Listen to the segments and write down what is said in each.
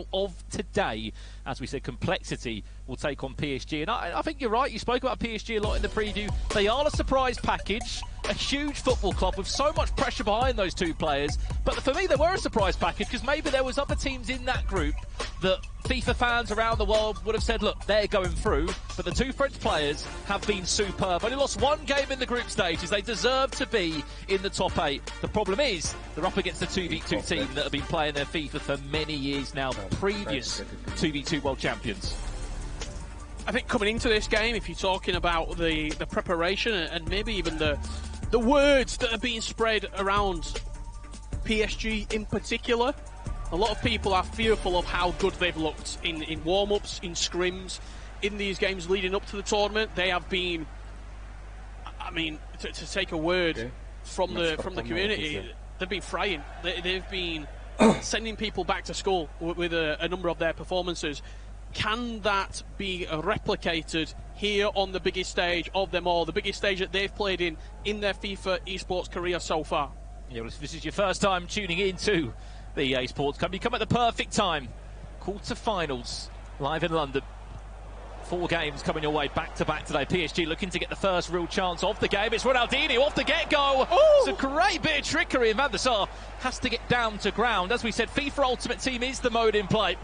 final of today. As we said, complexity will take on PSG. And I think you're right. You spoke about PSG a lot in the preview. They are a surprise package, a huge football club with so much pressure behind those two players. But for me, they were a surprise package because maybe there was other teams in that group that FIFA fans around the world would have said, look, they're going through. But the two French players have been superb. Only lost one game in the group stages. They deserve to be in the top 8. The problem is they're up against a 2v2 team that have been playing their FIFA for many years now, previous 2v2 world champions. I think coming into this game, if you're talking about the preparation and maybe even the words that are being spread around PSG in particular, a lot of people are fearful of how good they've looked in warm-ups, in scrims, in these games leading up to the tournament. They have been, I mean, to take a word from the community, they've been frying. They've been sending people back to school with a number of their performances. Can that be replicated here on the biggest stage of them all, the biggest stage that they've played in their FIFA esports career so far? Yeah, well, if this is your first time tuning into the EA Sports Cup, you come at the perfect time. Quarter-finals live in London. 4 games coming your way back-to-back today. PSG looking to get the first real chance of the game. It's Ronaldinho off the get-go. It's a great bit of trickery, and Van der Sar has to get down to ground. As we said, FIFA Ultimate Team is the mode in play.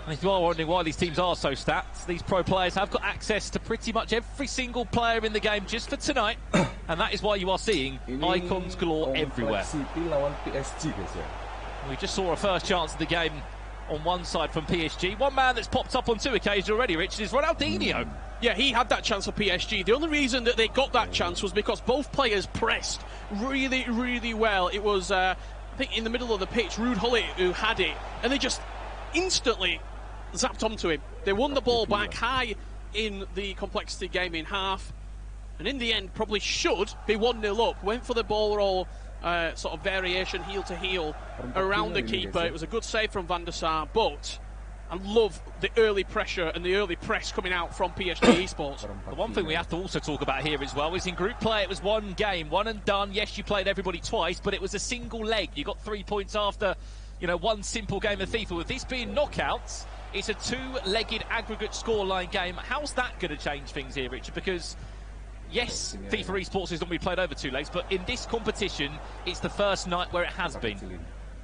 And if you are wondering why these teams are so stacked, these pro players have got access to pretty much every single player in the game just for tonight. And that is why you are seeing icons galore everywhere. We just saw a first chance of the game on one side from PSG. One man that's popped up on 2 occasions already, Richard, is Ronaldinho. Yeah, he had that chance for PSG. The only reason that they got that chance was because both players pressed really, really well. It was, I think, in the middle of the pitch, Ruud Gullit who had it, and they just instantly zapped onto him. They won the ball back high in the complexity game in half, and in the end probably should be 1-0 up. Went for the ball roll sort of variation, heel to heel around the keeper. It was a good save from Van der Sar, but I love the early pressure and the early press coming out from PSG Esports. The one thing we have to also talk about here as well is in group play it was one game, one and done. Yes, you played everybody twice, but it was a single leg. You got 3 points after, you know, one simple game of FIFA. With this being knockouts, it's a 2-legged aggregate scoreline game. How's that going to change things here, Richard? Because yes, FIFA Esports is normally played over 2 legs, but in this competition, it's the first night where it has been.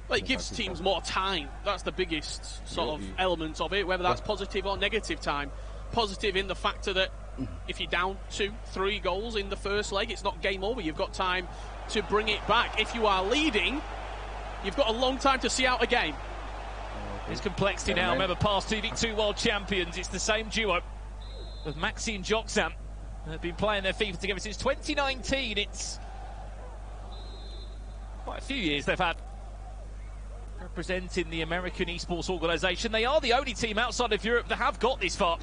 Well, it gives teams more time. That's the biggest sort of element of it, whether that's positive or negative time. Positive in the factor that if you're down 2-3 goals in the first leg, it's not game over. You've got time to bring it back. If you are leading, you've got a long time to see out a game. There's complexity now. Remember, past 2v2 world champions, it's the same duo with Maxi and Joxam. They've been playing their FIFA together since 2019. It's quite a few years they've had representing the American esports organisation. They are the only team outside of Europe that have got this far.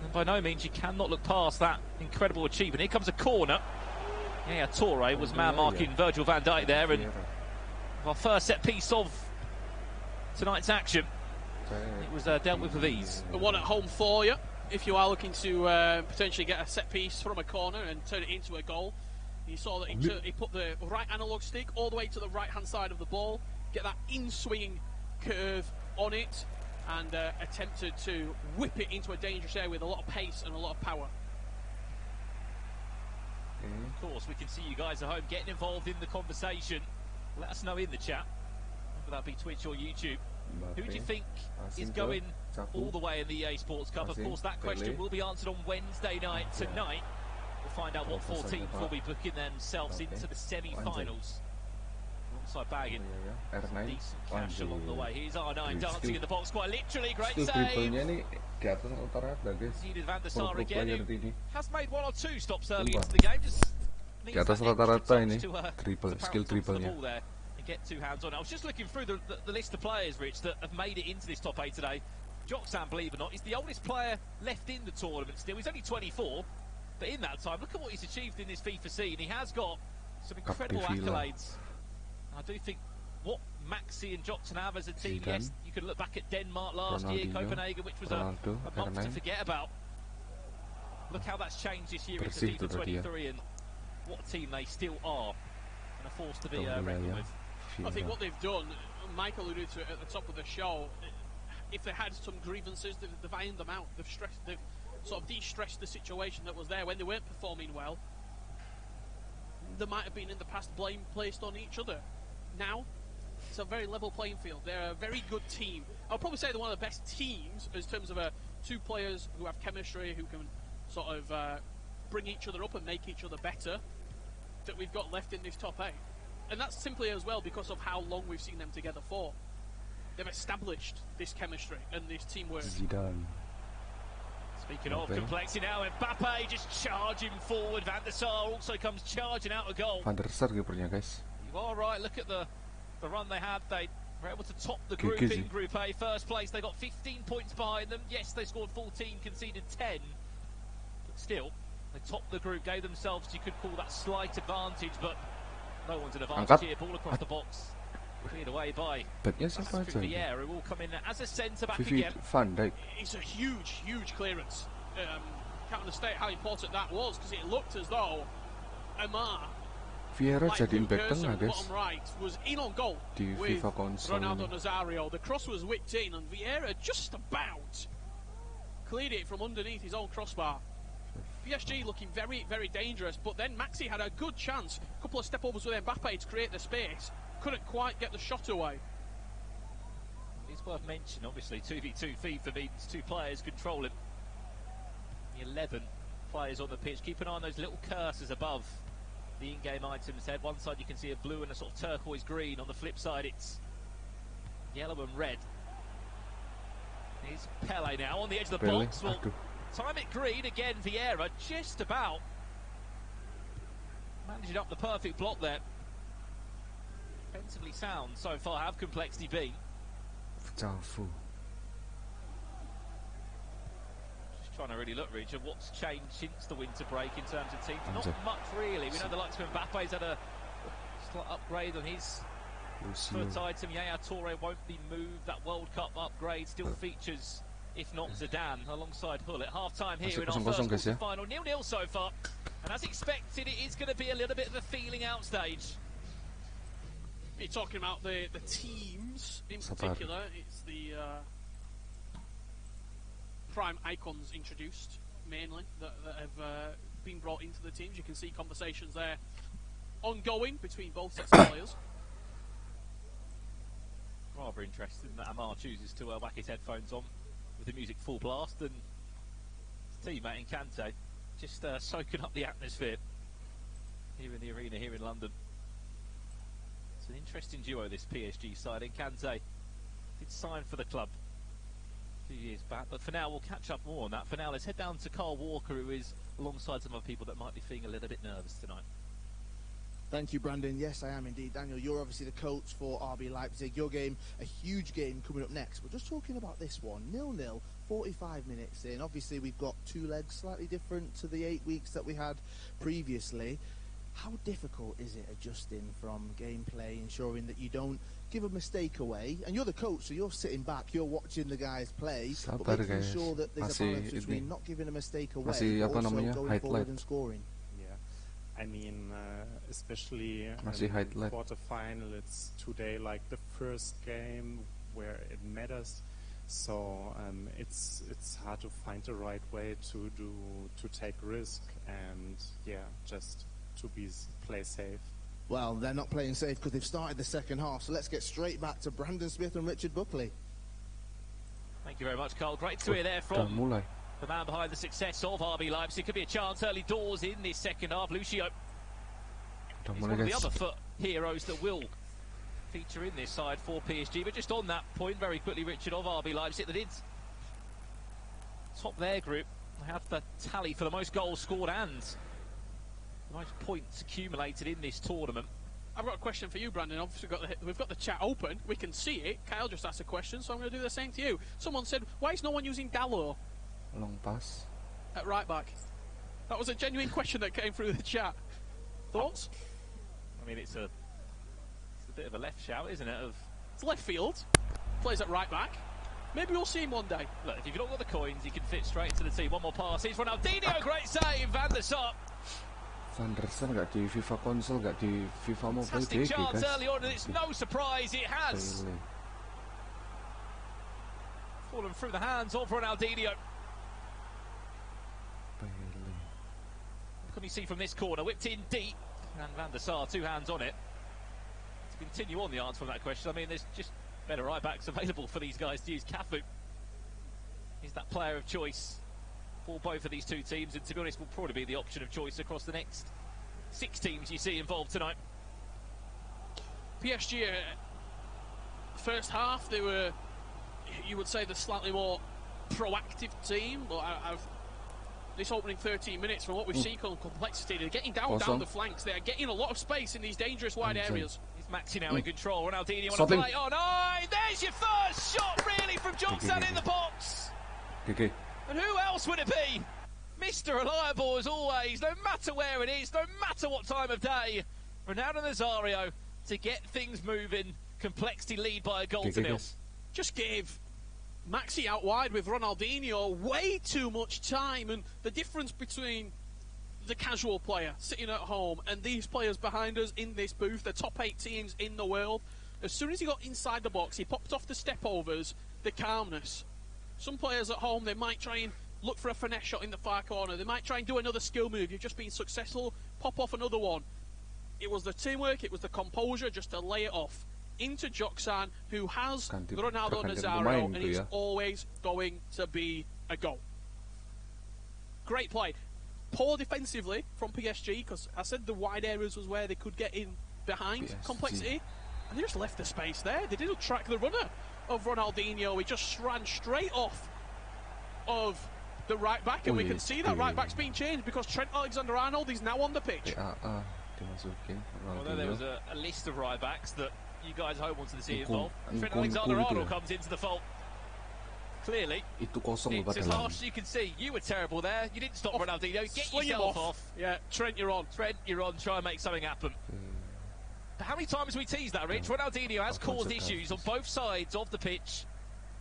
And by no means you cannot look past that incredible achievement. Here comes a corner. Yeah, Torre was man-marking Virgil van Dijk there, and our first set piece of tonight's action, it was dealt with ease. The one at home for you, if you are looking to potentially get a set piece from a corner and turn it into a goal. You saw that he put the right analog stick all the way to the right-hand side of the ball, get that in-swinging curve on it, and attempted to whip it into a dangerous area with a lot of pace and a lot of power. Of course, we can see you guys at home getting involved in the conversation. Let us know in the chat, whether that be Twitch or YouTube. Who do you think is going all the way in the EA Sports Cup? Of course, that question will be answered on Wednesday night tonight. We'll find out what 14 will be booking themselves into the semi-finals. Alongside bagging some decent cash along the way. Here's R9 dancing in the box, quite literally. Great save. Needed Van der Sar again, who has made 1 or 2 stops early into the game. Just needs that extra touch to skill triple-nya. Get 2 hands on it. I was just looking through the list of players, Rich, that have made it into this top 8 today. Joxam, believe it or not, is the oldest player left in the tournament still. He's only 24, but in that time, look at what he's achieved in this FIFA scene. He has got some incredible accolades. I do think what Maxi and Joxam have as a team, yes, you can look back at Denmark last year, Copenhagen, which was a month to forget about. Look how that's changed this year into FIFA 23 and what a team they still are and a force to be reckoned with. I think what they've done, Mike alluded to it at the top of the show. If they had some grievances, they've ironed them out. They've sort of de-stressed the situation that was there when they weren't performing well. There might have been in the past blame placed on each other. Now, it's a very level playing field. They're a very good team. I'll probably say they're one of the best teams in terms of two players who have chemistry, who can sort of bring each other up and make each other better, that we've got left in this top 8. And that's simply as well because of how long we've seen them together for. They've established this chemistry and this teamwork. Zidane. Speaking of complexity now, Mbappe just charging forward. Van der Sar also comes charging out a goal. Van der Sar kipernya, guys. You are right, look at the run they had. They were able to top the group in Group A. First place, they got 15 points behind them. Yes, they scored 14, conceded 10. But still, they topped the group, gave themselves, you could call that slight advantage, but no one's an advantage here. Ball across the box. Cleared away by Vieira, who will come in as a centre-back again. It's a huge, huge clearance. Can't understate how important that was, because it looked as though Amar, Vieira jadiin back tengah, guys. Bottom right was in on goal di with FIFA console. Ronaldo Nazario. The cross was whipped in, and Vieira just about cleared it from underneath his own crossbar. PSG looking very, very dangerous, but then Maxi had a good chance. A couple of step overs with Mbappe to create the space. Couldn't quite get the shot away. It's worth mentioning, obviously, 2v2 FIFA means two players controlling 11 players on the pitch. Keep an eye on those little cursors above the in-game items head. One side you can see a blue and a sort of turquoise green. On the flip side it's yellow and red. Here's Pele now on the edge of the box. Well, time it green again. Vieira just about managing up the perfect block there. Defensively sound so far. Have complexity been? Just trying to really look, Richard, what's changed since the winter break in terms of teams? Not much really. We know the likes of Mbappe's had a slight upgrade on his foot item. Yaya Toure won't be moved. That World Cup upgrade still features, if not Zidane, alongside Hull at half-time here in our first quarter-final. 0-0 so far. And as expected, it is going to be a little bit of a feeling-out stage. You're talking about the teams in particular. It's the prime icons introduced, mainly, that have been brought into the teams. You can see conversations there ongoing between both sets of players. Rather interesting that Amar chooses to whack his headphones on with the music full blast, and his teammate Nkante just soaking up the atmosphere here in the arena here in London. It's an interesting duo, this PSG side. Nkante did sign for the club a few years back, but for now we'll catch up more on that. For now, let's head down to Carl Walker, who is alongside some other people that might be feeling a little bit nervous tonight. Thank you, Brandon. Yes, I am indeed. Daniel, you're obviously the coach for RB Leipzig. Your game, a huge game coming up next. But just talking about this one, 0-0, 45 minutes in. Obviously, we've got two legs, slightly different to the 8 weeks that we had previously. How difficult is it adjusting from gameplay, ensuring that you don't give a mistake away? And you're the coach, so you're sitting back, you're watching the guys play, but making sure that there's a balance between not giving a mistake away, but also going forward and scoring. I mean, especially in the quarter-final, it's today like the first game where it matters. So it's hard to find the right way to take risk and just to play safe. Well, they're not playing safe because they've started the second half. So let's get straight back to Brandon Smith and Richard Buckley. Thank you very much, Carl. Great to hear there from the man behind the success of RB Leipzig. Could be a chance early doors in this second half. Lucio is one of the other foot heroes that will feature in this side for PSG. But just on that point, very quickly, Richard, of RB Leipzig, that did top their group. They have the tally for the most goals scored and the most points accumulated in this tournament. I've got a question for you, Brandon. Obviously, we've got the chat open. We can see it. Kyle just asked a question, so I'm going to do the same to you. Someone said, why is no one using Dalot? Long pass. At right back. That was a genuine question that came through the chat. Thoughts? I mean, it's a bit of a left shout, isn't it? It's left field. Plays at right back. Maybe we'll see him one day. Look, if you've not got the coins, you can fit straight into the team. One more pass. He's Ronaldinho. Great save. Van der Sar Van der Sar nggak di FIFA konsol, nggak di FIFA mobile Fantastic GG, chance guys. early on, and it's no surprise it has Pele. fallen through the hands of Ronaldinho. Pele. What can you see from this corner? Whipped in deep, and Van der Sar, 2 hands on it. To continue on the answer from that question, I mean, there's just better right backs available for these guys to use. Cafu is that player of choice for both of these two teams, and to be honest, will probably be the option of choice across the next 6 teams you see involved tonight. PSG, first half, they were, you would say, the slightly more proactive team, but this opening 13 minutes, from what we've seen on complexity, they're getting down the flanks, they're getting a lot of space in these dangerous wide areas. Is Maxi now in control? Ronaldinho on a play. Oh no! There's your first shot, really, from Johnson in the box. GG. And who else would it be? Mr. Reliable as always, no matter where it is, no matter what time of day. Ronaldo Nazario to get things moving. Complexity lead by a goal to nil. Just gave Maxi out wide with Ronaldinho way too much time, and the difference between the casual player sitting at home and these players behind us in this booth, the top 8 teams in the world, as soon as he got inside the box, he popped off the step-overs, the calmness. Some players at home, they might try and look for a finesse shot in the far corner. They might try and do another skill move. You've just been successful. Pop off another one. It was the teamwork, it was the composure just to lay it off into Joksan, who has Ronaldo Nazario, and it's always going to be a goal. Great play. Poor defensively from PSG, because I said the wide areas was where they could get in behind complexity, and they just left the space there. They didn't track the runner of Ronaldinho. He just ran straight off of the right back, and we can see that right back's been changed because Trent Alexander-Arnold is now on the pitch. Although there was a list of right backs that you guys hope wanted to see involved, Trent Alexander-Arnold comes into the fold. Clearly, it's as harsh as you can see. You were terrible there. You didn't stop Ronaldinho. Get yourself off. Yeah, Trent, you're on. Trent, you're on. Try and make something happen. But how many times have we teased that, Rich? Ronaldinho has caused issues on both sides of the pitch.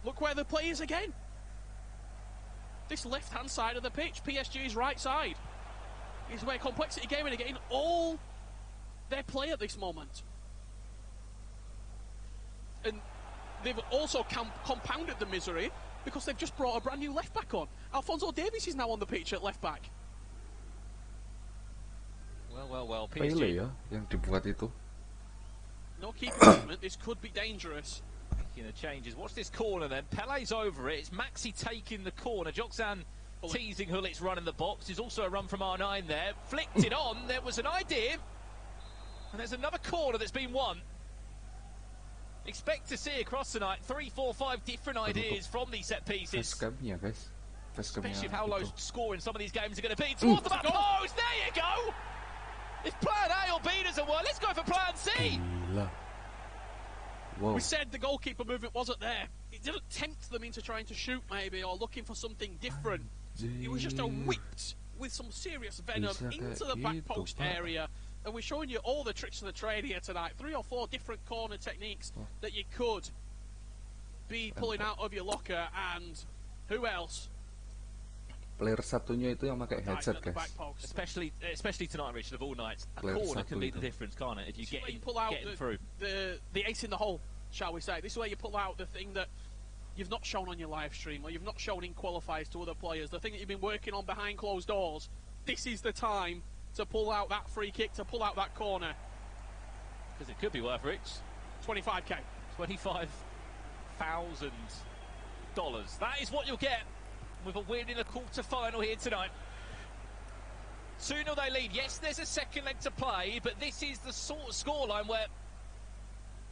Look where the play is again. This left-hand side of the pitch, PSG's right side, is where Complexity Gaming are getting all their play at this moment. And they've also compounded the misery because they've just brought a brand new left-back on. Alphonso Davies is now on the pitch at left-back. Well, PSG. Pele ya, yang dibuat itu. No keeper movement, this could be dangerous. Making the changes. Watch this corner then. Pele's over it. It's Maxi taking the corner. Joksan teasing Hullit's run in the box. There's also a run from R9 there. Flicked it on. There was an idea. And there's another corner that's been won. Expect to see across tonight 3, 4, 5 different ideas from these set pieces. Facecam-nya, guys. Especially how low scoring some of these games are going to be. Towards the back post. There you go. If plan A or B doesn't work, let's go for plan C. We said the goalkeeper movement wasn't there. It didn't tempt them into trying to shoot maybe or looking for something different. It was just a whipped with some serious venom into the back post area. And we're showing you all the tricks of the trade here tonight. 3 or 4 different corner techniques that you could be pulling out of your locker. And who else? Player satunya itu yang pakai headset, guys. Especially tonight, Richard, of all nights. A corner can be the difference, can't it? If you get through. The ace in the hole, shall we say. This is where you pull out the thing that you've not shown on your live stream, or you've not shown in qualifiers to other players, the thing that you've been working on behind closed doors. This is the time to pull out that free kick, to pull out that corner. Because it could be worth, Rich. 25k. $25,000. That is what you'll get with a win in a quarter-final here tonight. 2-0 they lead. Yes, there's a second leg to play, but this is the sort of scoreline where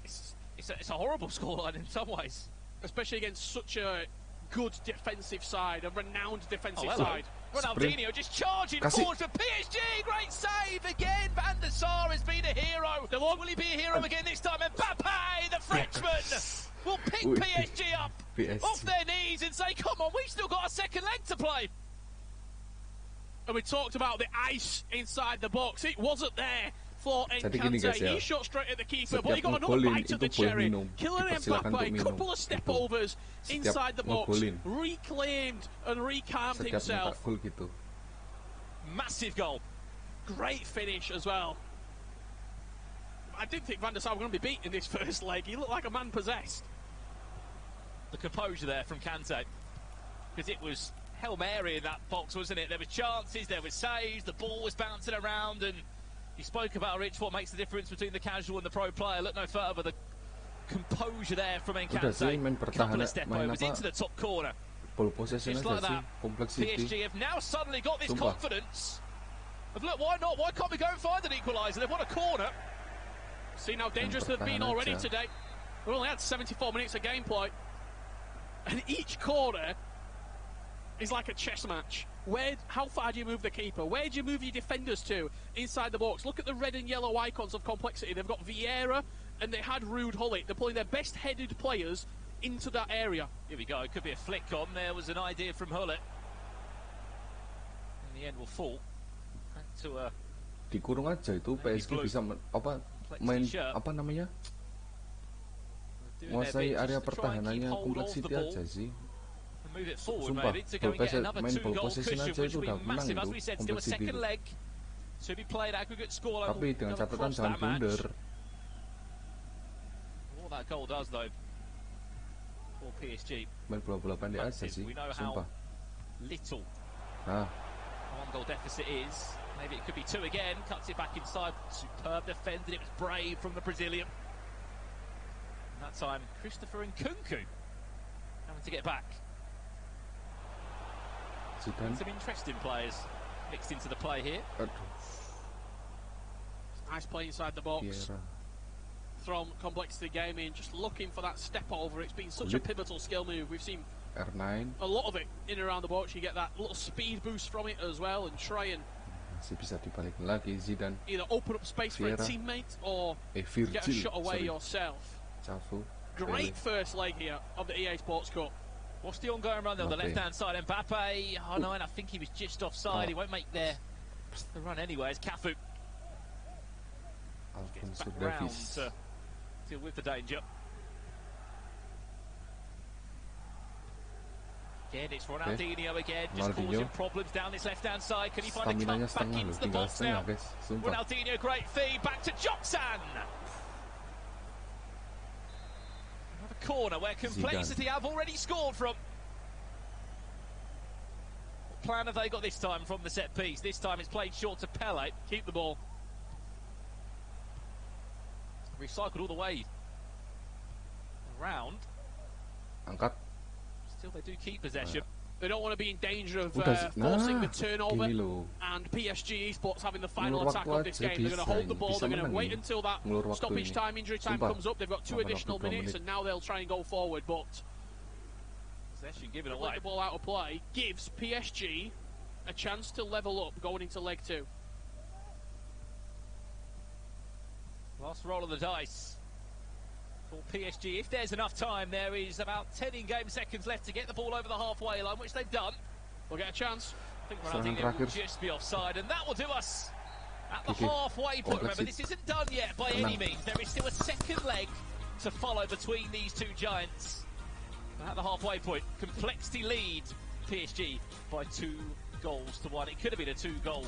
it's a horrible scoreline in some ways. Especially against such a good defensive side, a renowned defensive side. Ronaldinho just charging forward for PSG. Great save again. Van der Sar has been a hero. Will he be a hero again this time? Mbappe, the Frenchman, will pick PSG up off their knees and say, come on, we've still got a second leg to play. And we talked about the ice inside the box. It wasn't there for Encante. He shot straight at the keeper, but he got another bite of the cherry. Kylian Mbappe, a couple of step-overs inside the box, reclaimed and recalmed himself. Massive goal. Great finish as well. I didn't think Van der Sar were going to be beat in this first leg. He looked like a man possessed. The composure there from Kante, because it was Hail Mary in that box, wasn't it? There were chances, there were saves, the ball was bouncing around, and you spoke about, Rich, what makes the difference between the casual and the pro player. Look no further, the composure there from Nkante. Couple of step overs into the top corner. Just like that, PSG have now suddenly got this confidence of, look, why not? Why can't we go and find an equaliser? They've won a corner. Seen how dangerous they've been already today. We've only had 74 minutes of gameplay. And each corner is like a chess match. How far do you move the keeper? Where do you move your defenders to inside the box? Look at the red and yellow icons of complexity. They've got Vieira and they had Ruud Gullit. They're pulling their best-headed players into that area. Here we go. It could be a flick on. There was an idea from Gullit. In the end, will fall back to a. Dikurung aja itu PSG bisa main apa namanya? Menguasai area pertahanannya kompleksiti aja sih. Sumpah, main ball possession aja itu udah menang itu kompleksiti. Tapi dengan catatan jangan blunder. What that goal does though for PSG. Main bola-bola pendek aja sih, sumpah. Little. Nah. One goal deficit is. Maybe it could be two again. Cuts it back inside. Superb defending. It was brave from the Brazilian. And that time, Christopher Nkunku having to get back. Some interesting players mixed into the play here. Nice play inside the box. From Complexity Gaming, just looking for that step over. It's been such a pivotal skill move. We've seen R9. A lot of it in and around the box. You get that little speed boost from it as well, and try and bisa dibalikin lagi Zidane. Either open up space for a teammate or get a shot away yourself. Great first leg here of the EA Sports Cup. What's the ongoing run there on the left-hand side? Mbappe, oh no, and I think he was just offside. He won't make the run anyway. It's Cafu. Gets back round to deal with the danger. Again, it's Ronaldinho again, just causing problems down this left-hand side. Can he find a cut back into the box now? Ronaldinho, great feed, back to Joksan. Another corner where Complexity have already scored from. What plan have they got this time from the set piece? This time it's played short to Pele. Keep the ball. Recycled all the way around. Angkat. Still, they do keep possession. They don't want to be in danger of forcing the turnover. And PSG Esports having the final attack of this game. They're going to hold the ball. They're going to wait until that stoppage time, injury time comes up. They've got 2 additional minutes, and now they'll try and go forward. But possession given away. The ball out of play gives PSG a chance to level up going into leg 2. Last roll of the dice for PSG. If there's enough time, there is about 10 in-game seconds left to get the ball over the halfway line, which they've done. We'll get a chance. I think Ronaldinho will just be offside, and that will do us at the halfway point. Remember, this isn't done yet by any means. There is still a second leg to follow between these two giants. And at the halfway point, Complexity lead PSG by 2-1. It could have been a 2-goal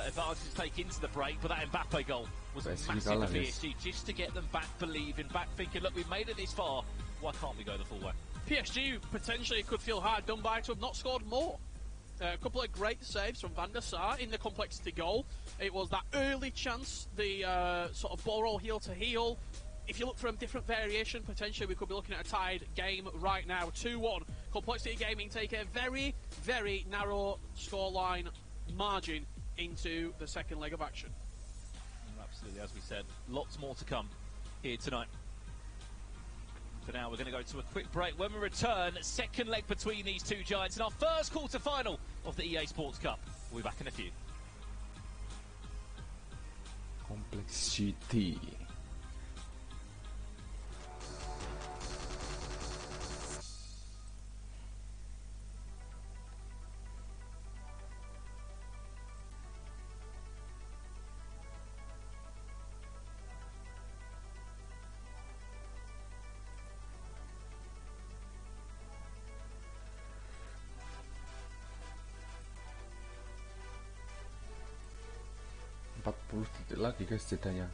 advantage to take into the break, but that Mbappe goal was massive for PSG, just to get them back believing, back thinking, look, we've made it this far, why can't we go the full way? PSG potentially could feel hard done by to have not scored more. A couple of great saves from Van der Sar in the Complexity goal. It was that early chance, the sort of ball roll heel to heel. If you look for a different variation, potentially we could be looking at a tied game right now. 2-1. Complexity Gaming take a very, very narrow scoreline margin into the second leg of action. Absolutely, as we said, lots more to come here tonight. For now, we're going to go to a quick break. When we return, second leg between these two giants in our first quarter-final of the EA Sports Cup. We'll be back in a few. Complexity. 40 detik lagi guys jedanya.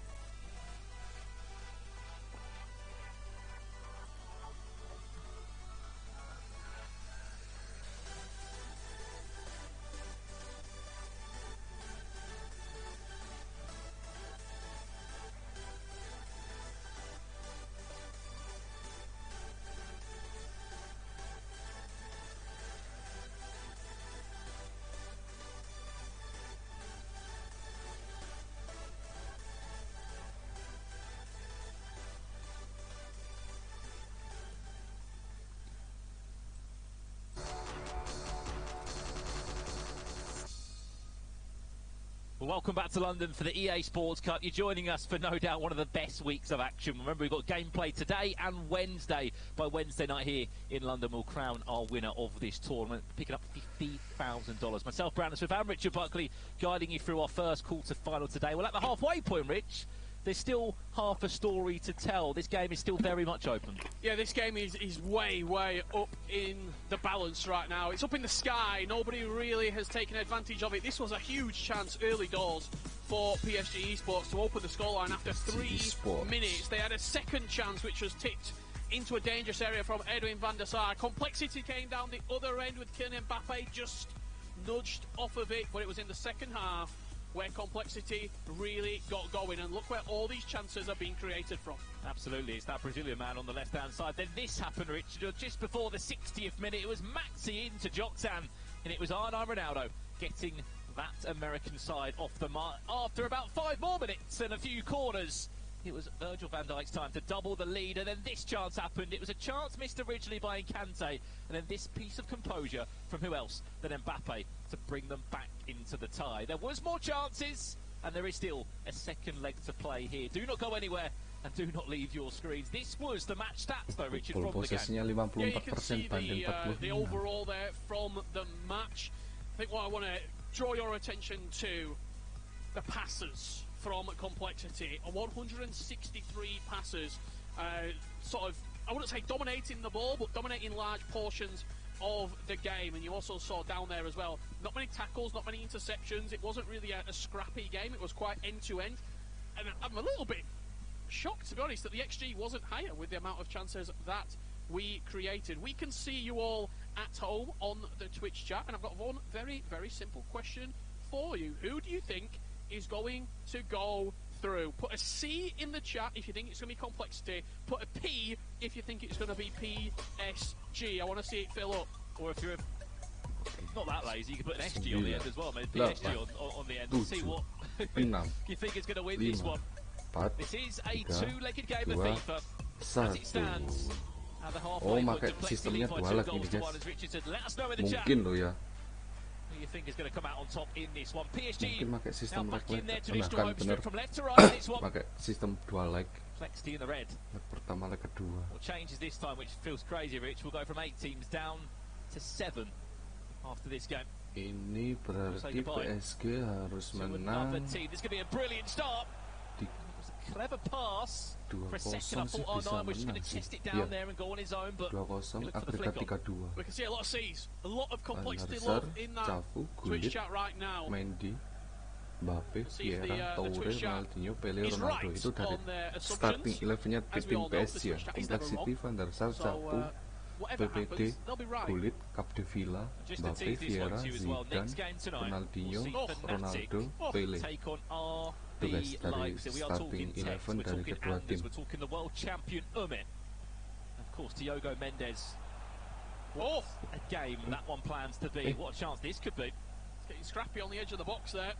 Welcome back to London for the EA Sports Cup. You're joining us for no doubt one of the best weeks of action. Remember, we've got gameplay today and Wednesday. By Wednesday night here in London, we'll crown our winner of this tournament, picking up $50,000. Myself, Brandon Swift, and Richard Buckley guiding you through our first quarter-final today. Well, at the halfway point, Rich, there's still half a story to tell. This game is still very much open. Yeah, this game is way, way up in the balance right now. It's up in the sky. Nobody really has taken advantage of it. This was a huge chance early doors for PSG Esports to open the scoreline after 3 minutes. They had a second chance, which was tipped into a dangerous area from Edwin van der Sar. Complexity came down the other end with Kylian Mbappe just nudged off of it, but it was in the second half where Complexity really got going, and look where all these chances are being created from. Absolutely, it's that Brazilian man on the left-hand side. Then this happened, Richard, just before the 60th minute. It was Maxi into Joktan, and it was Arnau Ronaldo getting that American side off the mark. After about 5 more minutes and a few corners, it was Virgil van Dijk's time to double the lead, and then this chance happened. It was a chance missed originally by Nkante, and then this piece of composure from who else than Mbappe to bring them back into the tie. There was more chances, and there is still a second leg to play here. Do not go anywhere, and do not leave your screens. This was the match stats, though, Richard, from the game. Yeah, you can see the overall there from the match. I think what I want to draw your attention to, the passes from Complexity. 163 passes, sort of, I wouldn't say dominating the ball, but dominating large portions of the game. And you also saw down there as well, not many tackles, not many interceptions. It wasn't really a scrappy game. It was quite end-to-end. And I'm a little bit shocked, to be honest, that the XG wasn't higher with the amount of chances that we created. We can see you all at home on the Twitch chat, and I've got one very, very simple question for you. Who do you think is going to go through? Put a C in the chat if you think it's going to be Complexity. Put a P if you think it's going to be PSG. I want to see it fill up. Or if you're not that lazy, you can put an SG on the end as well. Maybe PSG on the end and see what you think is going to win this one. This is a two-legged game of FIFA as it stands. Oh, pakai sistemnya 2 leg ini guys. Mungkin loh ya. You think is going to come out on top in this one? PSG mungkin pakai sistem leg bahkan bener pakai sistem 2 leg. Complexity in the red. Leg pertama, leg kedua. Well, changes this time, which feels crazy, Rich. We'll go from 8 teams down to 7 after this game. Ini berarti PSG harus menang. This could be a brilliant start. Clever pass. For a second, I thought Arnau was going to chest it down there and go on his own, but 2-0 agregat 3-2. We can see a lot of C's, a lot of Complexity love in that Twitch chat right now. Mendy, Mbappe, Vieira, Toure, Ronaldinho, Pele, Ronaldo. Itu dari starting 11-nya tim PSG ya. Complexity, Van der Sar, Cafu, PPD, Gullit, Capdevila, Mbappe, Vieira, Zidane, Ronaldinho, Ronaldo, Pele. Itu guys dari starting 11 dari kedua tim. We're talking the world champion Umit. Of course, Diogo Mendes. What a game that one plans to be. What a chance this could be. It's getting scrappy on the edge of the box there.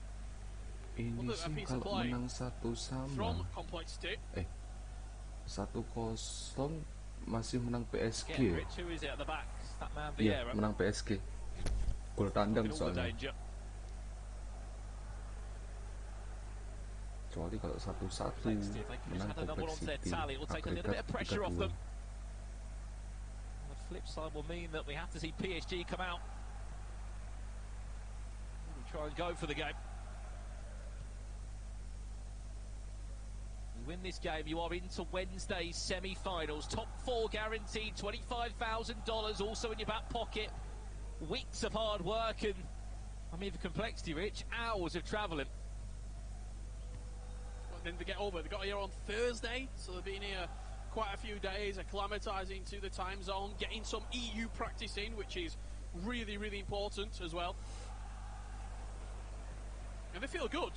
Ini sih kalau menang 1-1 from Complexity. 1-0 masih menang PSG. Iya, menang PSG. Gol tandang soalnya. Kecuali kalau 1-1 menang Complexity agregat 3-2. The flip side will mean that we have to see PSG come out and try and go for the game. You win this game, you are into Wednesday's semi-finals. Top 4 guaranteed, $25,000 also in your back pocket. Weeks of hard work and, I mean, for Complexity, Rich, hours of travelling. then they get over. They got here on Thursday, so they've been here quite a few days, acclimatising to the time zone, getting some EU practice in, which is really, really important as well. And they feel good.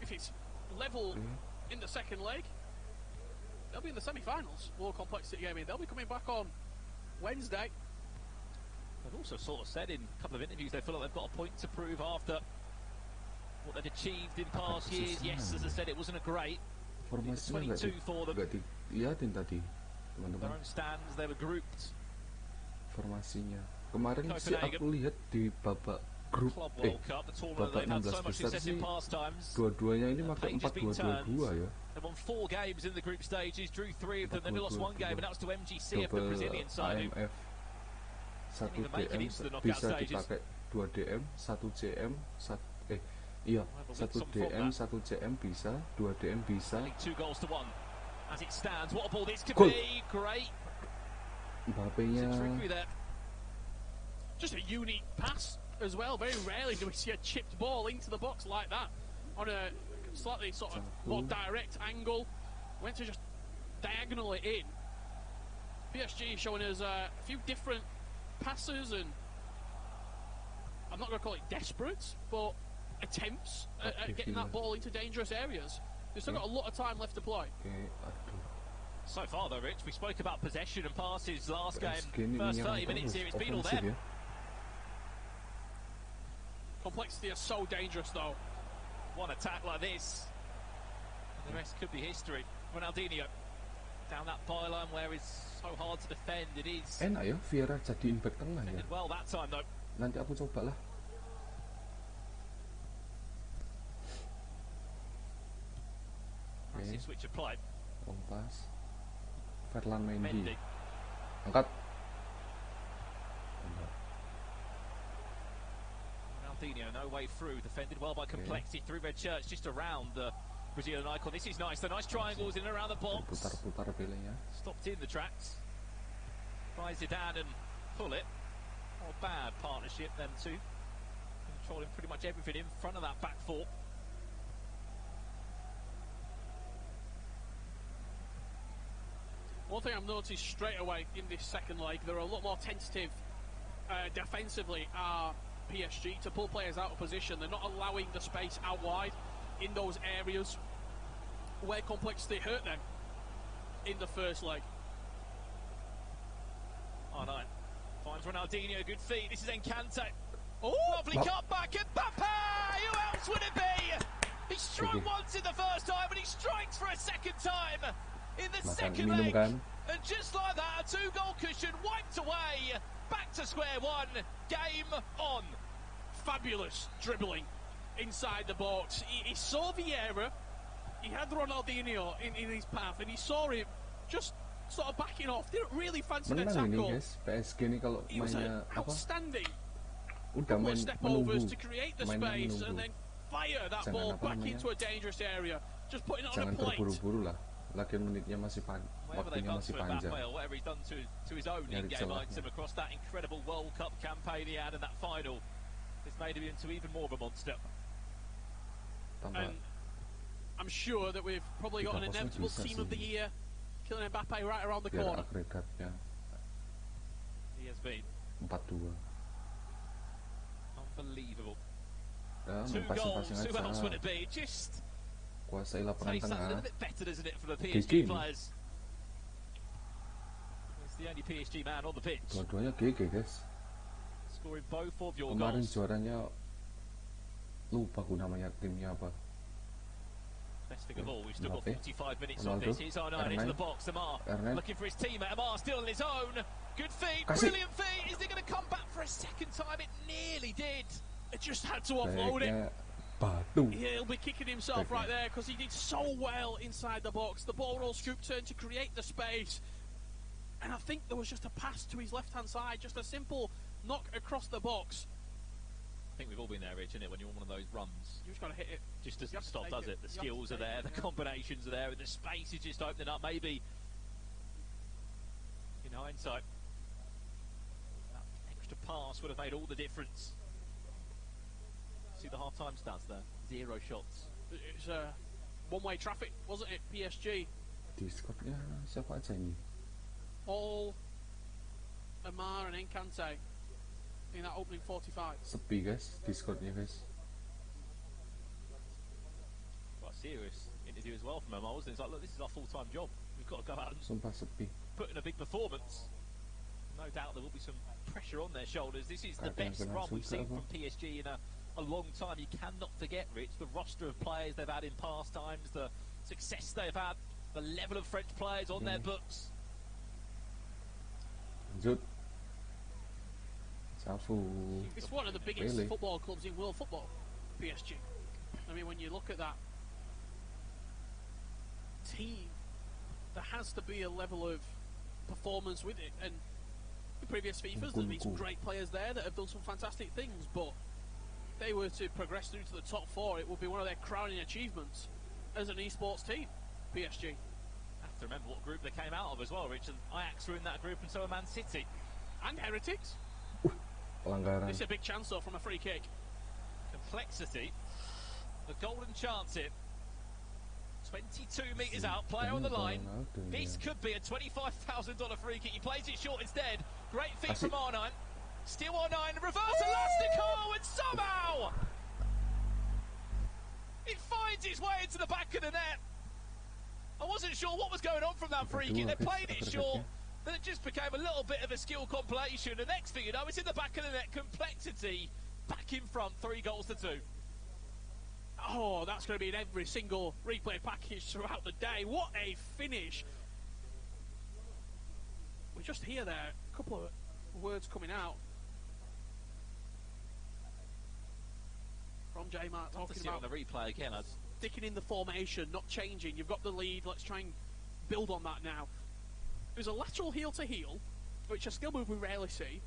If it's level in the second leg, they'll be in the semi-finals. Low complexity gaming. They'll be coming back on Wednesday. They've also sort of said in a couple of interviews they feel like they've got a point to prove after what they've achieved in past years. Yes, as I said, it wasn't a great. It's 22 for them. Lihatin tadi, Their teman-teman. own stands, they were grouped. Formasinya. Kemarin sih aku lihat di babak grup Club World Cup, the tournament babak they've had 16 so much besar success sih in past times. dua-duanya ini The pakai page has been 4-2-2-2 ya. They won 4 games in the group stages, drew 3 of them, then they lost 1 game, and that was to MGC of the Double Brazilian side. AMF 1 even make it DM into the knockout bisa stages. dipakai 2 DM 1 CM 1 DM 1 CM bisa, 2 DM bisa. 2 goals to 1 as it stands. What a ball this could Goal. be. Great. Mbappe-nya Trickery there. Just a unique pass as well. Very rarely do we see a chipped ball into the box like that on a slightly sort of more direct angle. Went to just diagonal it in. PSG showing us a few different passes, and I'm not going to call it desperate, but attempts at getting that ball into dangerous areas. They've still got a lot of time left to play. So far though, Rich, we spoke about possession and passes last game. First 30 minutes here, it's been all them. Complexity is so dangerous though. One attack like this, and the rest could be history. Ronaldinho down that byline where it's so hard to defend. It is. Enak ya, Vieira jadi impact tengah ya. Well that time though. Nanti aku coba lah. Massive switch of play. Pas. Ferland Mendy. Mendy. Angkat. Ronaldinho, no way through. Defended well by Complexity through Red Church, just around the Brazilian icon. This is nice. The nice triangles in and around the box. Putar-putar pilihnya. Stopped in the tracks. Tries Zidane and pull it. Not a bad partnership, them two. Controlling pretty much everything in front of that back four. One thing I've noticed straight away in this second leg, they're a lot more tentative defensively, are PSG, to pull players out of position. They're not allowing the space out wide in those areas where Complexity hurt them in the first leg. Oh no. Finds Ronaldinho, good feet. This is Encante. Oh, lovely cut back. Mbappe! Who else would it be? He struck once in the first time, but he strikes for a second time in the second leg. And just like that, a 2-goal cushion wiped away. Back to square one. Game on. Fabulous dribbling inside the box. He saw Vieira. He had Ronaldinho in his path, and he saw him just sort of backing off. Didn't really fancy the tackle. Ini guys, PSG ini kalau mainnya apa? Outstanding. Udah main Step overs to create the space and then fire that ball back into a dangerous area. Just putting it on a plate. Jangan terburu-buru lah. Lagian menitnya masih waktunya masih panjang. Whatever he's done to his own in-game item across that incredible World Cup campaign he had in that final, it's made him into even more of a monster. And I'm sure that we've probably got an inevitable team of the year, Kylian Mbappe, right around the corner. Agregatnya. He has been 4-2. unbelievable. Ya, 2 goals. passing-passing Who else would aja. it be? Just Kuasai lapangan tastes that a tengah. little bit better, doesn't it, for the PSG GG. players? He's the only PSG man on the pitch. Dua-duanya GG guys. Scoring both of your Kemarin goals. juaranya lupa aku namanya timnya apa. Best thing of all, we've still got Mbappe, 45 minutes Ronaldo, of this. He's on into Ernest, the box. Amar Ernest. looking for his teammate. Amar still on his own. Good feet, Kasih. brilliant feet. Is he going to come back for a second time? It nearly did. It just had to offload it. Baiknya batu. He'll be kicking himself right there because he did so well inside the box. The ball roll scoop turn to create the space. And I think there was just a pass to his left-hand side, just a simple knock across the box. I think we've all been there, Rich, isn't it? When you're on one of those runs, You just got to hit it. just doesn't You have to stop, take does it. it? The You have to skills are take there, it, the yeah. combinations are there, and the space is just opening up. Maybe, in hindsight, that extra pass would have made all the difference. See the half-time stats there. 0 shots It's one-way traffic, wasn't it, PSG? Discordnya siapa aja ini? All Amar and Encante in that opening 45. Sepi guys, Discordnya guys. Quite a serious interview as well from Amar, wasn't it? It's like, look, this is our full-time job. We've got to go out and Sumpah sepi. put in a big performance. No doubt there will be some pressure on their shoulders. This is the best run we've seen from PSG in a long time. You cannot forget, Rich, the roster of players they've had in past times, the success they've had, the level of French players on their books. Lanjut. Safu. It's one of the biggest football clubs in world football, PSG. I mean, when you look at that team, there has to be a level of performance with it. And in previous FIFAs, there's been some great players there that have done some fantastic things, but if they were to progress through to the top four, it would be one of their crowning achievements as an esports team, PSG. Have to remember what group they came out of as well, Rich. And Ajax were in that group, and so are Man City. And Heretics. Pelanggaran. This is a big chance, though, from a free kick. Complexity. The golden chance here. 22 metres out, player on the line. This could be a $25,000 free kick. He plays it short instead. Great feet from R9. Still R9, reverse elastico, and somehow it finds its way into the back of the net. I wasn't sure what was going on from that free kick. They played it short. Then it just became a little bit of a skill compilation. The next thing you know, it's in the back of the net. Complexity back in front, 3-2. Oh, that's going to be in every single replay package throughout the day. What a finish. We just hear there a couple of words coming out from J-Mark talking about on the replay again. sticking in the formation, not changing. You've got the lead. Let's try and build on that now. There's a lateral heel-to-heel, which a skill move we rarely see.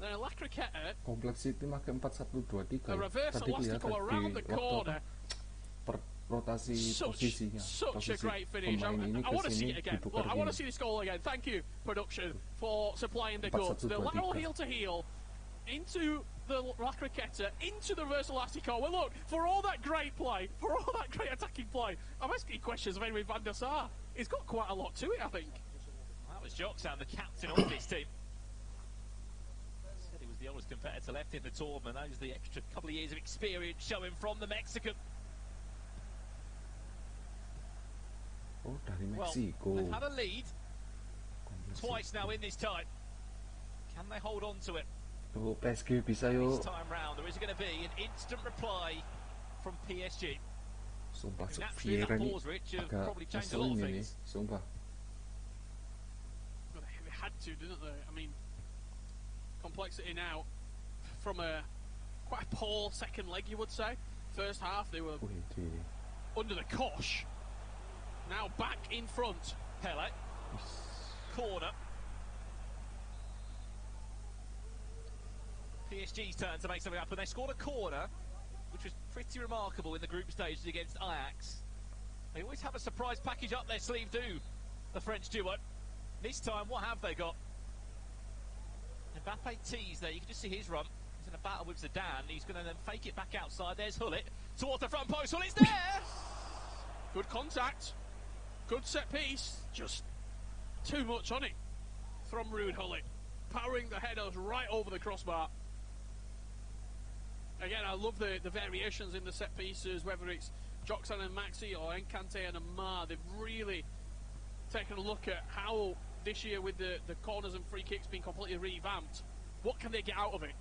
Then a Lacroqueta, Complexity pakai 4-1-2-3. a reverse elastico around the corner. Rotasi posisinya. Such a great finish. I want to see it again. Look, I want to see this goal again. Thank you, production, for supplying the goods. The lateral heel-to-heel into the Lacroqueta, into the reverse elastico. Well, look, for all that great play, for all that great attacking play, I'm asking questions of Henry van der Sar. He's got quite a lot to it, I think. That was Joxan, the captain of this team. Said he was the oldest competitor left in the tournament. That was the extra couple of years of experience showing from the Mexican. Oh, dari Mexico. Well, they've had a lead twice now in this tie. Can they hold on to it? Oh, PSG bisa yuk. This time round, there is going to be an instant reply from PSG. Sumpah, Vieira ni agak ngeselin ini, sumpah. Well, they had to, didn't they? I mean, Complexity now from a quite a poor second leg, you would say. First half, they were under the cosh. Now back in front. Pele. Corner. PSG's turn to make something happen. They scored a corner, which was pretty remarkable in the group stages against Ajax. They always have a surprise package up their sleeve, do the French duo. This time, what have they got? Mbappe tees there. You can just see his run. He's in a battle with Zidane. He's going to then fake it back outside. There's Hullet towards the front post. Hullet's there! Good contact. Good set piece. Just too much on it from Ruud Hullet. Powering the headers right over the crossbar. Again, I love the variations in the set pieces, whether it's Joxan and Maxi or Encante and Amar. They've really taken a look at how this year with the corners and free kicks being completely revamped, what can they get out of it?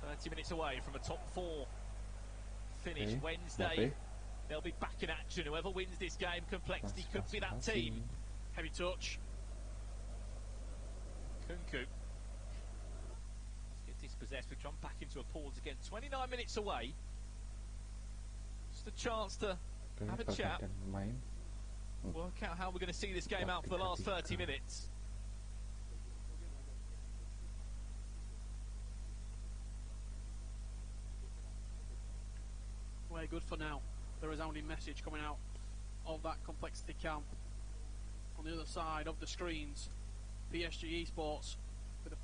30 minutes away from a top four finish Wednesday. They'll be back in action. Whoever wins this game, Complexity could be that team. Heavy touch. Kunku. Let's get dispossessed. We jump back into a pause again. 29 minutes away. Just a chance to have a chat. Work out how we're going to see this game out for the last 30 minutes. Very good for now. The resounding message coming out of that Complexity camp. On the other side of the screens, PSG Esports with a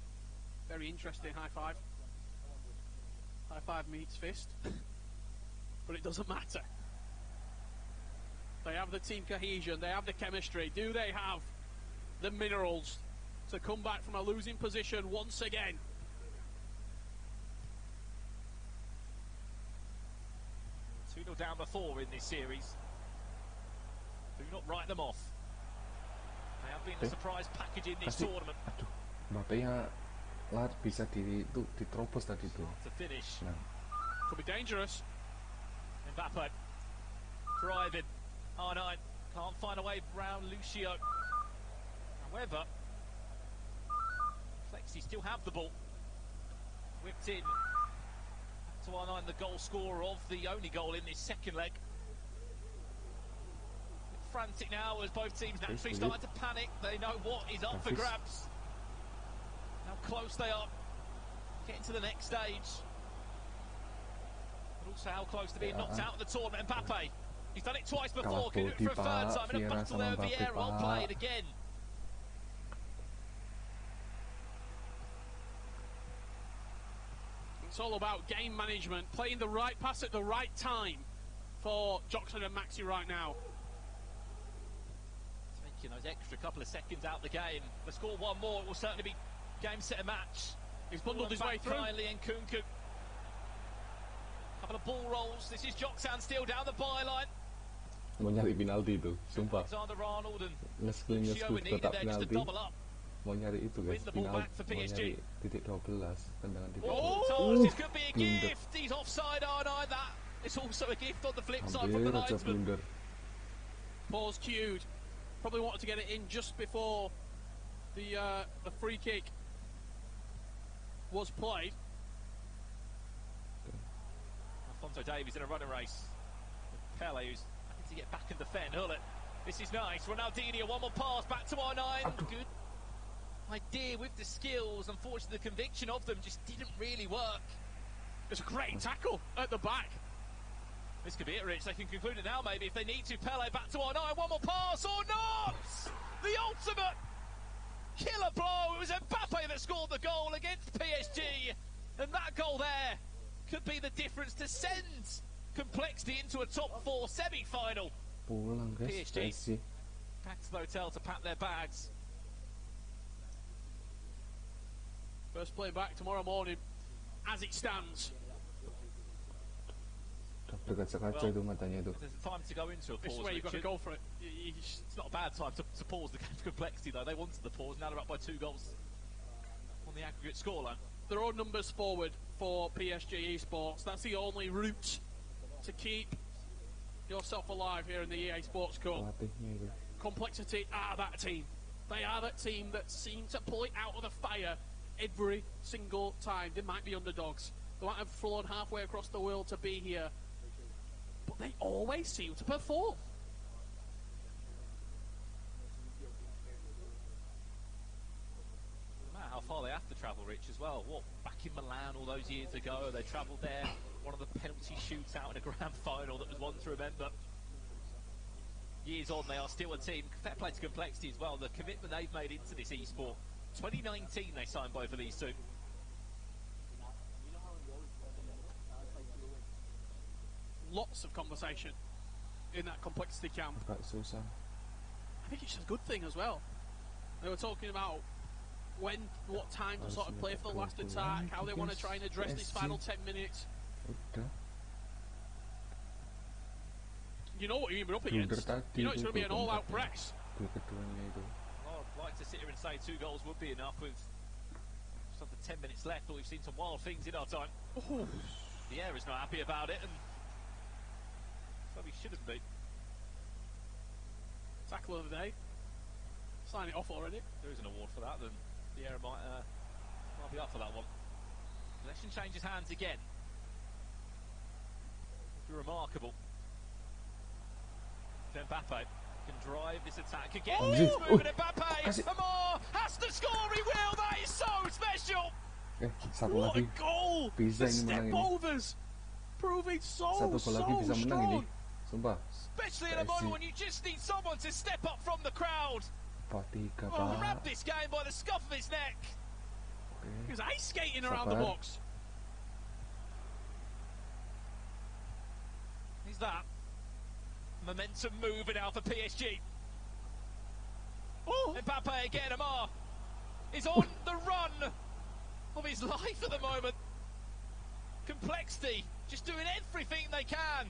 very interesting high five. High five meets fist. But it doesn't matter. They have the team cohesion, they have the chemistry. Do they have the minerals to come back from a losing position once again? Down before in this series. Do not write them off. They have been a surprise package in this tournament. Aduh, Mbappe-nya bisa diterobos tadi tuh. To finish. Nah. Could be dangerous. Mbappe driving. R9 can't find a way around Lucio. However, Flexi still have the ball. Whipped in. To R9, the goal scorer of the only goal in this second leg. Frantic now as both teams naturally starting to panic. They know what is up for grabs. How close they are getting to the next stage. But also how close to being knocked out of the tournament. Mbappe, he's done it twice before. Can do it for a third time in a battle there with Vieira. Well played again. It's all about game management, playing the right pass at the right time for Joxon and Maxi right now. Taking those extra couple of seconds out the game. They score one more, it will certainly be game, set and match. He's bundled his way through. Kylie and Kunku. Couple of ball rolls. This is Joxan still down the byline. Mau nyari penalti itu, sumpah. Alexander-Arnold and Nge-skill kotak penalti. Mau nyari itu guys, penalti. Mau nyari titik 12, tendangan titik 12. Oh, this could be a gift. He's offside, R9. That is also a gift on the flip side from the linesman. Paul's cued. Probably wanted to get it in just before the free kick was played. Alfonso Davies in a running race. Pele, who's happy to get back and defend. Hullet. This is nice. Ronaldinho, one more pass back to R9. Good idea with the skills. Unfortunately, the conviction of them just didn't really work. It's a great tackle at the back. This could be it, Rich. They can conclude it now, maybe, if they need to. Pele back to R9. One more pass or not! The ultimate killer blow. It was Mbappe that scored the goal against PSG. And that goal there could be the difference to send Complexity into a top 4 semi-final. PSG back to the hotel to pack their bags. First play back tomorrow morning, as it stands. There's time to go into a pause. This is where you've got to go for it. It's not a bad time to pause the game for Complexity, though. They wanted the pause. Now they're up by 2 goals on the aggregate scoreline. There are numbers forward for PSG Esports. That's the only route to keep yourself alive here in the EA Sports Cup. Complexity are that team. They are that team that seem to pull it out of the fire every single time. They might be underdogs. They might have flown halfway across the world to be here. But they always seem to perform. No matter how far they have to travel, Rich, as well. What, back in Milan all those years ago, they travelled there. One of the penalty shootout in a grand final that was one to remember. Years on, they are still a team. Fair play to Complexity as well. The commitment they've made into this e-sport. 2019 they signed both of these two. Lots of conversation in that Complexity camp. I think it's a good thing as well. They were talking about what time to sort of play for the last attack, how they want to try and address this final 10 minutes. You know what you're up against. You know it's going to be an all-out press. Well, I'd like to sit here and say 2 goals would be enough with just under 10 minutes left, but we've seen some wild things in our time. Ooh. The air is not happy about it, and so we shouldn't be. Tackle of the day. Sign it off already. There is an award for that, then the air might be up for that one. Possession changes hands again. Be remarkable. Mbappe can drive this attack again. Oh, moving Mbappe. Amar has to score. He will. That is so special. What a goal! The step overs proving so strong. Especially in a moment when you just need someone to step up from the crowd. Grab this game by the scuff of his neck. He was ice skating around the box. is that. Momentum moving now for PSG. Oh! Mbappe again, Amar is on the run of his life at the moment. Complexity just doing everything they can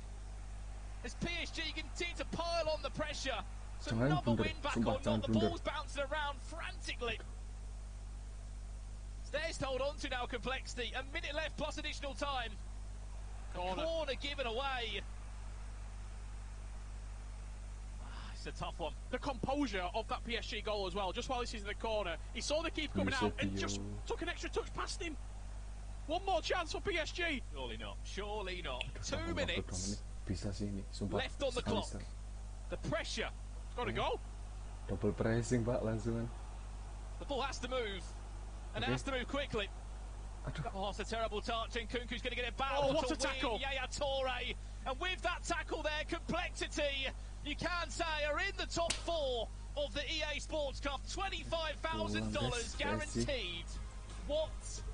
as PSG continue to pile on the pressure. So another win back on not. The ball's bouncing around frantically. It's theirs to hold on to now, Complexity. A minute left plus additional time. Corner given away. It's a tough one. The composure of that PSG goal as well, just while this is in the corner. He saw the keeper coming out and just took an extra touch past him. One more chance for PSG. Surely not. Surely not. 2 minutes left on the clock. The pressure. Got to go. Double pressing, Pak, langsungan. The ball has to move. And it has to move quickly. Oh, it's a terrible touch, and Kunku's going to get it back. Oh, what a tackle! Yaya Toure. And with that tackle there, Complexity, you can say, are in the top 4 of the EA Sports Cup. $25,000 guaranteed. What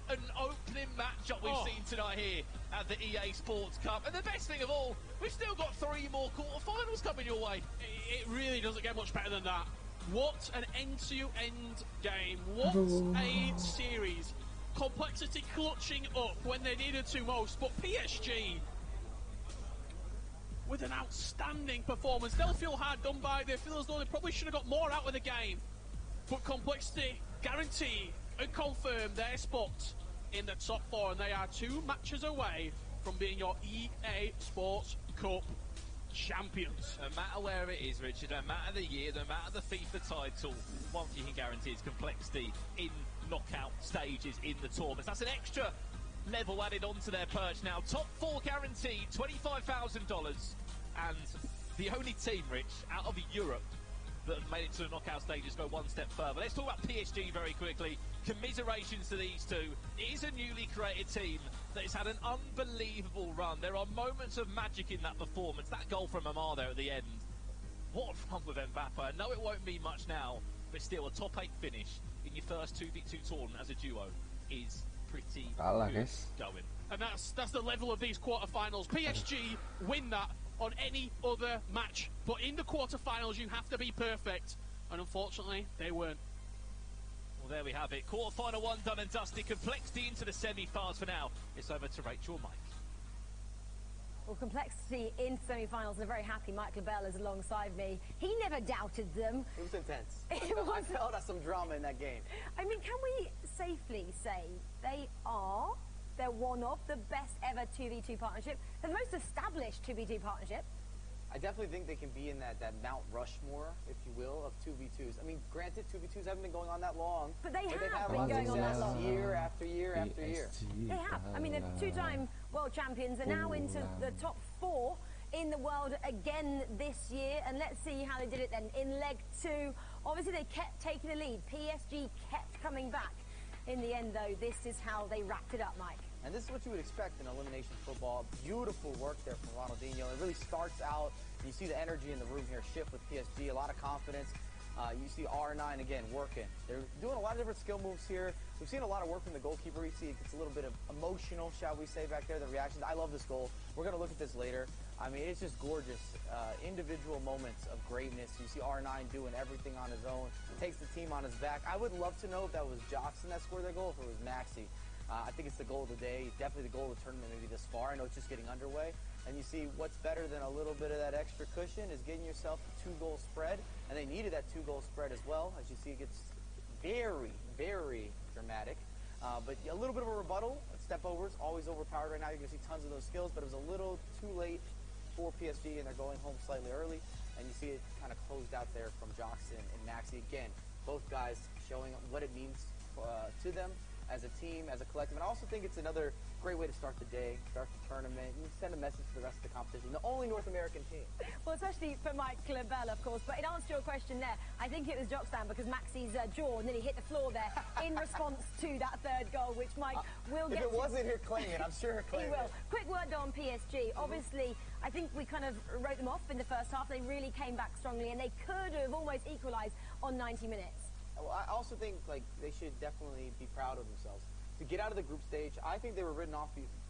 an opening matchup we've seen tonight here at the EA Sports Cup. And the best thing of all, we've still got 3 more quarterfinals coming your way. It really doesn't get much better than that. What an end-to-end game. What a series. Complexity clutching up when they needed to most, but PSG with an outstanding performance. They'll feel hard done by. They feel as though they probably should have got more out of the game. But Complexity guarantee and confirm their spot in the top 4, and they are 2 matches away from being your EA Sports Cup champions. No matter where it is, Richard, no matter the year, no matter the FIFA title, one thing you can guarantee is Complexity in knockout stages in the tournaments. That's an extra level added onto their perch now. Top 4 guaranteed, $25,000, and the only team, Rich, out of Europe that have made it to the knockout stages go one step further. Let's talk about PSG very quickly. Commiserations to these two. It is a newly created team that has had an unbelievable run. There are moments of magic in that performance. That goal from Amar there at the end. What a run with Mbappe. I know it won't mean much now, but still a top 8 finish in your first 2v2 tournament as a duo is pretty good going. And that's the level of these quarterfinals. PSG win that on any other match, but in the quarterfinals you have to be perfect, and unfortunately they weren't. Well, there we have it. Quarterfinal 1 done and dusted. Complexity into the semi-finals for now. It's over to Rachel Mike. Well, Complexity in semi-finals, and a very happy Mike Labelle is alongside me. He never doubted them. It was intense. It was. I felt some drama in that game. I mean, can we safely say they're one of the best ever 2v2 partnership, the most established 2v2 partnership? I definitely think they can be in that Mount Rushmore, if you will, of 2v2s. I mean, granted, 2v2s haven't been going on that long. But they have been going on that long. Year after year after year. They have. I mean, they're 2-time world champions are now into the top 4 in the world again this year. And let's see how they did it then in leg 2. Obviously, they kept taking the lead. PSG kept coming back. In the end, though, this is how they wrapped it up, Mike. And this is what you would expect in elimination football. Beautiful work there from Ronaldinho. It really starts out, you see the energy in the room here shift with PSG, a lot of confidence. You see R9 again working. They're doing a lot of different skill moves here. We've seen a lot of work from the goalkeeper. You see it gets a little bit of emotional, shall we say, back there, the reactions. I love this goal. We're going to look at this later. I mean, it's just gorgeous. Individual moments of greatness. You see R9 doing everything on his own, takes the team on his back. I would love to know if that was Jackson that scored that goal, if it was Maxi. I think it's the goal of the day, definitely the goal of the tournament maybe this far. I know it's just getting underway. And you see what's better than a little bit of that extra cushion is getting yourself a 2-goal spread. And they needed that 2-goal spread as well. As you see, it gets very, very dramatic. But a little bit of a rebuttal. Step overs, always overpowered right now. You're going to see tons of those skills, but it was a little too late for PSG, and they're going home slightly early. And you see it kind of closed out there from Jackson and Maxi. Again, both guys showing what it means to them as a team, as a collective. And I also think it's another great way to start the day, start the tournament, and send a message to the rest of the competition. The only North American team. Well, especially for Mike Labelle, of course. But in answer to your question there, I think it was Jockstand because Maxi's jaw nearly hit the floor there in response to that 3rd goal, which Mike will get If it wasn't, he'll claim it. I'm sure he'll claim it. He will. Quick word on PSG. Obviously, I think we kind of wrote them off in the first half. They really came back strongly, and they could have almost equalised on 90 minutes. Well, I also think they should definitely be proud of themselves. To get out of the group stage, I think they were written off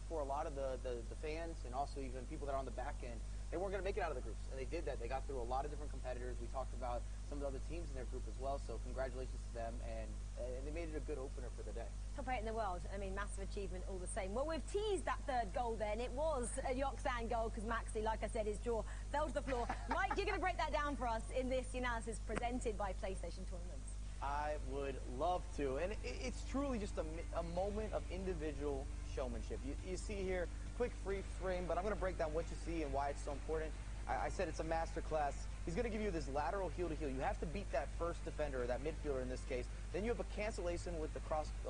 for a lot of the fans and also even people that are on the back end. they weren't going to make it out of the groups, and they did that. They got through a lot of different competitors. We talked about some of the other teams in their group as well, so congratulations to them, and they made it a good opener for the day. Top 8 in the world. I mean, massive achievement all the same. Well, we've teased that third goal then. It was a Yoksan goal because Maxi, like I said, his jaw fell to the floor. Mike, you're going to break that down for us in this analysis presented by PlayStation Tournaments. I would love to, and it's truly just a moment of individual showmanship. You see here, quick free frame, but I'm going to break down what you see and why it's so important. I said it's a masterclass. He's going to give you this lateral heel-to-heel. You have to beat that first defender, or that midfielder in this case. Then you have a cancellation with the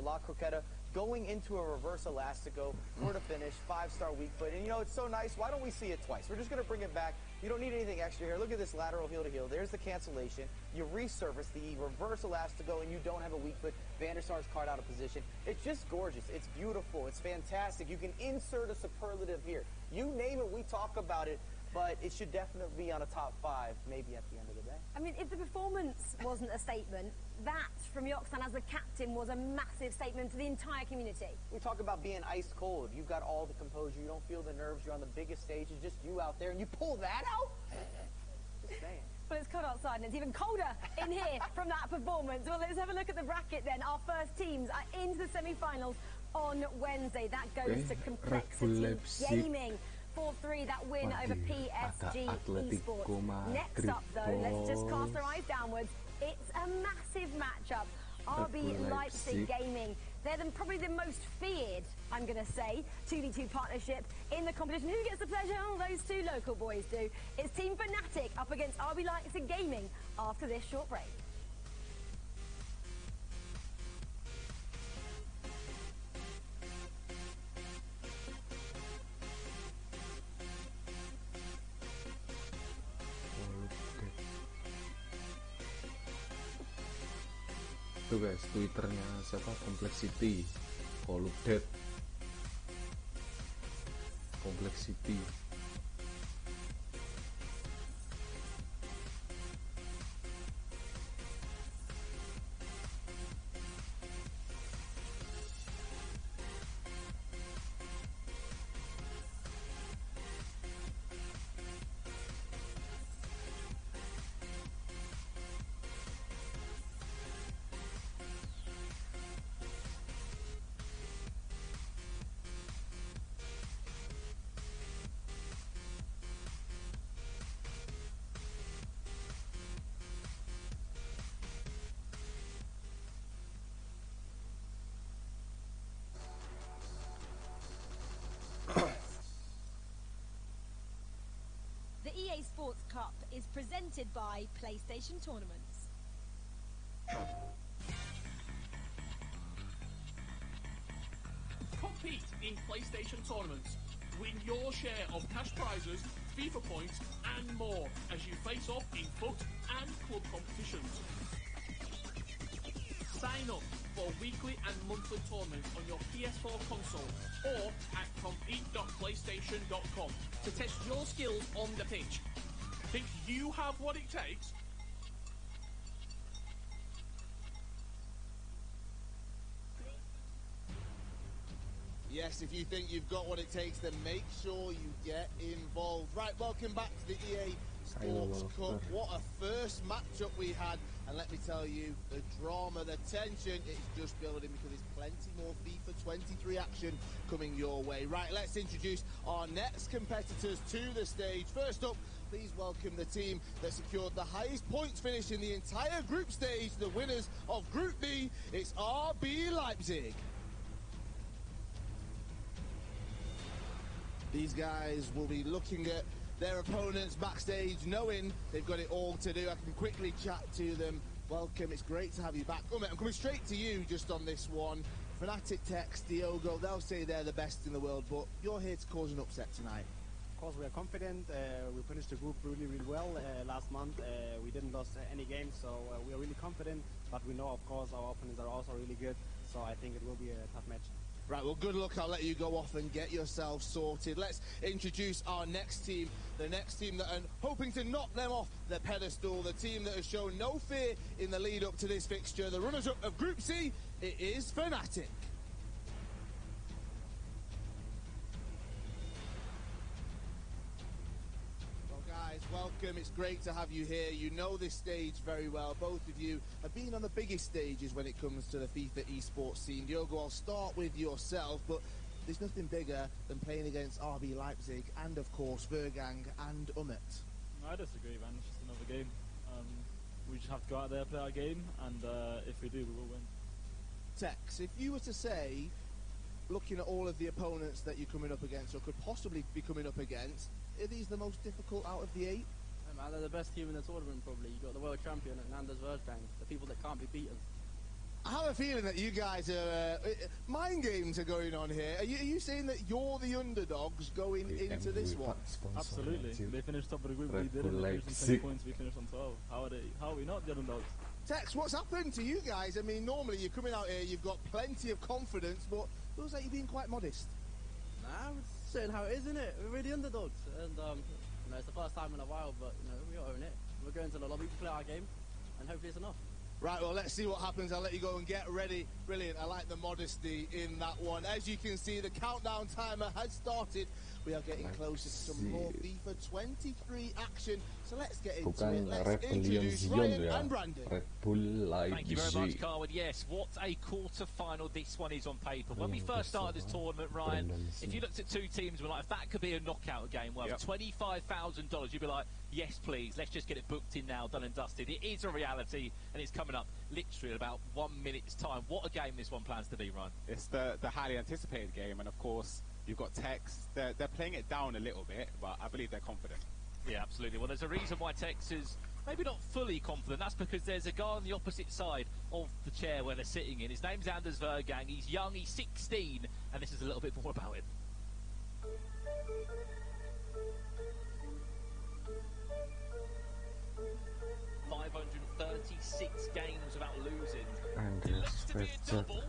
La Croqueta, going into a reverse elastico for the finish, 5-star weak foot. And you know, it's so nice. Why don't we see it twice? We're just going to bring it back. You don't need anything extra here. Look at this lateral heel-to-heel. There's the cancellation. You resurface the reverse elastico, and you don't have a weak foot. Van der Sar's card out of position. It's just gorgeous. It's beautiful. It's fantastic. You can insert a superlative here. You name it, we talk about it. But it should definitely be on a top 5, maybe at the end of the day. I mean, if the performance wasn't a statement, that from Yoksan as the captain was a massive statement to the entire community. We talk about being ice cold. You've got all the composure. You don't feel the nerves. You're on the biggest stage. It's just you out there, and you pull that out? Just saying. Well, it's cold outside, and it's even colder in here from that performance. Well, let's have a look at the bracket then. Our first teams are into the semi-finals on Wednesday. That goes to Complexity Gaming. 4-3, that win over PSG Esports. Next up, though, let's just cast our eyes downwards. It's a massive matchup. RB Leipzig Gaming. They're probably the most feared, I'm going to say, 2v2 partnership in the competition. Who gets the pleasure? Oh, those two local boys do. It's Team Fnatic up against RB Leipzig Gaming after this short break. Tuh guys, Twitternya siapa? Complexity, Call of Dead, Complexity. EA Sports Cup is presented by PlayStation Tournaments. Compete in PlayStation Tournaments. Win your share of cash prizes, FIFA points, and more as you face off in FUT and club competitions. Sign up for weekly and monthly tournaments on your PS4 console or at compete.playstation.com to test your skills on the pitch. Think you have what it takes? Yes, if you think you've got what it takes, then make sure you get involved. Right, welcome back to the EA Sports Cup. What a first matchup we had. And let me tell you, the drama, the tension, it's just building because there's plenty more FIFA 23 action coming your way. Right, let's introduce our next competitors to the stage. First up, please welcome the team that secured the highest points finish in the entire group stage, the winners of Group B. It's RB Leipzig. These guys will be looking at their opponents backstage, knowing they've got it all to do. I can quickly chat to them. Welcome, it's great to have you back. I'm coming straight to you just on this one. Fnatic, Tex, Diogo, they'll say they're the best in the world, but you're here to cause an upset tonight. Of course, we are confident. We finished the group really, really well last month. We didn't lose any games, so we are really confident. But we know, of course, our opponents are also really good, so I think it will be a tough match. Right, well, good luck. I'll let you go off and get yourself sorted. Let's introduce our next team, the next team that are hoping to knock them off the pedestal, the team that has shown no fear in the lead up to this fixture. The runners-up of Group C, it is Fnatic. welcome. It's great to have you here. You know this stage very well. Both of you have been on the biggest stages when it comes to the FIFA esports scene. Diogo, I'll start with yourself, but there's nothing bigger than playing against RB Leipzig and, of course, Vergang and Ummet. I disagree, man. It's just another game. We just have to go out there, play our game, and if we do, we will win. Tex, if you were to say, looking at all of the opponents that you're coming up against or could possibly be coming up against, are these the most difficult out of the 8? Yeah, man, they're the best team in the tournament, probably. You've got the world champion at Nanda's Vergang, the people that can't be beaten. I have a feeling that you guys are... mind games are going on here. Are you saying that you're the underdogs going into this one? Absolutely. They finished top of the group, we didn't. They finished 10 points, we finished on 12. How are we not the underdogs? Tex, what's happened to you guys? I mean, normally you're coming out here, you've got plenty of confidence, but it feels like you're being quite modest. Nah, we're saying how it is, isn't it? We're really underdogs. And, you know, it's the first time in a while, but, you know, we own it. We're going to the lobby to play our game, and hopefully it's enough. Right, well, let's see what happens. I'll let you go and get ready. Brilliant. I like the modesty in that one. As you can see, the countdown timer has started. We are getting closer to some more FIFA 23 action. So let's get into it. Let's introduce Ryan and Brandon. Thank you very much, Carwood. Yes, what a quarter-final this one is on paper. When we first started this tournament, Ryan, if you looked at two teams, we're like, if that could be a knockout game worth $25,000, you'd be like, yes, please, let's just get it booked in now, done and dusted. It is a reality, and it's coming up literally in about 1 minute's time. What a game this one plans to be, Ryan. It's the highly anticipated game, and of course, you've got Tex. They're playing it down a little bit, but I believe they're confident. Yeah, absolutely. Well, there's a reason why Tex is maybe not fully confident. That's because there's a guy on the opposite side of the chair where they're sitting in. His name's Anders Vergang. He's young, he's 16, and this is a little bit more about him. ...536 games without losing. And it looks to be a double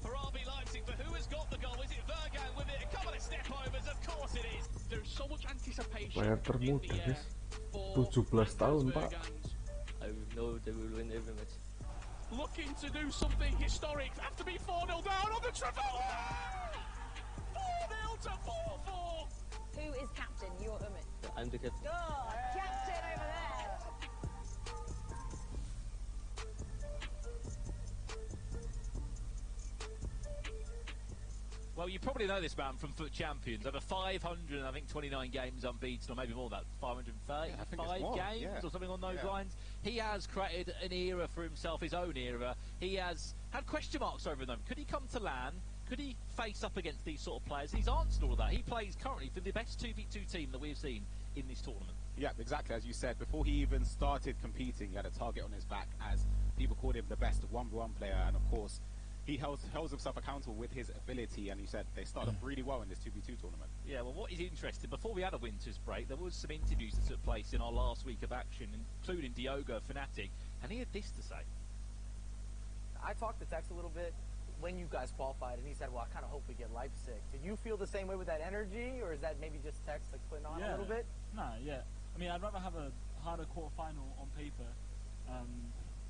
for RB Leipzig, but who has got the goal? Is it Vergang with it? A couple of step-overs, of course it is. There's so much anticipation. Player termuda, guys. 17 tahun, Pak. I know they will win every match. Looking to do something historic after being 4-0 down on the triple. 4-0 to 4-4. Who is captain? You or Ummet? I'm the captain. Oh, captain over there. Well, you probably know this man from Foot Champions. Over 500, I think 29 games unbeaten, or maybe more than that, 535 games or something on those lines. He has created an era for himself, his own era. He has had question marks over them. Could he come to LAN? Could he face up against these sort of players? He's answered all of that. He plays currently for the best 2v2 team that we've seen in this tournament. Yeah, exactly. As you said, before he even started competing, he had a target on his back, as people called him the best 1v1 player, and of course, he holds himself accountable with his ability, and you said they started off really well in this 2v2 tournament. Yeah, well, what is interesting, before we had a winter's break, there was some interviews that took place in our last week of action, including Diogo Fnatic, and he had this to say. I talked to Tex a little bit when you guys qualified, and he said, well, I kind of hope we get Leipzig. Did you feel the same way with that energy, or is that maybe just Tex like putting on a little bit? Nah, yeah. I mean, I'd rather have a harder quarterfinal on paper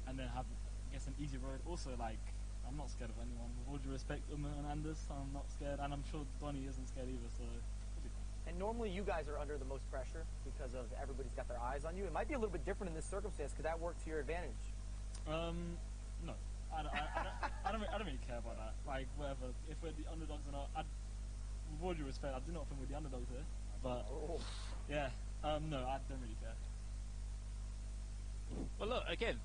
and then have, I guess, an easy road. Also, like, I'm not scared of anyone. With all due respect, Ummet and Anders, I'm not scared, and I'm sure Donny isn't scared either, so it'll be fine. And normally you guys are under the most pressure because of everybody's got their eyes on you. It might be a little bit different in this circumstance. Could that work to your advantage? No. I don't really care about that. Like, whatever. If we're the underdogs or not, with all due respect, I do not think we're the underdogs here. But, yeah, no, I don't really care. Well, look, again,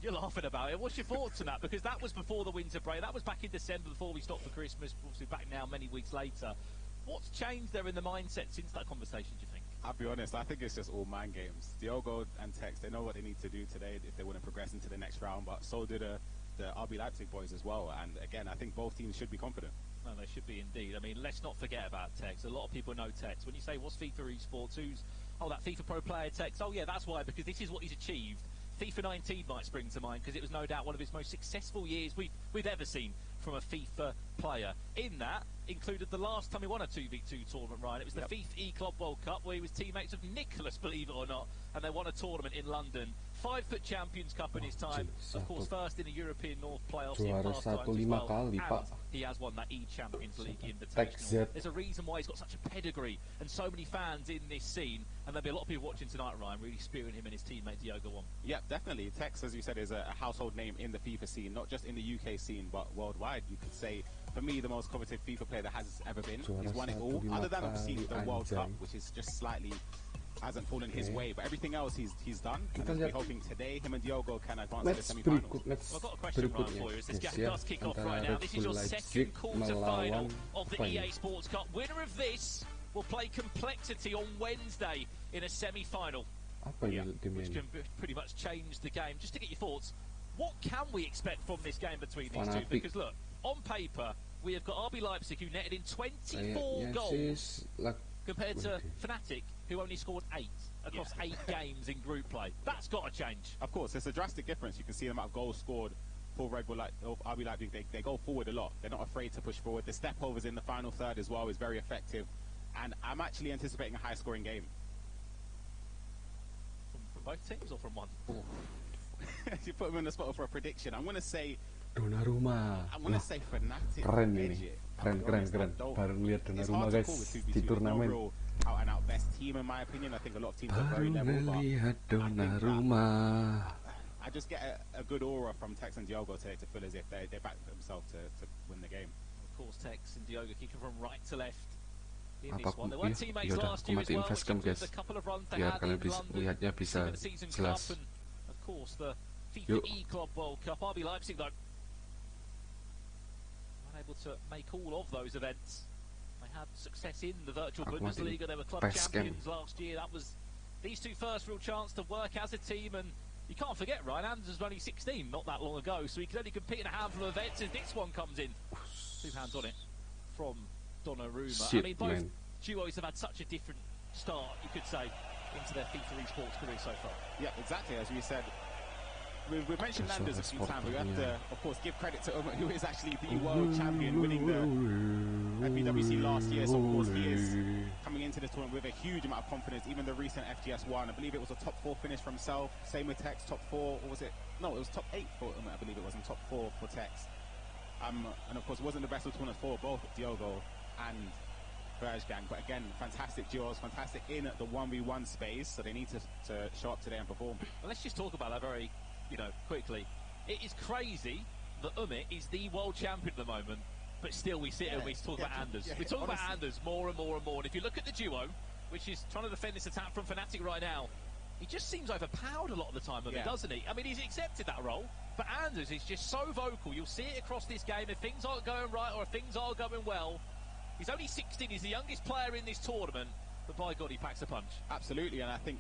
you're laughing about it. What's your thoughts on that? Because that was before the winter break. That was back in December before we stopped for Christmas. Obviously back now many weeks later. What's changed there in the mindset since that conversation, do you think? I'll be honest, I think it's just all man games. Diogo and Tex, they know what they need to do today if they want to progress into the next round, but so do the RB Leipzig boys as well. And again, I think both teams should be confident. No, they should be indeed. I mean, let's not forget about Tex. A lot of people know Tex. When you say, what's FIFA esports? Who's, that FIFA Pro player Tex? Oh, yeah, that's why, because this is what he's achieved. FIFA 19 might spring to mind because it was no doubt one of his most successful years we've ever seen from a FIFA player. In that included the last time he won a 2v2 tournament, Ryan. It was the FIFA E-Club World Cup where he was teammates of Nicholas, believe it or not, and they won a tournament in London 5-foot Champions Cup in his time, of course, first in a European North playoffs juara in past times 1 as 5 well, kali, and Pak. he has won that E-Champions League Invitational. There's a reason why he's got such a pedigree and so many fans in this scene, and there'll be a lot of people watching tonight, Ryan, really spearing him and his teammate Diogo on. Yeah, definitely. Tex, as you said, is a household name in the FIFA scene, not just in the UK scene, but worldwide. You could say, for me, the most coveted FIFA player that has ever been. He's won it all, other than obviously the World Cup, which is just slightly hasn't fallen his way, but everything else he's done, and we're hoping today him and Diogo can advance to the semi-finals. Well, I've got a question, Ryan, for you as this game does kick off right now. This is your second quarter-final of the EA Sports Cup. Winner of this will play Complexity on Wednesday in a semi-final, which can pretty much change the game. Just to get your thoughts, what can we expect from this game between these two? Because look, on paper, we have got RB Leipzig, who netted in 24 goals compared to Fnatic, who only scored 8 across 8 games in group play. That's got to change. Of course, it's a drastic difference. You can see the amount of goals scored for RB Leipzig. They go forward a lot. They're not afraid to push forward. The step overs in the final third as well is very effective. And I'm actually anticipating a high-scoring game. From both teams or from one? You put them in the spot for a prediction. I'm going to say Donnarumma. I'm going to say Fnatic. Keren ini. Keren. Baru lihat Donnarumma, guys, di turnamen. Out and out best team in my opinion. I think a lot of teams are very level. Lihat Donnarumma. I just get a good aura from Tex and Diogo today to feel as if they back themselves to win the game. Of course, Tex and Diogo kicking from right to left in this one. They were teammates last year as well, which includes a couple of runs they had in London, the season cup, and of course the FIFA E-Club World Cup. RB Leipzig, though, unable to make all of those events. They had success in the virtual Bundesliga. They were club champions last year. That was these two first real chance to work as a team, and you can't forget, Ryan, Anders was only 16 not that long ago, so he could only compete in a handful of events as this one comes in. 2 hands on it from Donnarumma. I mean, both duos have had such a different start, you could say, into their FIFA esports career so far. Yeah, exactly. As we said, we've mentioned Anders a few times, but we have to, of course, give credit to Umut, who is actually the world champion, winning the FBWC last year. So, of course, he is coming into this tournament with a huge amount of confidence. Even the recent FGS1, I believe it was a top 4 finish for himself. Same with Tex, top 4, or was it? No, it was top 8 for Umut, I believe it was, and top 4 for Tex. And, of course, it wasn't the best of tournaments for both Diogo and Berggang, but again, fantastic duos, fantastic in the 1v1 space, so they need to show up today and perform. Well, let's just talk about that very, quickly. It is crazy that Umut is the world champion at the moment, but still we sit and we talk about Anders. We talk about Anders more and more and more, and if you look at the duo, which is trying to defend this attack from Fnatic right now, he just seems overpowered a lot of the time, doesn't he? I mean, he's accepted that role, but Anders is just so vocal. You'll see it across this game. If things aren't going right or if things are going well, he's only 16. He's the youngest player in this tournament, but by God, he packs a punch. Absolutely, and I think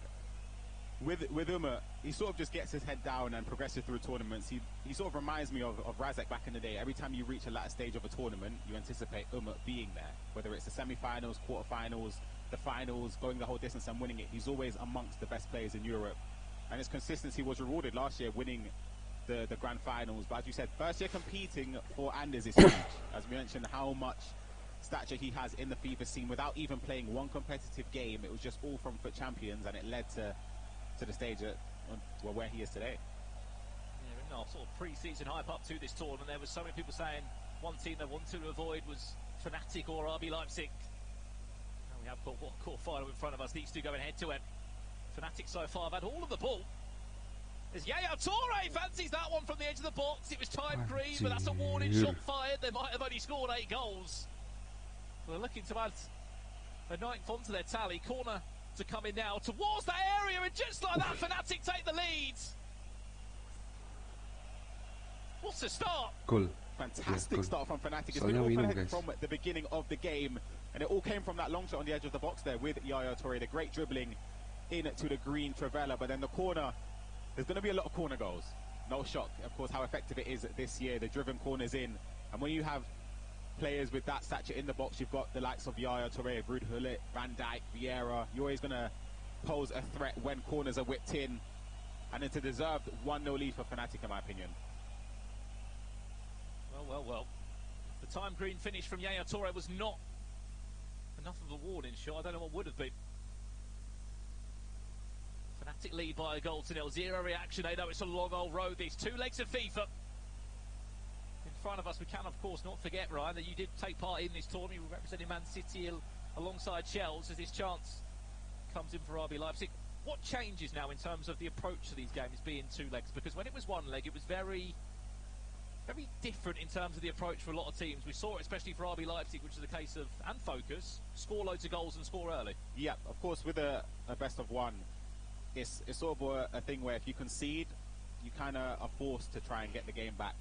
with Umut, he sort of just gets his head down and progresses through tournaments. He sort of reminds me of Razek back in the day. Every time you reach a latter stage of a tournament, you anticipate Umut being there, whether it's the semi-finals, quarter-finals, the finals, going the whole distance and winning it. He's always amongst the best players in Europe, and his consistency was rewarded last year, winning the grand finals. But as you said, first year competing for Anders is huge. As we mentioned, how much stature he has in the FIFA scene without even playing one competitive game. It was just all from FUT Champions, and it led to the stage where he is today. Yeah, in our sort of pre-season hype up to this tournament, there was so many people saying one team they wanted to avoid was Fnatic or RB Leipzig. Now we have got one quarter-final in front of us. These two going head-to-head. Fnatic so far have had all of the ball. As Yaya Toure fancies that one from the edge of the box. It was time green, but that's a warning shot fired. They might have only scored 8 goals. They're looking to add a 9th onto their tally. Corner to come in now towards that area, and just like that, Fnatic take the lead. What's a start? Cool. Fantastic start from Fnatic. It's been all Fnatic from the beginning of the game, and it all came from that long shot on the edge of the box there with Yaya Toure. The great dribbling into the green Travella, but then the corner, there's going to be a lot of corner goals. No shock, of course, how effective it is this year. The driven corners in, and when you have players with that stature in the box, you've got the likes of Yaya Toure, Ruud Gullit, Van Dijk, Vieira. You're always going to pose a threat when corners are whipped in, and it's a deserved 1-0 lead for Fnatic, in my opinion. Well. The time green finish from Yaya Toure was not enough of a warning shot. I don't know what would have been. Fnatic lead by a goal to nil. Zero reaction. They know it's a long old road. These 2 legs of FIFA in front of us. We can, of course, not forget, Ryan, that you did take part in this tournament. You were representing Man City alongside Chelsea as this chance comes in for RB Leipzig. What changes now in terms of the approach to these games being 2 legs? Because when it was 1 leg, it was very different in terms of the approach for a lot of teams. We saw it especially for RB Leipzig, which is a case of, and focus, score loads of goals and score early. Yeah, of course, with a best of 1, it's sort of a thing where if you concede, you kind of are forced to try and get the game back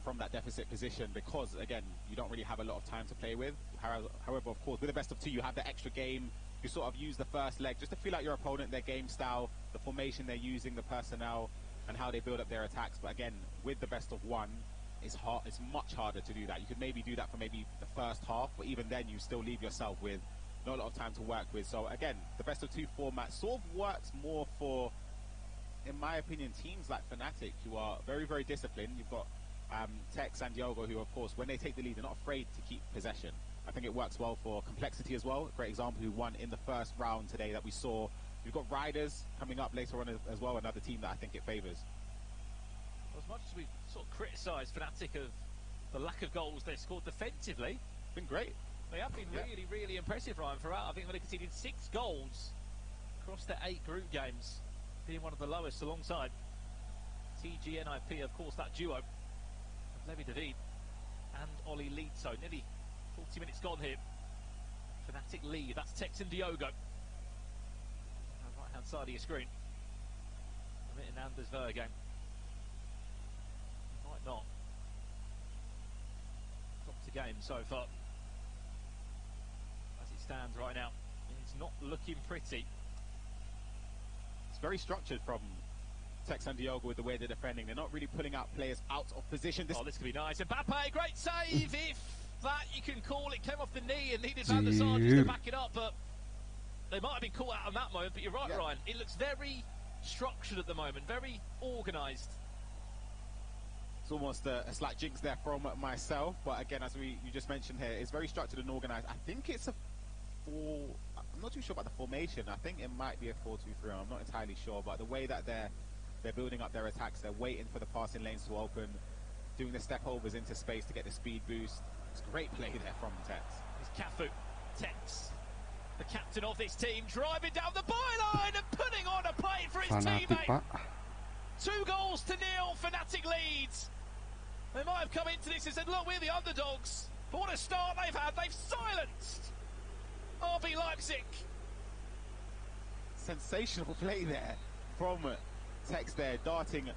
from that deficit position, because, again, you don't really have a lot of time to play with. However, of course, with a best of 2, you have the extra game. You sort of use the first leg just to feel out your opponent, their game style, the formation they're using, the personnel, and how they build up their attacks. But again, with the best of 1, it's much harder to do that. You could maybe do that for maybe the first half, but even then you still leave yourself with not a lot of time to work with. So again, the best of 2 format sort of works more for, in my opinion, teams like Fnatic, who are very, very disciplined. You've got Tex and Diogo, who, of course, when they take the lead, they're not afraid to keep possession. I think it works well for Complexity as well. A great example, who won in the first round today that we saw. We've got Riders coming up later on as well, another team that I think it favours. Well, as much as we've sort of criticised Fnatic of the lack of goals they scored defensively, been great. They have been really, really impressive, Ryan. Throughout, I think they conceded 6 goals across their 8 group games, being one of the lowest alongside TGNIP, of course, that duo of Levi David and Ollie Lead. So nearly 40 minutes gone here. Fnatic lead. That's Tex and Diogo. Right hand side of your screen. And Anders Vergang. Might not. Top to game so far. As it stands right now, it's not looking pretty. It's very structured from Tex and Diogo with the way they're defending. They're not really putting out players out of position. This could be nice. Mbappe, great save, if that you can call it. Came off the knee and needed Van der Sar just to back it up, but they might have been caught out on that moment. But you're right, Ryan. It looks very structured at the moment, very organised. It's almost a slight jinx there from myself, but again, as you just mentioned here, it's very structured and organised. I think it's I'm not too sure about the formation. I think it might be a 4-2-3. I'm not entirely sure, but the way that they're building up their attacks, they're waiting for the passing lanes to open, doing the step overs into space to get the speed boost. It's great play there from Tex. It's Cafu, Tex, the captain of this team, driving down the byline and putting on a play for his teammate. 2 goals to nil, Fnatic leads. They might have come into this and said, look, we're the underdogs. But what a start they've had. They've silenced RB Leipzig. Sensational play there from Tex there, darting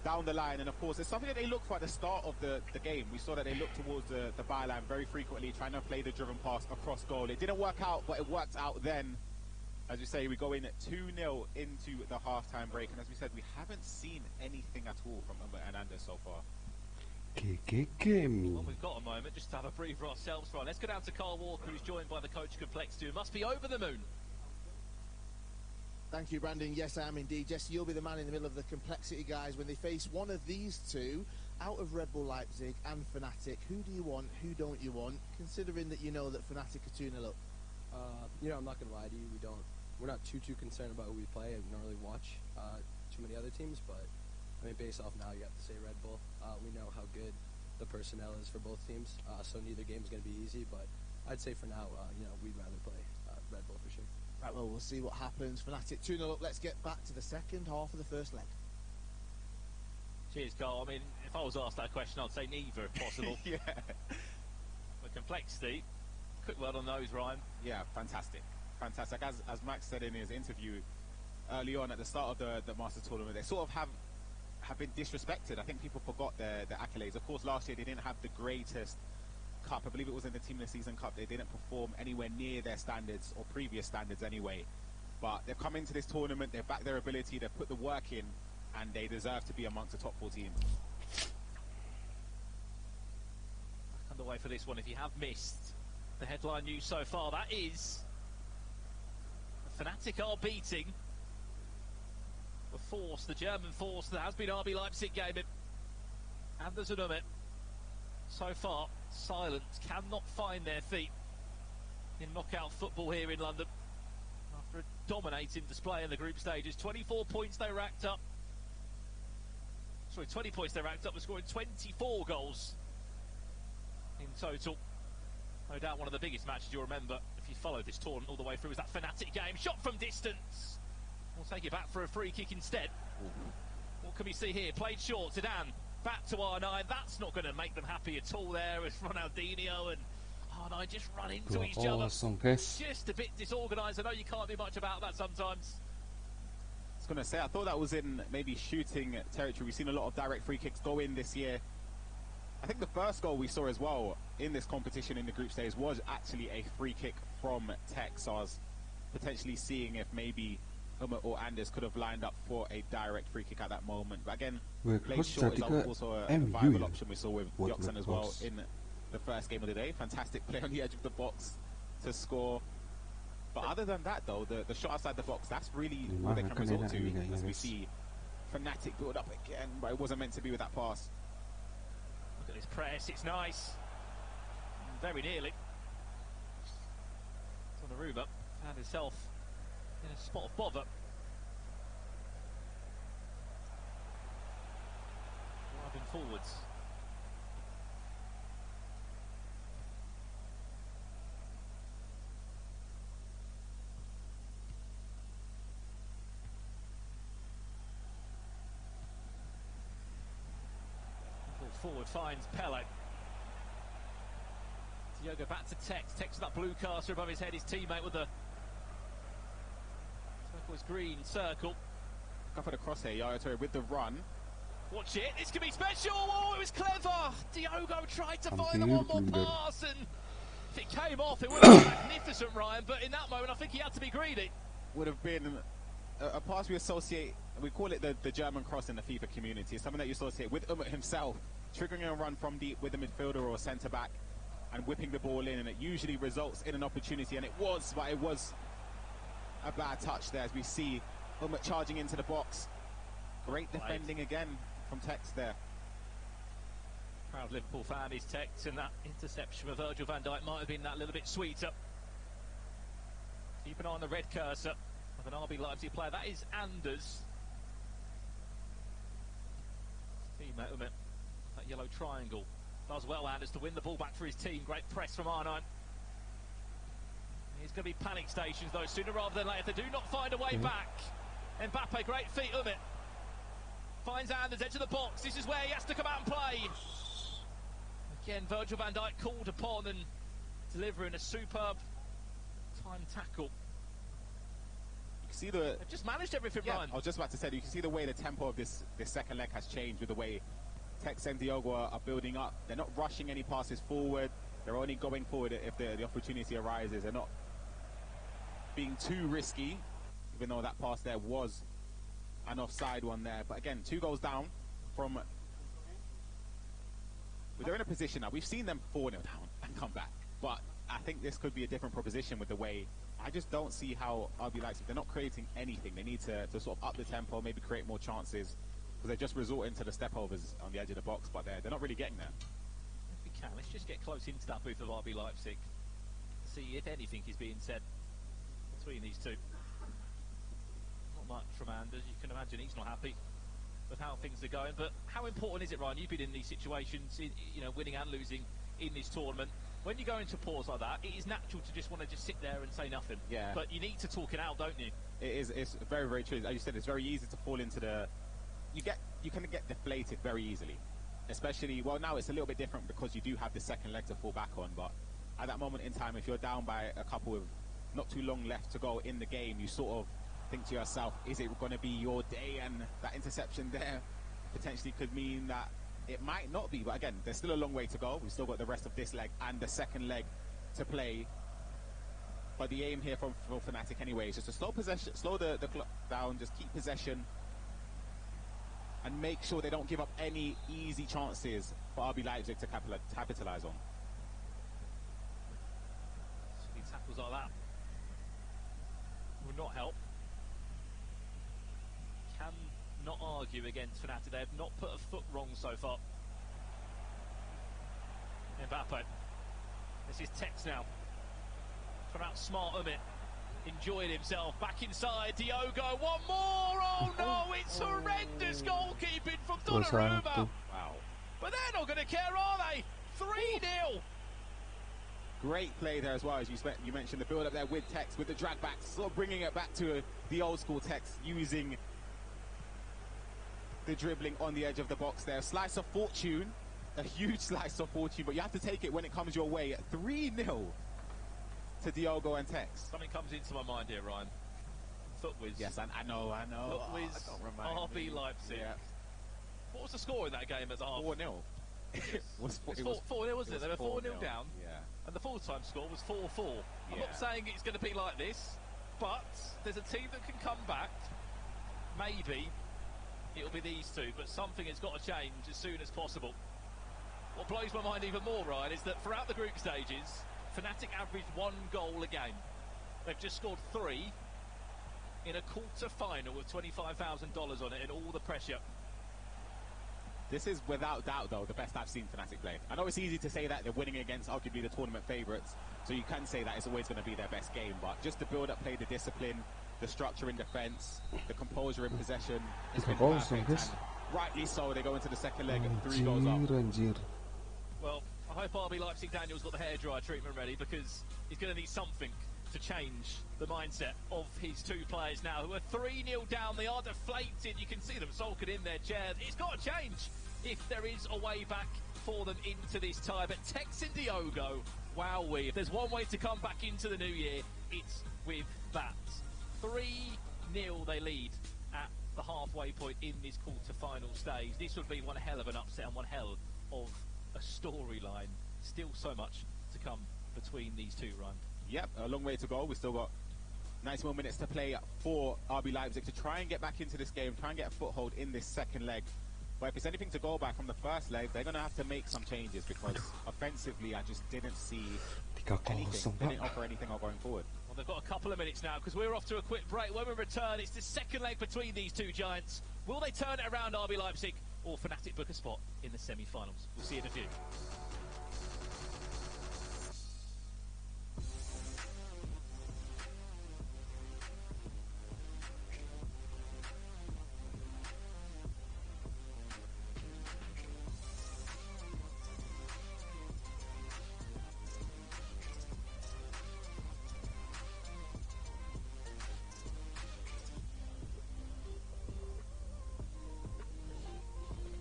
down the line. And of course, it's something that they look for at the start of the game. We saw that they looked towards the byline very frequently, trying to play the driven pass across goal. It didn't work out, but it worked out then. As you say, we go in 2-0 into the half-time break. And as we said, we haven't seen anything at all from Hernandez so far. Well, we've got a moment just to have a breather ourselves, Ryan. Let's go down to Carl Walker, who's joined by the coach Complexity, who must be over the moon. Thank you, Brandon. Yes, I am indeed. Jesse, you'll be the man in the middle of the Complexity guys when they face one of these 2 out of Red Bull Leipzig and Fnatic. Who do you want? Who don't you want? Considering that you know that Fnatic are 2-0 up. I'm not going to lie to you. We're not too concerned about who we play. We don't really watch too many other teams, but I mean, based off now, you have to say Red Bull. We know how good the personnel is for both teams, so neither game is going to be easy. But I'd say for now, we'd rather play Red Bull for sure. Right, well, we'll see what happens. Fnatic 2-0 up. Let's get back to the second half of the first leg. Cheers, Carl. I mean, if I was asked that question, I'd say neither, if possible. Yeah. But Complexity, quick word on those, Ryan. Yeah, fantastic. Fantastic. As Max said in his interview early on at the start of the Masters tournament, they sort of have been disrespected. I think people forgot their accolades. Of course, last year they didn't have the greatest cup. I believe it was in the Team of the Season Cup. They didn't perform anywhere near their standards, or previous standards anyway. But they've come into this tournament, they've backed their ability, they've put the work in, and they deserve to be amongst the top 4 teams. Underway for this one. If you have missed the headline news so far, that is Fnatic are beating the German force that has been RB Leipzig gaming. Anders Vergang, so far, silent, cannot find their feet in knockout football here in London. After a dominating display in the group stages. 24 points they racked up. Sorry, 20 points they racked up, but scoring 24 goals in total. No doubt one of the biggest matches you'll remember if you followed this tournament all the way through was that Fnatic game. Shot from distance. We'll take it back for a free kick instead. What can we see here? Played short. Zidane back to R9. That's not going to make them happy at all there as Ronaldinho and R9 just run into each other. Just a bit disorganised. I know you can't do much about that sometimes. I was going to say, I thought that was in maybe shooting territory. We've seen a lot of direct free kicks go in this year. I think the first goal we saw as well in this competition in the group stage was actually a free kick from Tech. So I was potentially seeing if maybe or Anders could have lined up for a direct free kick at that moment. But again, played short is also a viable option we saw with Yoxan as well in the first game of the day. Fantastic play on the edge of the box to score. But other than that, though, the shot outside the box, that's really all they can resort to. As we see Fnatic build up again, but it wasn't meant to be with that pass. Look at this press, it's nice. Very nearly. Donnarumma found himself in a spot of bother. Driving forwards. Forward finds Pele. Diogo back to Tex. Tex with that blue caster above his head. His teammate with the turquoise green circle. Go for the cross here, Yaya Toure with the run. Watch it. This could be special. Oh, it was clever. Diogo tried to find the one more pass, and if it came off, it would have been magnificent, Ryan. But in that moment, I think he had to be greedy. Would have been a pass we associate. We call it the German cross in the FIFA community. It's something that you associate with himself. Triggering a run from deep with a midfielder or a centre-back and whipping the ball in, and it usually results in an opportunity, and it was a bad touch there as we see charging into the box. Great defending again from Tex there. Proud Liverpool fan is Tex, and that interception of Virgil van Dijk might have been that little bit sweeter. Keep an eye on the red cursor of an RB Leipzig player. That is Anders. Teammate of it. That yellow triangle does well, Anders, to win the ball back for his team. Great press from R9. He's going to be panic stations though sooner rather than later. If they do not find a way back. Mbappe, great feet, Umit finds Anders edge of the box. This is where he has to come out and play. Again, Virgil van Dijk called upon and delivering a superb time tackle. You can see they've just managed everything, Ryan. I was just about to say, you can see the way the tempo of this second leg has changed with the way Tex and Diogo are building up. They're not rushing any passes forward. They're only going forward if the opportunity arises. They're not being too risky, even though that pass there was an offside one there. But again, 2 goals down from... They're in a position now. We've seen them 4-0 down and come back. But I think this could be a different proposition with the way... I just don't see how RB Leipzig, they're not creating anything. They need to sort of up the tempo, maybe create more chances. Because they're just resorting to the step-overs on the edge of the box, but they're not really getting there. If we can, let's just get close into that booth of RB Leipzig. See if anything is being said between these two. Not much from Anders. You can imagine he's not happy with how things are going. But how important is it, Ryan? You've been in these situations, winning and losing in this tournament. When you go into pause like that, it is natural to just want to sit there and say nothing. Yeah. But you need to talk it out, don't you? It is. It's very, very true. As you said, it's very easy to fall into the... You can get deflated very easily, especially, well, now it's a little bit different because you do have the second leg to fall back on, but at that moment in time, if you're down by a couple of not too long left to go in the game, you sort of think to yourself, is it going to be your day? And that interception there potentially could mean that it might not be, but again, there's still a long way to go. We've still got the rest of this leg and the second leg to play. But the aim here for Fnatic anyway is just to slow the clock down, just keep possession, and make sure they don't give up any easy chances for RB Leipzig to capitalise on. Tackles like that will not help. Can not argue against Fnatic. They have not put a foot wrong so far. Mbappe. This is Tex now. Trying to outsmart Umit. enjoying himself. Back inside, Diogo, one more! Oh no, it's horrendous goalkeeping from Donnarumma! Wow. But they're not going to care, are they? 3-0! Great play there as well, as you mentioned, the build-up there with Tex, with the drag back, sort of bringing it back to the old-school Tex, using the dribbling on the edge of the box there. Slice of fortune, a huge slice of fortune, but you have to take it when it comes your way. 3-0 to Diogo and Tex. Something comes into my mind here, Ryan. Footwiz. Yes, I know. Footwiz, RB Leipzig. Yeah. What was the score in that game at the half? 4-0. It was 4-0, wasn't it? They were 4-0 down. Yeah. And the full-time score was 4-4. I'm not saying it's going to be like this, but there's a team that can come back. Maybe it'll be these two, but something has got to change as soon as possible. What blows my mind even more, Ryan, is that throughout the group stages, Fnatic averaged 1 goal a game. They've just scored 3 in a quarter-final with $25,000 on it and all the pressure. This is without doubt, though, the best I've seen Fnatic play. I know it's easy to say that they're winning against arguably the tournament favourites, so you can say that it's always going to be their best game, but just the build-up play, the discipline, the structure in defence, the composure in possession, has been perfect, and rightly so. They go into the second leg and 3 goals up. Well, I hope RB Leipzig Daniel's got the hairdryer treatment ready, because he's going to need something to change the mindset of his 2 players now, who are 3-0 down. They are deflated. You can see them sulking in their chairs. It's got to change if there is a way back for them into this tie. But Tex and Diogo, wowee. If there's one way to come back into the new year, it's with that. 3-0 they lead at the halfway point in this quarter-final stage. This would be one hell of an upset and one hell of a storyline. Still so much to come between these two, Ryan. Yep, a long way to go. We've still got 90 more minutes to play for RB Leipzig to try and get back into this game, try and get a foothold in this second leg. But if it's anything to go back from the first leg, they're going to have to make some changes, because offensively I just didn't see anything. They didn't offer anything going forward. Well, they've got a couple of minutes now, because we're off to a quick break. When we return, it's the second leg between these two giants. Will they turn it around, RB Leipzig, or Fnatic book a spot in the semi-finals? We'll see you in a few.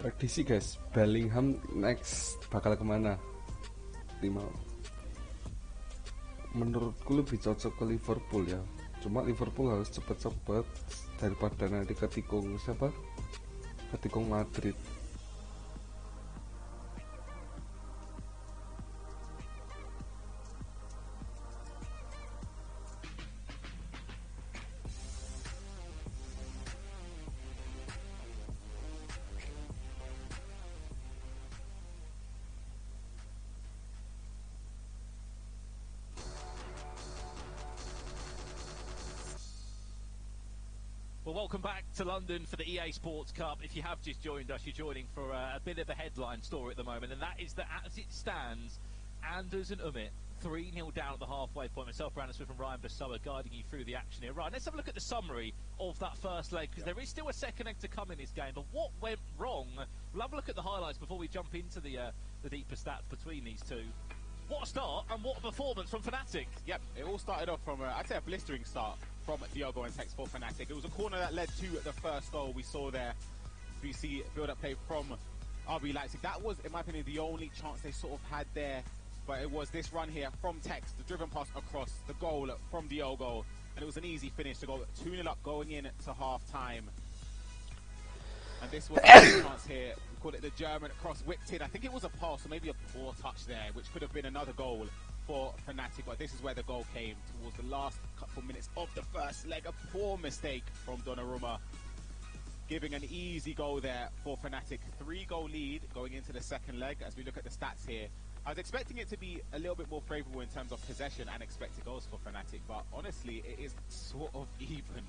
Prediksi guys, Bellingham next bakal kemana? Menurutku lebih cocok ke Liverpool ya. Cuma Liverpool harus cepet-cepet daripada nanti ketikung siapa? Ketikung Madrid. Well, welcome back to London for the EA Sports Cup. If you have just joined us, you're joining for a bit of a headline story at the moment, and that is that as it stands, Anders and Umit 3-0 down at the halfway point. Myself, Brandon Smith and Ryan Basoa guiding you through the action here. Right, let's have a look at the summary of that first leg, because there is still a second leg to come in this game. But what went wrong? We'll have a look at the highlights before we jump into the deeper stats between these two. What a start and what a performance from Fnatic. Yep, it all started off from, I'd say, a blistering start from Diogo and Tex for Fnatic. It was a corner that led to the first goal we saw there. We see build-up play from RB Leipzig. That was, in my opinion, the only chance they sort of had there. But it was this run here from Tex, the driven pass across, the goal from Diogo. And it was an easy finish to go 2-0 up going in to half-time. And this was a chance here. We call it the German cross whipped in. I think it was a pass or maybe a poor touch there, which could have been another goal for Fnatic. But this is where the goal came towards the last couple minutes of the first leg. A poor mistake from Donnarumma, giving an easy goal there for Fnatic. 3-goal lead going into the second leg. As we look at the stats here, I was expecting it to be a little bit more favourable in terms of possession and expected goals for Fnatic, but honestly, it is sort of even.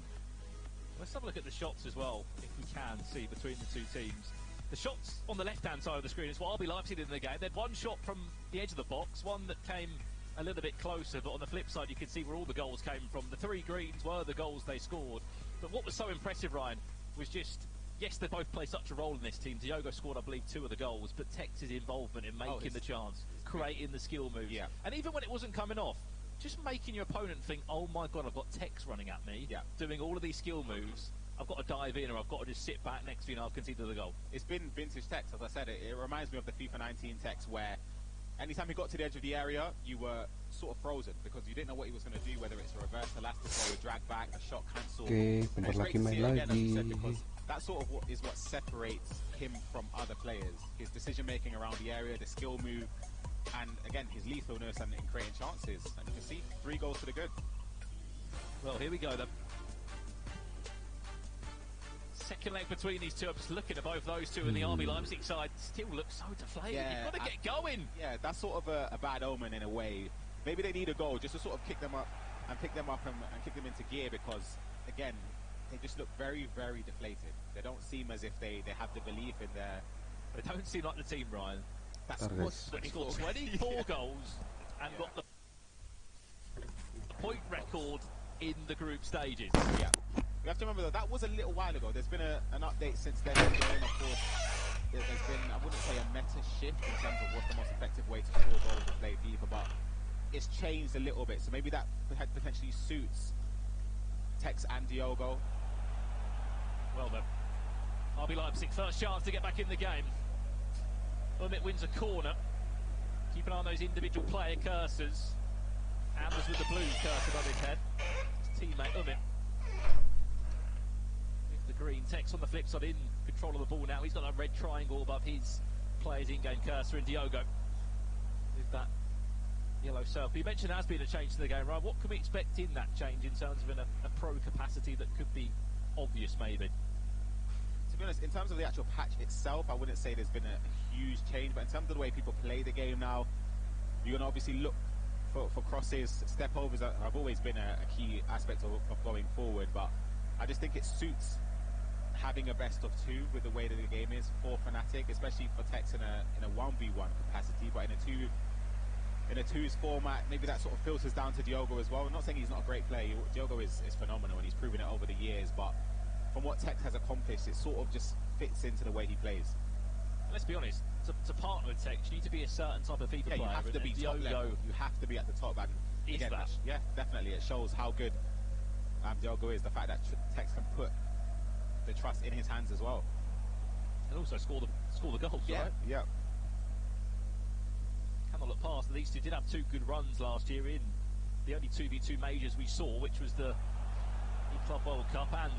Let's have a look at the shots as well, if we can see between the two teams. The shots on the left-hand side of the screen is what RB Leipzig did in the game. They had one shot from the edge of the box, one that came a little bit closer, but on the flip side, you could see where all the goals came from. The 3 greens were the goals they scored. But what was so impressive, Ryan, was just, yes, they both play such a role in this team. Diogo scored, I believe, 2 of the goals, but Tex's involvement in making the chance, creating the skill moves. Yeah. And even when it wasn't coming off, just making your opponent think, oh my God, I've got Tex running at me, doing all of these skill moves. I've got to dive in, or I've got to just sit back next to you and I'll concede the goal. It's been vintage Tex, as I said. It reminds me of the FIFA 19 Tex, where anytime he got to the edge of the area, you were sort of frozen because you didn't know what he was going to do, whether it's a reverse elastic or a drag back, a shot cancel. Okay, bentar lagi main lagi. Because that sort of is what separates him from other players. His decision making around the area, the skill move, and again his lethalness and in creating chances. And you can see 3 goals to the good. Well, here we go then. Second leg between these two. I'm just looking at both those two, and the RB Leipzig side still looks so deflated. You've got to get going. Yeah, that's sort of a bad omen in a way. Maybe they need a goal just to sort of kick them up and pick them up and kick them into gear, because again they just look very, very deflated. They don't seem as if they have the belief in their... They don't seem like the team, Ryan. That's what scored 24 goals and got the point record in the group stages. Yeah. We have to remember, though, that was a little while ago. There's been an update since then. Of course, there's been, I wouldn't say a meta shift in terms of what's the most effective way to score goals or play FIFA, but it's changed a little bit. So maybe that potentially suits Tex and Diogo. Well then, RB Leipzig, first chance to get back in the game. Umit wins a corner. Keep an eye on those individual player cursors. Anders with the blue cursor above his head. His teammate Umit. The green. Tex on the flip side in control of the ball now. He's got a red triangle above his player's in-game cursor, and Diogo with that yellow circle. You mentioned there has been a change to the game, right? What can we expect in that change in terms of a pro capacity that could be obvious, maybe? To be honest, in terms of the actual patch itself, I wouldn't say there's been a huge change, but in terms of the way people play the game now, you're going to obviously look for crosses. Step overs have always been a key aspect of going forward, but I just think it suits having a best of 2 with the way that the game is for Fnatic, especially for Tex in a 1v1 capacity, but in a 2s format, maybe that sort of filters down to Diogo as well. I'm not saying he's not a great player. Diogo is phenomenal, and he's proven it over the years, but from what Tex has accomplished, it sort of just fits into the way he plays. Let's be honest, to partner with Tex, you need to be a certain type of FIFA player. You have to be top level. You have to be at the top, and again, yeah, definitely, it shows how good Diogo is. The fact that Tex can put the trust in his hands as well, and also score the goals. Yeah, right? Yeah. Cannot look past that these two did have 2 good runs last year in the only 2v2 majors we saw, which was the Club World Cup and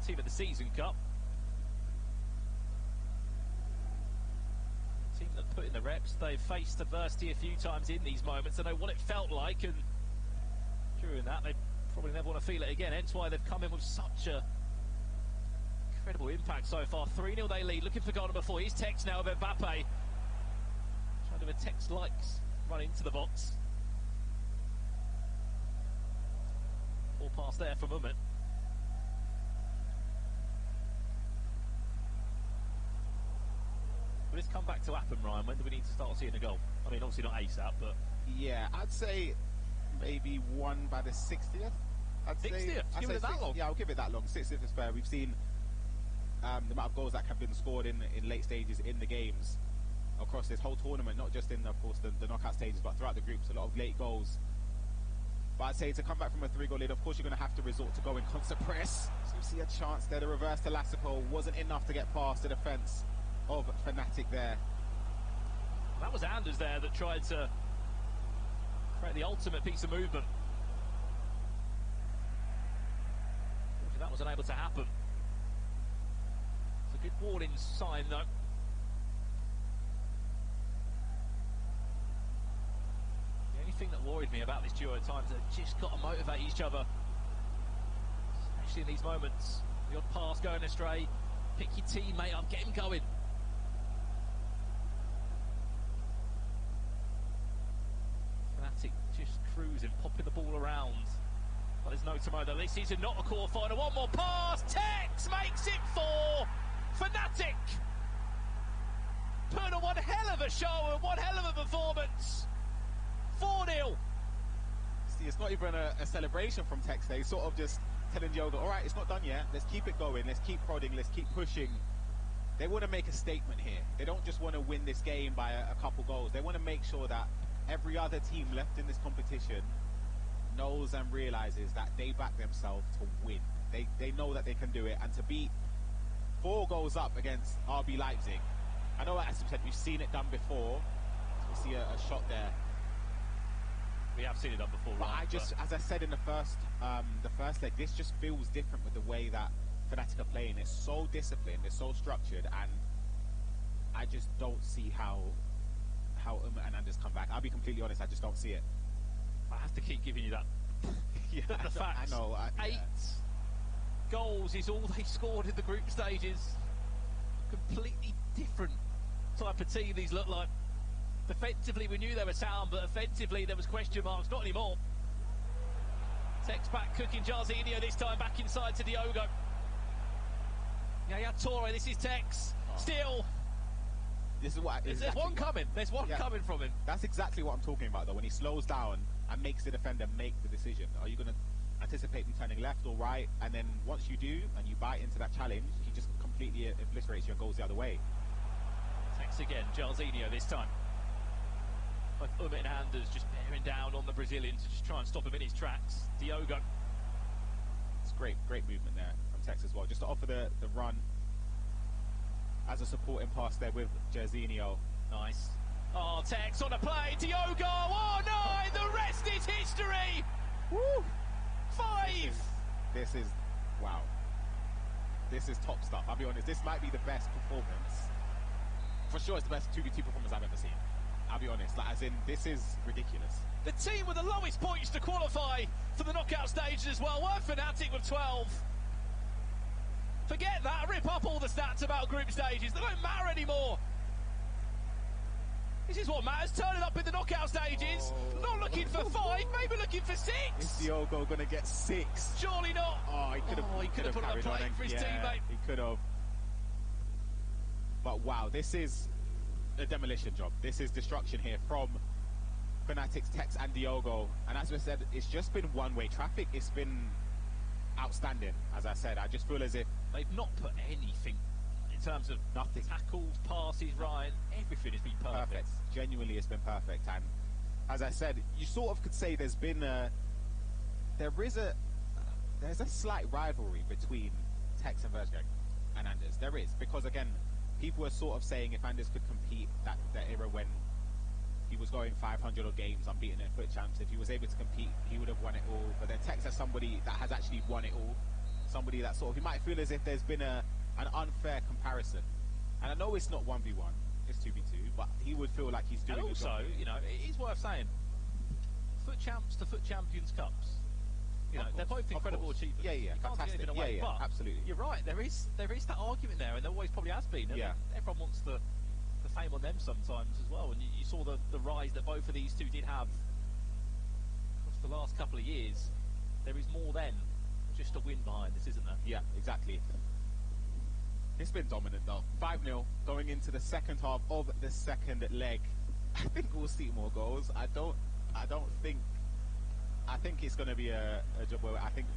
Team of the Season Cup. Team that put in the reps. They've faced adversity a few times in these moments. They know what it felt like, and during that they probably never want to feel it again. Hence why they've come in with such a incredible impact so far. 3-0 they lead, looking for goal number 4. Here's Tex now with Mbappe. Trying to do a Tex likes run into the box. Ball pass there from Umit. Will this come back to happen, Ryan? When do we need to start seeing a goal? I mean, obviously not ASAP, but... Yeah, I'd say maybe 1 by the 60th. 60th? Give it that long? Yeah, I'll give it that long. 60th is fair. We've seen the amount of goals that have been scored in late stages in the games across this whole tournament, not just in, of course, the knockout stages, but throughout the groups. A lot of late goals. But I'd say to come back from a 3-goal lead, of course, you're going to have to resort to going constant press. So you see a chance there. The reverse to Lassipol wasn't enough to get past the defence of Fnatic there. That was Anders there that tried to create the ultimate piece of movement. That was unable to happen. It's a good warning sign, though. The only thing that worried me about this duo at times, they've just got to motivate each other, especially in these moments. The odd pass going astray, pick your teammate up, get him going. Fnatic just cruising, popping the ball around. But there's no tomorrow. This season, not a quarter-final. One more pass. Tex makes it 4. Fnatic put on one hell of a show and one hell of a performance. 4-0. See, it's not even a celebration from Tex. They sort of just telling Diogo, all right, it's not done yet. Let's keep it going. Let's keep prodding. Let's keep pushing. They want to make a statement here. They don't just want to win this game by a couple goals. They want to make sure that every other team left in this competition knows and realizes that they back themselves to win. They know that they can do it, and to beat 4 goals up against RB Leipzig. I know, as you said, we've seen it done before. We see a shot there. We have seen it done before, but right? As I said in the first leg, this just feels different with the way that Fnatic are playing. It's so disciplined, it's so structured, and I just don't see how and Anders come back. I'll be completely honest, I just don't see it. I have to keep giving you that. Yeah, the facts. I know. 8 goals is all they scored in the group stages. Completely different type of team these look like. Defensively, we knew they were sound, but offensively, there was question marks. Not anymore. Tex back cooking Jarzinho this time, back inside to Diogo. Yaya Toure, this is Tex. Still. This is what. There's one coming. There's one coming from him. That's exactly what I'm talking about, though. When he slows down and makes the defender make the decision. Are you going to anticipate him turning left or right? And then once you do, and you bite into that challenge, he just completely obliterates you and goes the other way. Tex again, Jarzinho this time. Both Umit and Anders just bearing down on the Brazilian to just try and stop him in his tracks. Diogo. It's great movement there from Tex as well. Just to offer the run as a supporting pass there with Jarzinho. Nice. Oh, Tex on a play. Diogo. Oh, no. The rest is history. Woo. 5. This is wow. This is top stuff. I'll be honest. This might be the best performance. For sure, it's the best 2v2 performance I've ever seen. I'll be honest, as in, this is ridiculous. The team with the lowest points to qualify for the knockout stages as well were Fnatic with 12. Forget that, rip up all the stats about group stages, they don't matter anymore. This is what matters, turning up in the knockout stages, not looking for 5, maybe looking for 6. Is Diogo going to get 6? Surely not. Oh, he could have put on a plate for his teammate. He could have. But wow, this is a demolition job. This is destruction here from Fnatic's Tex and Diogo. And as we said, it's just been one-way traffic. It's been outstanding, as I said. I just feel as if they've not put anything in terms of nothing. Tackles, passes, Ryan, everything has been perfect. Genuinely, it's been perfect. And as I said, you sort of could say there's a slight rivalry between Tex and Verge and Anders. There is, because again, people were sort of saying if Anders could compete that era when he was going 500 odd games unbeaten in FUT Champs, if he was able to compete, he would have won it all. But then Tex as somebody that has actually won it all, somebody that sort of, he might feel as if there's been an unfair comparison. And I know it's not 1v1, it's 2v2, but he would feel like he's doing it. Also, you know, it is worth saying, FUT Champs to FUT Champions Cups. You know, they're both incredible achievements. Yeah, you can't fantastic. Take away, but absolutely. You're right. There is that argument there, and there always probably has been. Yeah. Everyone wants the fame on them sometimes as well, and you saw the rise that both of these two did have across the last couple of years. There is more than just a win behind this, isn't there? Yeah, exactly. It's been dominant though. 5-0 going into the second half of the second leg. I think we'll see more goals. I think it's going to be a job where I think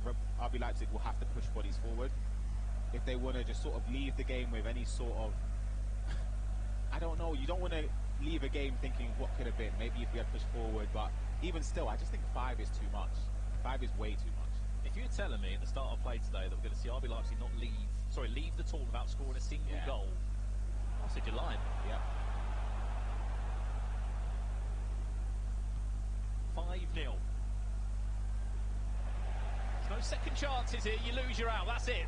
RB Leipzig will have to push bodies forward if they want to just sort of leave the game with any sort of, I don't know, you don't want to leave a game thinking what could have been, maybe if we had pushed forward, but even still, I just think 5 is too much. 5 is way too much. If you were telling me at the start of play today that we're going to see RB Leipzig not leave the tournament without scoring a single goal, I said you're lying. Yeah. 5-0. No second chances here, you lose, you're out, that's it.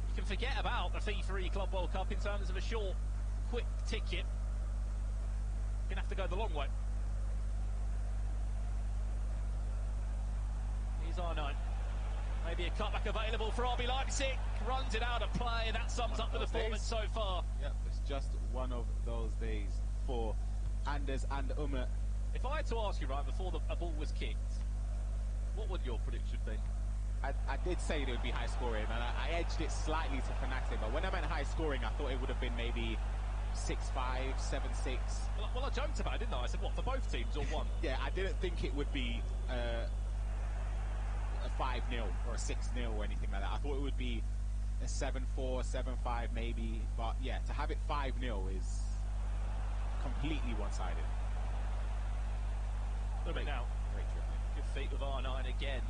You can forget about the FIFA Club World Cup in terms of a short, quick ticket. You're going to have to go the long way. Here's R9. Maybe a cutback available for RB Leipzig. Runs it out of play, and that sums up the performance so far. Yep, it's just one of those days for Anders and Umit. If I had to ask you, right, before a ball was kicked, what would your prediction be? I did say it would be high scoring, and I edged it slightly to Fnatic, but when I meant high scoring, I thought it would have been maybe 6-5, 7-6. Well, I joked about it, didn't I? I said, what, for both teams or one? Yeah, I didn't think it would be a 5-0 or a 6-0 or anything like that. I thought it would be a 7-4, 7-5 maybe. But yeah, to have it 5-0 is completely one-sided. Look at it now. Great dribbling. Good feet with R9 again.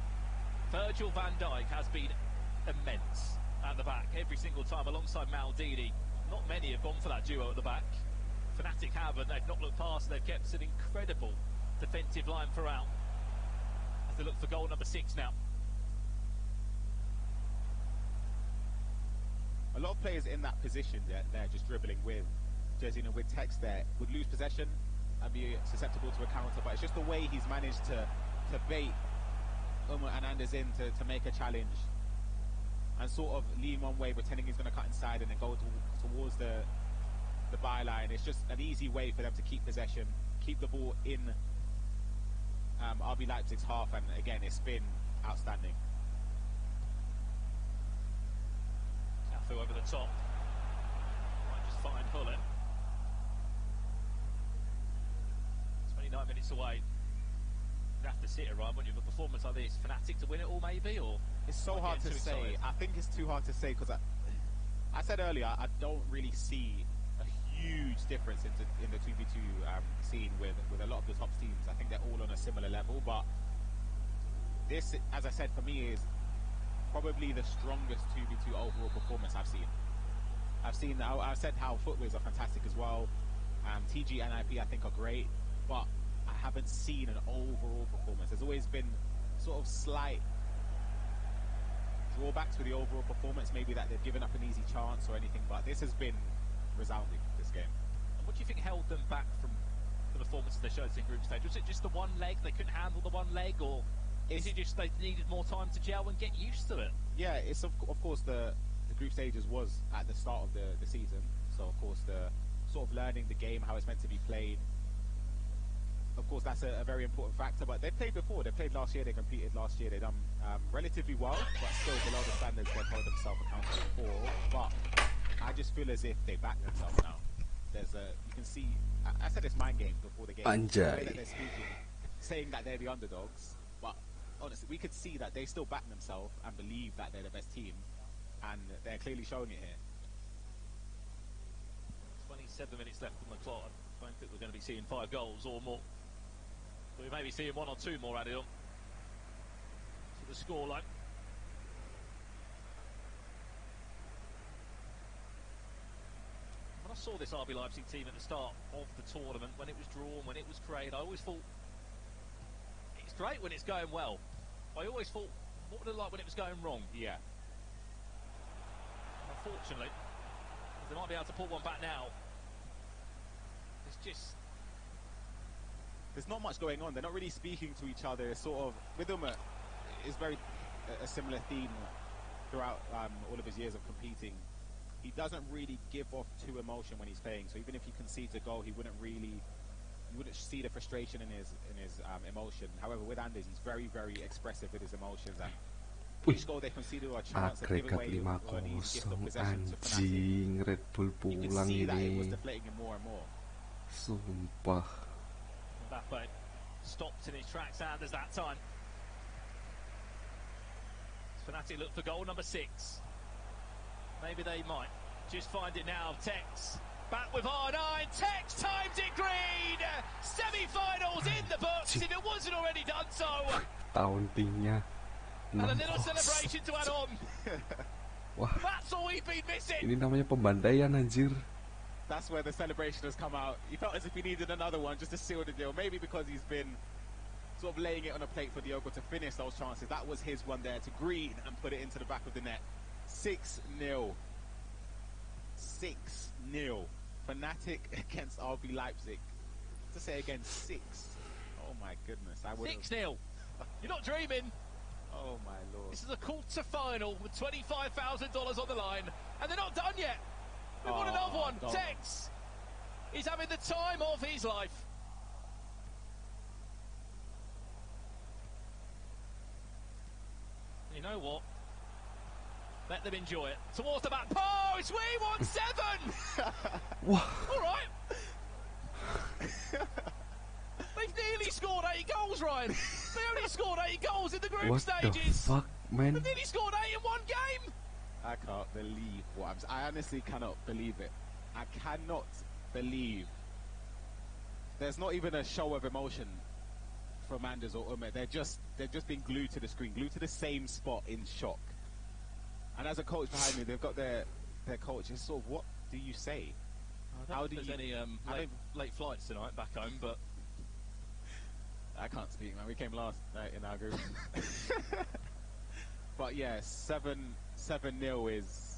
Virgil van Dijk has been immense at the back every single time alongside Maldini. Not many have gone for that duo at the back. Fnatic have, and they've not looked past. They've kept an incredible defensive line throughout. As they look for goal number 6 now. A lot of players in that position they're just dribbling with Jersey and with Tex there would lose possession and be susceptible to a counter, but it's just the way he's managed to bait and Anders in to make a challenge and sort of lean one way, pretending he's going to cut inside and then go towards the byline. It's just an easy way for them to keep possession, keep the ball in RB Leipzig's half, and again, it's been outstanding. Cafu over the top. Might just find Hullet. 29 minutes away. You'd have to sit it, right, wouldn't you? With a performance like this, Fnatic to win it all, maybe, or it's so hard to say. Excited? I think it's too hard to say because I said earlier I don't really see a huge difference in the 2v2 scene with a lot of the top teams. I think they're all on a similar level, but this, as I said, for me is probably the strongest 2v2 overall performance I've seen. I've said how footways are fantastic as well. TG and IP I think are great, but I haven't seen an overall performance. There's always been sort of slight drawbacks with the overall performance, maybe that they've given up an easy chance or anything, but this has been resounding, this game. And what do you think held them back from the performances they showed in group stage? Was it just the one leg, they couldn't handle the one leg, or is it just they needed more time to gel and get used to it? Yeah, it's of course the group stages was at the start of the season, so of course the sort of learning the game, how it's meant to be played. Of course, that's a very important factor, but they played before. They played last year, they competed last year, they done relatively well, but still below the standards they've held themselves accountable for. But I just feel as if they back themselves now. You can see, I said it's mind games before the game. The way that they're speaking, saying that they're the underdogs, but honestly, we could see that they still back themselves and believe that they're the best team, and they're clearly showing it here. 27 minutes left on the clock. I don't think we're going to be seeing 5 goals or more. We may be seeing 1 or 2 more added on to the scoreline. When I saw this RB Leipzig team at the start of the tournament, when it was drawn, when it was created, I always thought it's great when it's going well. I always thought, what would it like when it was going wrong? Yeah. Unfortunately, they might be able to pull one back now. It's just... There's not much going on. They're not really speaking to each other. It's sort of, with them, it's very a similar theme throughout all of his years of competing. He doesn't really give off too emotion when he's playing. So even if he concedes a goal, you wouldn't see the frustration in his emotion. However, with Anders, he's very, very expressive with his emotions. And each goal they conceded or a chance to give away or an easy gift of possession to Fnatic, Red Bull pulang you can see that it was ini. deflating him more and more. Sumpah. Mbappe stopped in his tracks, Anders, that time. Fnatic look for goal number 6. Maybe they might just find it now. Tex back with R9. Tex times it green. Semi-finals in the books if it wasn't already done so. Tauntingnya. And a little celebration to add on. Wah. That's all we've been missing. Ini namanya pembandaian, anjir. That's where the celebration has come out. He felt as if he needed another one just to seal the deal. Maybe because he's been sort of laying it on a plate for Diogo to finish those chances. That was his one there to green and put it into the back of the net. 6-0. 6-0. Fnatic against RB Leipzig. To say again, 6. Oh my goodness. 6-0. You're not dreaming. Oh my lord. This is a quarter-final with $25,000 on the line. And they're not done yet. We want another one. God. Tex is having the time of his life. You know what? Let them enjoy it. Towards the back post, we want 7! Wah. All in the group What stages. the fuck, man? And then he scored 8 in one game. I can't believe what I'm saying. I honestly cannot believe it. I cannot believe. There's not even a show of emotion from Anders or Umar. They're just being glued to the screen, glued to the same spot in shock. And as a coach behind me, they've got their coach. It's sort of, what do you say? I don't think there's any late flights tonight back home, but I can't speak, man. We came last in our group. But yeah, 7-0 is...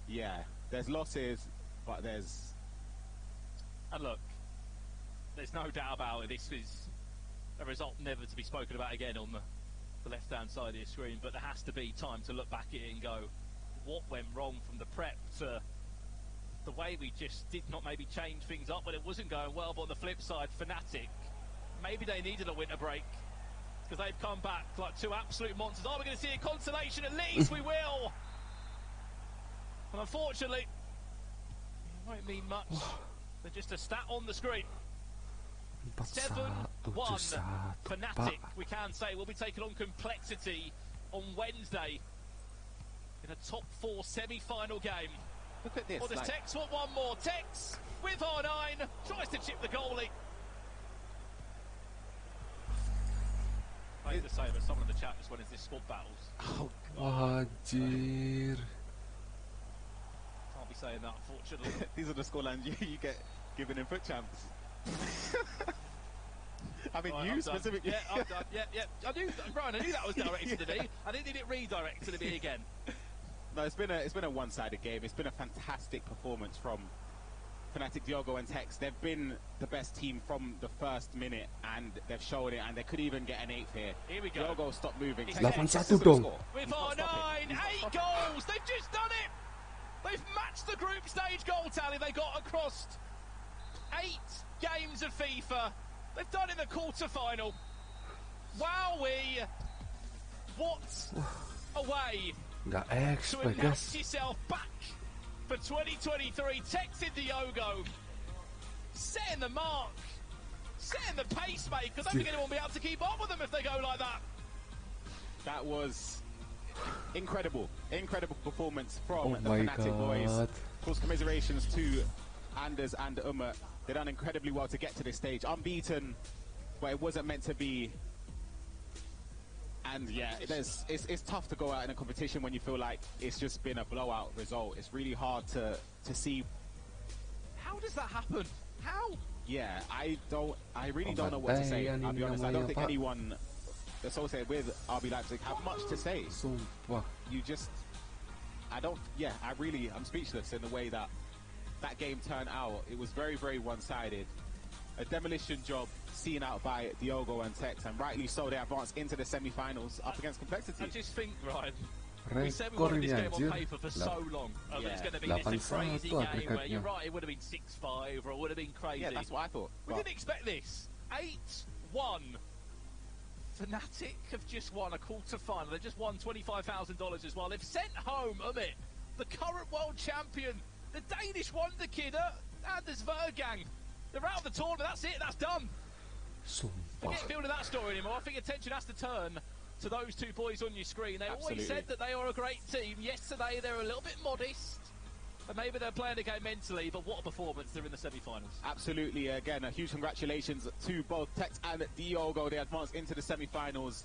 Yeah, there's losses, but there's... And look, there's no doubt about it. This is a result never to be spoken about again on the left-hand side of your screen, but there has to be time to look back at it and go, what went wrong from the prep to the way we just did not maybe change things up when it wasn't going well. But on the flip side, Fnatic, maybe they needed a winter break because they've come back like two absolute monsters. Are we going to see a consolation? At least we will. And unfortunately, it won't mean much. They're just a stat on the screen. 7-1 Fnatic, we can say, will be taking on Complexity on Wednesday in a top 4 semi-final game. Look at this. Well, does Tex want one more? Tex with R9 tries to chip the goalie. I hate to say, but someone in the chat just went, is this squad battles? Oh, Wajir. Can't be saying that, unfortunately. These are the scorelines you get given in foot champs. I mean, you specifically. Yeah, I'm done. Yeah. Ryan, I knew that was directed to me. I didn't need it redirected to me again. No, it's been a one-sided game. It's been a fantastic performance from Fnatic, Diogo and Tex. They've been the best team from the first minute, and they've shown it, and they could even get an 8th here. Here we go. Diogo, stop moving. With R9, 8 goals! They've just done it! They've matched the group stage goal tally they got across 8 games of FIFA. They've done it in the quarter-final. Wowee! What a way to announce yourself back for 2023. Tex in Diogo, setting the mark, setting the pacemaker. I don't think anyone will be able to keep up with them if they go like that. That was incredible performance from the Fnatic boys. Of course, commiserations to Anders and Umar. They've done incredibly well to get to this stage. Unbeaten, but it wasn't meant to be. And yeah, it's tough to go out in a competition when you feel like it's just been a blowout result. It's really hard to see. How does that happen? How? Yeah, I really don't know what to say. I'll be honest. I don't think anyone associated with RB Leipzig have much to say. You just, I'm speechless in the way that game turned out. It was very, very one-sided. A demolition job seen out by Diogo and Tex, and rightly so. They advanced into the semi-finals up against Complexity. I just think, Ryan, we said we wanted this game on paper for so long. It's going to be this crazy game where you're right, it would have been 6-5 or it would have been crazy. Yeah, that's what I thought. We didn't expect this. 8-1. Fnatic have just won a quarter-final. They've just won $25,000 as well. They've sent home, Umit, the current world champion, the Danish wonder kid, Anders Vergang. They're out of the tournament. That's it. That's done. Forget building that story anymore. I think attention has to turn to those two boys on your screen. They always said that they are a great team. Yesterday, they were a little bit modest. And maybe they're playing the game mentally, but what a performance. They're in the semi-finals. Absolutely. Again, a huge congratulations to both Tex and Diogo. They advanced into the semi-finals.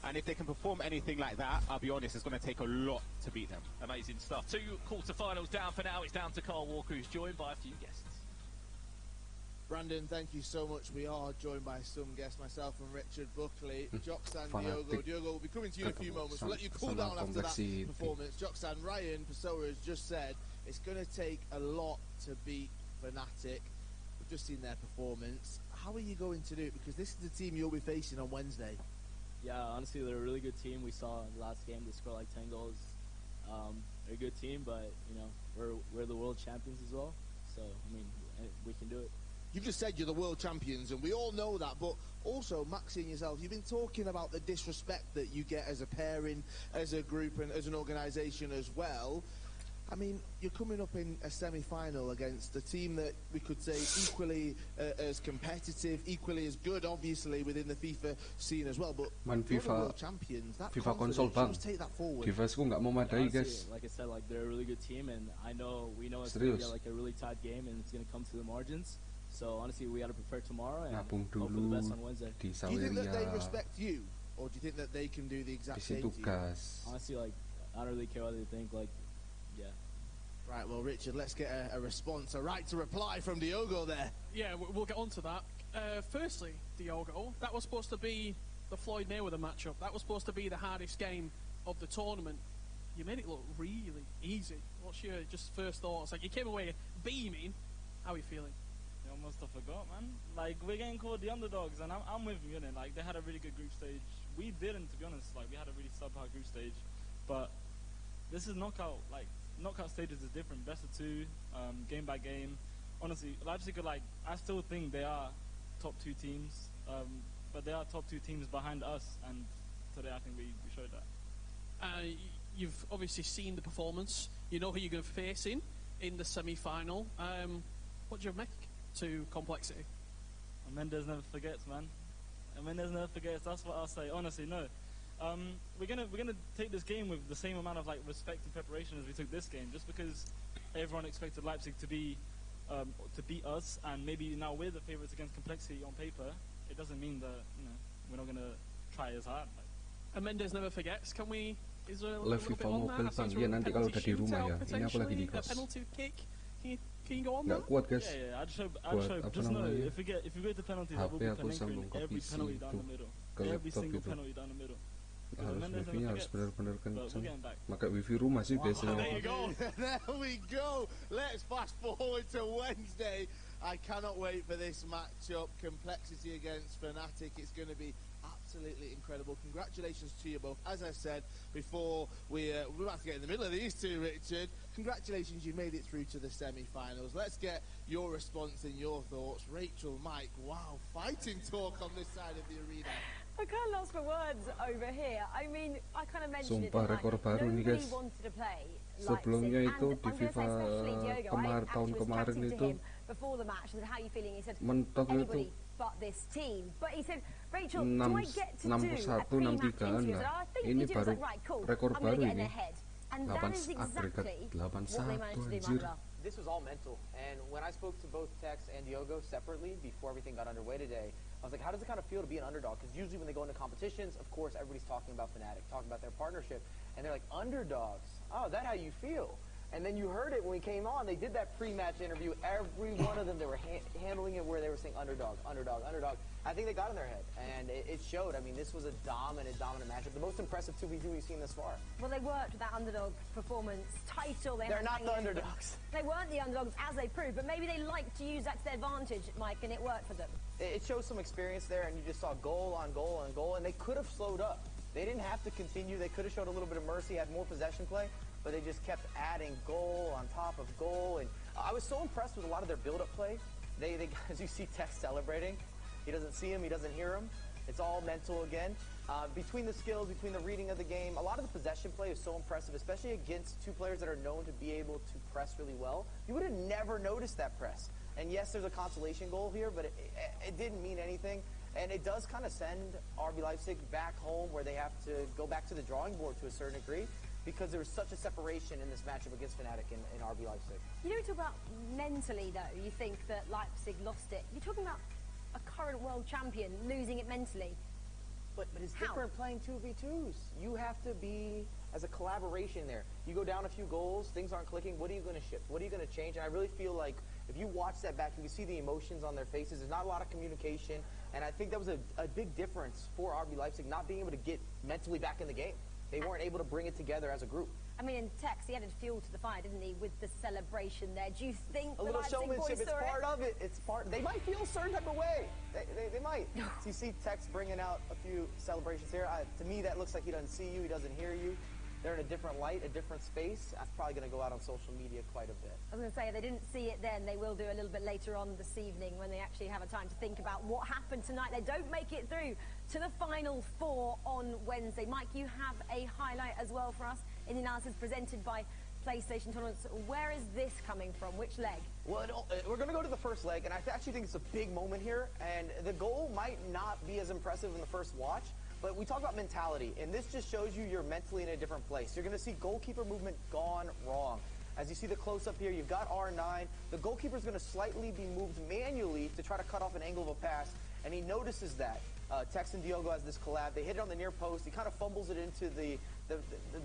And if they can perform anything like that, I'll be honest, it's going to take a lot to beat them. Amazing stuff. 2 quarter-finals down for now. It's down to Carl Walker, who's joined by a few guests. Brandon, thank you so much. We are joined by some guests, myself and Richard Buckley. Joxan, Diogo will be coming to you in a few moments. We'll let you cool down after that performance. Joxan, Ryan Pessoa has just said it's going to take a lot to beat Fnatic. We've just seen their performance. How are you going to do it? Because this is the team you'll be facing on Wednesday. Yeah, honestly, they're a really good team. We saw in the last game they scored like 10 goals. They're a good team, but you know we're the world champions as well. So I mean, we can do it. You've just said you're the world champions, and we all know that, but also, Maxi and yourself, you've been talking about the disrespect that you get as a pairing, as a group, and as an organisation as well. I mean, you're coming up in a semi-final against a team that we could say equally as competitive, equally as good, obviously, within the FIFA scene as well. But FIFA champions, that FIFA konsol bang. take that forward. FIFA ku nggak memadai, guys. Like I said, like they're a really good team, and we know it's gonna be like a really tight game, and it's gonna come to the margins. So honestly, we gotta prepare tomorrow and hope for the best on Wednesday. Do you think that they respect you, or do you think that they can do the exact same to you? Honestly, like I don't really care what they think. Like, yeah. Right, well, Richard, let's get a response, a right to reply from Diogo there. Yeah, we'll get on to that. Firstly, Diogo, that was supposed to be the Floyd Mayweather matchup. That was supposed to be the hardest game of the tournament. You made it look really easy. What's your just first thoughts? Like, you came away beaming. How are you feeling? You almost forgot, man. Like, we're getting called the underdogs, and I'm with you, innit? Like, they had a really good group stage. We didn't, to be honest. Like, we had a really subpar group stage. But this is knockout. Like, knockout stages is different. Best of two, game by game. Honestly, Leipzig are like, I still think they are top two teams, but they are top two teams behind us, and today I think we showed that. You've obviously seen the performance. You know who you're going to face in the semi-final. What do you make to complexity? Mendes never forgets, man. Mendes never forgets. That's what I'll say. Honestly, no. We're gonna take this game with the same amount of like respect and preparation as we took this game, just because everyone expected Leipzig to be to beat us, and maybe now we're the favourites against complexity on paper. It doesn't mean that we're not gonna try as hard. And Mendes never forgets. Can we? Is there a little bit on that? Nanti kalau udah di rumah ya. Ini aku lagi di kos. Penalty kick. Can you go on that? Kuat, guys. Yeah, I'd show. Just know if we go to penalties, there will be every penalty down the middle. Every single penalty down the middle. Harus benar-benar kencang. Pakai wifi rumah sih biasanya. There you go. There we go. Let's fast forward to Wednesday. I cannot wait for this matchup. Complexity against Fnatic. It's going to be absolutely incredible. Congratulations to you both. As I said before, we're about to get in the middle of these two, Richard. Congratulations, you made it through to the semi-finals. Let's get your response and your thoughts. Rachel, Mike, wow, fighting talk on this side of the arena. I kind of lost for words over here. I mean, I kind of mentioned Sumpah, it. Rekor baru nih, guys. Sebelumnya itu di FIFA tahun kemarin itu mentok itu 61-63-an lah. Ini baru rekor baru ini. 8-1 anjir. This was all mental, and when I spoke to both Tex and Diogo separately before everything got underway today, I was like, how does it kind of feel to be an underdog? Because usually when they go into competitions, of course, everybody's talking about Fnatic, talking about their partnership, and they're like, underdogs? Oh, is that how you feel? And then you heard it when we came on. They did that pre-match interview. Every one of them, they were handling it where they were saying underdog, underdog, underdog. I think they got in their head, and it showed. I mean, this was a dominant matchup. The most impressive 2v2 we've seen thus far. Well, they worked with that underdog performance title. They're not the underdogs. They weren't the underdogs, as they proved, but maybe they liked to use that to their advantage, Mike, and it worked for them. It shows some experience there, and you just saw goal on goal on goal, and they could have slowed up. They didn't have to continue. They could have showed a little bit of mercy, had more possession play, but they just kept adding goal on top of goal. And I was so impressed with a lot of their build-up play. They as you see Tex celebrating, he doesn't see him, he doesn't hear him. It's all mental again. Between the skills, between the reading of the game, a lot of the possession play is so impressive, especially against two players that are known to be able to press really well. You would have never noticed that press. And yes, there's a consolation goal here, but it didn't mean anything. And it does kind of send RB Leipzig back home, where they have to go back to the drawing board to a certain degree, because there was such a separation in this matchup against Fnatic in RB Leipzig. You know, we talk about mentally, though. You think that Leipzig lost it. You're talking about a current world champion losing it mentally. But it's different playing 2v2s. You have to be as a collaboration there. You go down a few goals, things aren't clicking. What are you going to shift? What are you going to change? And I really feel like if you watch that back, you can see the emotions on their faces. There's not a lot of communication. And I think that was a big difference for RB Leipzig, not being able to get mentally back in the game. They weren't able to bring it together as a group. I mean, in Tex, he added fuel to the fire, didn't he, with the celebration there? Do you think a little showmanship? It's part of it. It's part. They might feel a certain type of way. They might. So you see Tex bringing out a few celebrations here. To me, that looks like he doesn't see you. He doesn't hear you. They're in a different light, a different space. That's probably going to go out on social media quite a bit. I was going to say, they didn't see it then. They will do a little bit later on this evening when they actually have a time to think about what happened tonight. They don't make it through to the Final Four on Wednesday. Mike, you have a highlight as well for us in the analysis presented by PlayStation tournaments. Where is this coming from? Which leg? Well, we're going to go to the first leg, and I actually think it's a big moment here, and the goal might not be as impressive in the first watch, but we talk about mentality, and this just shows you you're mentally in a different place. You're going to see goalkeeper movement gone wrong. As you see the close-up here, you've got R9. The goalkeeper's going to slightly be moved manually to try to cut off an angle of a pass, and he notices that. Tex and Diogo has this collab. They hit it on the near post. He kind of fumbles it into the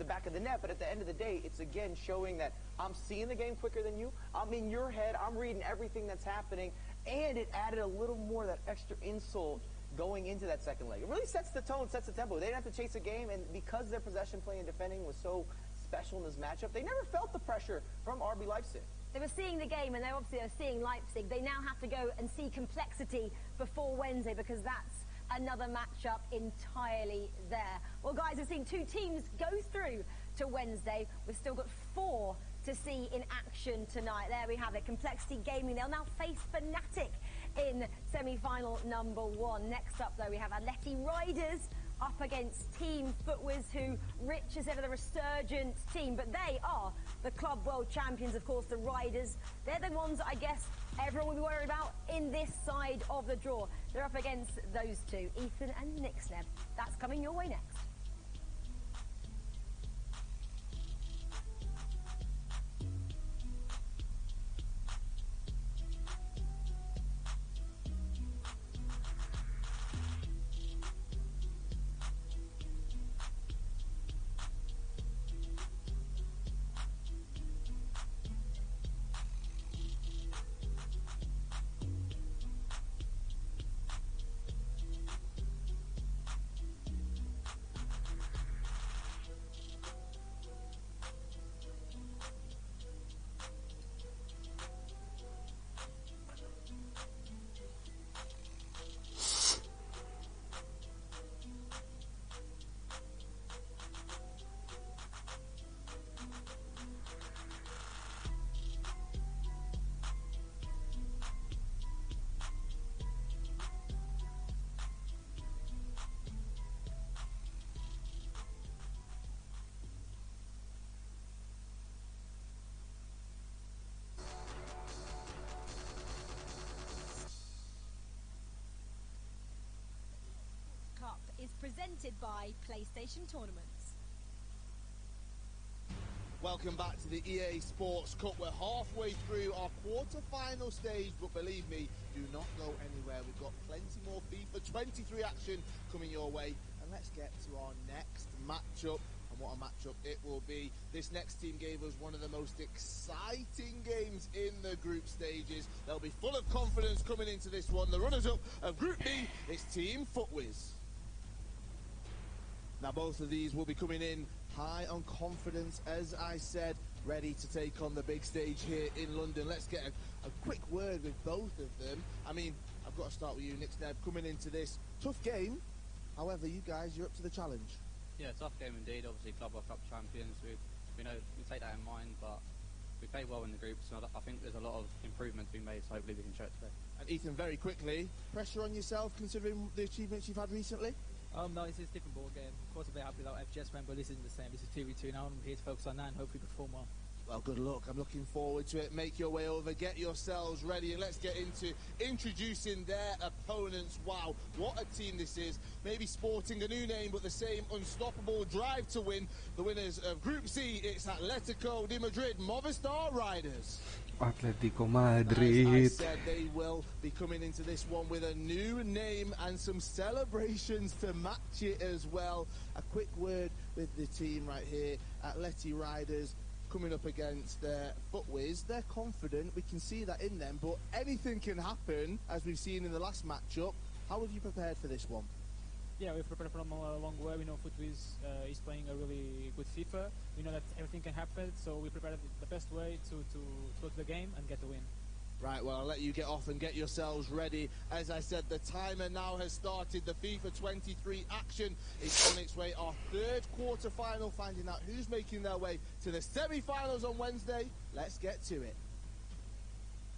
back of the net, but at the end of the day, it's again showing that I'm seeing the game quicker than you. I'm in your head. I'm reading everything that's happening, and it added a little more of that extra insult going into that second leg. It really sets the tone, sets the tempo. They didn't have to chase a game, and because their possession play and defending was so special in this matchup, they never felt the pressure from RB Leipzig. They were seeing the game, and they obviously are seeing Leipzig. They now have to go and see complexity before Wednesday, because that's another matchup entirely there. Well, guys, we've seen two teams go through to Wednesday. We've still got 4 to see in action tonight. There we have it. Complexity Gaming. They'll now face Fnatic in semi-final number 1. Next up, though, we have Atleti Riders up against Team Footwiz, who, rich as ever, the resurgent team, but they are the club world champions, of course. The Riders, they're the ones that I guess everyone will be worried about in this side of the draw. They're up against those two, Ethan and Nixneb. That's coming your way next. Is presented by PlayStation Tournaments. Welcome back to the EA Sports Cup. We're halfway through our quarter-final stage, but believe me, do not go anywhere. We've got plenty more FIFA 23 action coming your way. And let's get to our next matchup. And what a matchup it will be. This next team gave us one of the most exciting games in the group stages. They'll be full of confidence coming into this one. The runners-up of Group B is Team Footwiz. Now, both of these will be coming in high on confidence, as I said, ready to take on the big stage here in London. Let's get a quick word with both of them. I mean, I've got to start with you, Nixneb, coming into this tough game. However, you guys, you're up to the challenge. Yeah, tough game indeed. Obviously, Club World Cup champions. We know we take that in mind, but we played well in the groups, and I think there's a lot of improvement to be made, so hopefully we can show it today. And Ethan, very quickly, pressure on yourself considering the achievements you've had recently? No, it's a different ball game. Of course, I'm very happy without FGS men, but this isn't the same. This is 2v2 now, and I'm here to focus on that and hopefully perform well. Well, good luck. I'm looking forward to it. Make your way over, get yourselves ready, and let's get into introducing their opponents. Wow, what a team this is. Maybe sporting a new name, but the same unstoppable drive to win. The winners of Group C, it's Atletico de Madrid, Movistar Riders. Atletico Madrid. As I said, they will be coming into this one with a new name and some celebrations to match it as well. A quick word with the team right here, Atleti Riders, coming up against Footwiz. They're confident, we can see that in them, but anything can happen, as we've seen in the last matchup. How have you prepared for this one? Yeah, we've prepared from a long way. We know Footwiz is playing a really good FIFA. We know that everything can happen, so we prepared the best way to go to the game and get the win. Right, well, I'll let you get off and get yourselves ready. As I said, the timer now has started. The FIFA 23 action is on its way. Our third quarter-final, finding out who's making their way to the semi-finals on Wednesday. Let's get to it.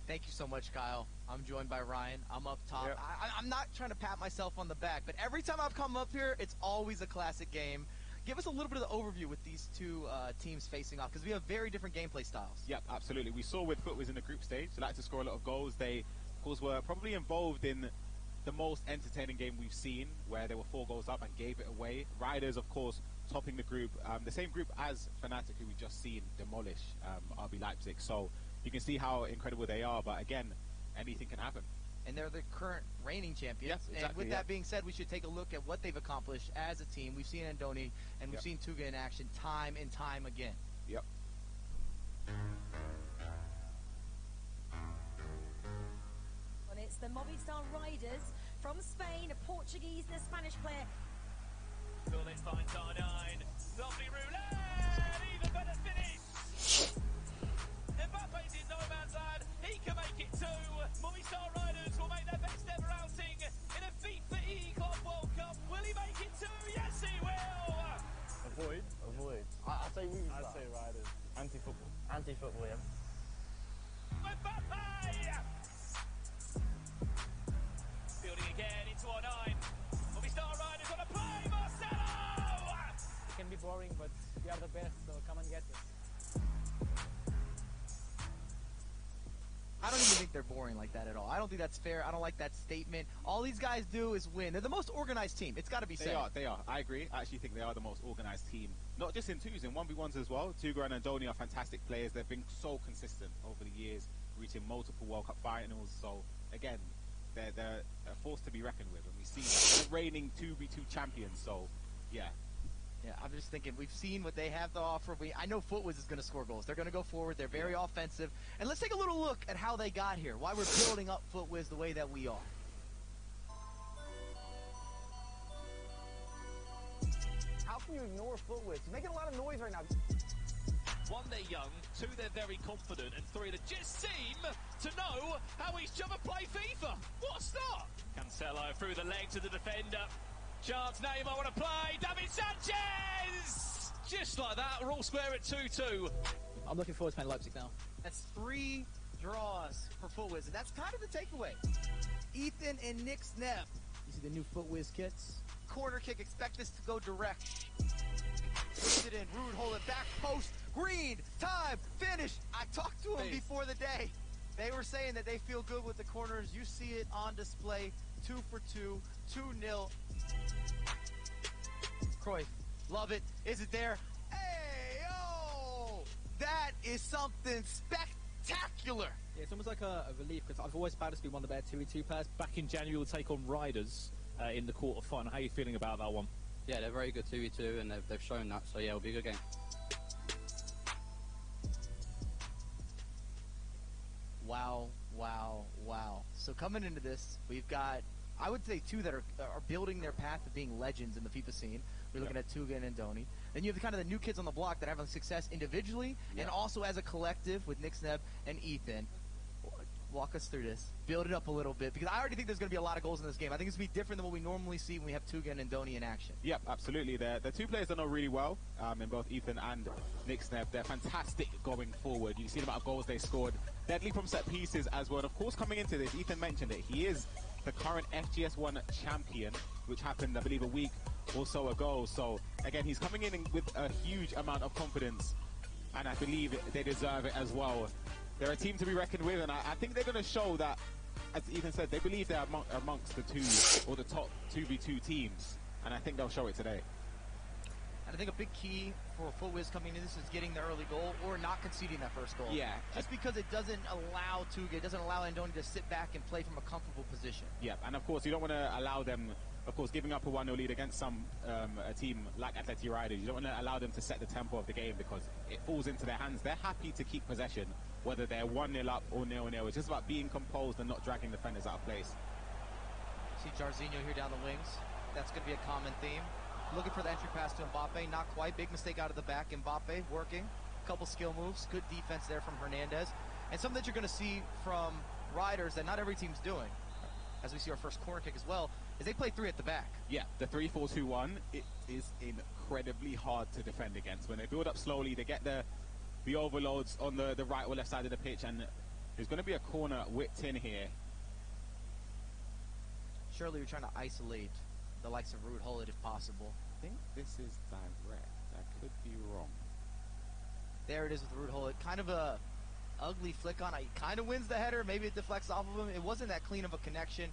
Thank you so much, Kyle. I'm joined by Ryan. I'm up top. Yep. I'm not trying to pat myself on the back, but every time I've come up here, it's always a classic game. Give us a little bit of the overview with these two teams facing off, because we have very different gameplay styles. Yep, absolutely. We saw with Footwiz in the group stage, they like to score a lot of goals. They, of course, were probably involved in the most entertaining game we've seen, where they were 4 goals up and gave it away. Riders, of course, topping the group, the same group as Fnatic, who we just seen demolish RB Leipzig. So you can see how incredible they are, but again, anything can happen. And they're the current reigning champions. Yes, exactly, and with that being said, we should take a look at what they've accomplished as a team. We've seen Andoni and we've seen Tuga in action time and time again. Yep. Well, it's the Movistar Riders from Spain, a Portuguese and a Spanish player. Will this find R9? Lovely roulette! Even better finish! Mbappe's in no man's land. He can make it too. Movistar Riders will make their best ever outing in a FIFA E-Club World Cup. Will he make it too? Yes, he will! Avoid. I'll say Movistar. I'd say Riders. Anti-football. Anti-football, yeah. Mbappe! Building again into R9. Movistar Riders on a play, Marcelo! It can be boring, but we are the best, so come and get us. I don't even think they're boring like that at all. I don't think that's fair. I don't like that statement. All these guys do is win. They're the most organized team. It's got to be said. They are. I agree. I actually think they are the most organized team. Not just in 2s, in 1v1s as well. Tuga and Andoni are fantastic players. They've been so consistent over the years, reaching multiple World Cup finals. So, again, they're a force to be reckoned with. And we see that. They're reigning 2v2 champions. So, yeah. Yeah, I'm just thinking, we've seen what they have to offer. I know Footwiz is going to score goals. They're going to go forward. They're very offensive. And let's take a little look at how they got here, why we're building up Footwiz the way that we are. How can you ignore Footwiz? He's making a lot of noise right now. 1, they're young. 2, they're very confident. And 3, they just seem to know how each other play FIFA. What a start! Cancelo through the leg to the defender. Chance, Neymar want to play. David Sanchez! Just like that, we're all square at 2-2. I'm looking forward to playing Leipzig now. That's 3 draws for Footwiz, and that's kind of the takeaway. Ethan and Nick Snep. You see the new Footwiz kits? Corner kick, expect this to go direct. Puts it in, Rude, hold it back, post, green, time, finish. I talked to them before the day. They were saying that they feel good with the corners. You see it on display, 2 for 2, 2-0. Cruyff, love it. Is it there? Hey, yo! That is something spectacular. Yeah, it's almost like a relief, because I've always found us to be one of the better 2v2 players. Back in January, we'll take on Riders in the quarter-final. How are you feeling about that one? Yeah, they're very good 2v2, and they've shown that, so yeah, it'll be a good game. Wow, wow, wow. So coming into this, we've got, I would say, 2 that are building their path to being legends in the FIFA scene. We're looking at Tuga and Andoni. Then you have kind of the new kids on the block that are having success individually and also as a collective with Nick Sneb and Ethan. Walk us through this. Build it up a little bit, because I already think there's going to be a lot of goals in this game. I think it's going to be different than what we normally see when we have Tuga and Andoni in action. Yep, absolutely. The 2 players that know really well, in both Ethan and Nick Sneb. They're fantastic going forward. You see the amount of goals they scored. Deadly from set pieces as well. And of course, coming into this, Ethan mentioned it. He is the current FGS1 champion, which happened, I believe, a week or so ago. So, again, he's coming in with a huge amount of confidence, and I believe they deserve it as well. They're a team to be reckoned with, and I think they're going to show that, as Ethan said, they believe they're amongst the 2 or the top 2v2 teams, and I think they'll show it today. And I think a big key for Footwiz coming into this is getting the early goal or not conceding that first goal. Yeah. Just because it doesn't allow Tuga, it doesn't allow Andoni to sit back and play from a comfortable position. Yeah, and of course you don't want to allow them, of course, giving up a 1-0 lead against a team like Atleti Riders. You don't want to allow them to set the tempo of the game, because it falls into their hands. They're happy to keep possession, whether they're 1-0 up or 0-0. It's just about being composed and not dragging defenders out of place. See Jarzinho here down the wings. That's going to be a common theme. Looking for the entry pass to Mbappe. Not quite. Big mistake out of the back. Mbappe working. A couple skill moves. Good defense there from Hernandez. And something that you're going to see from Riders that not every team's doing, as we see our first corner kick as well, is they play 3 at the back. Yeah, the 3-4-2-1, it is incredibly hard to defend against. When they build up slowly, they get the overloads on the right or left side of the pitch, and there's going to be a corner whipped in here. Surely we're trying to isolate the likes of Rude Hullet if possible. think this is direct. I could be wrong. There it is with the root hole. It kind of a ugly flick on. He kind of wins the header. Maybe it deflects off of him. It wasn't that clean of a connection.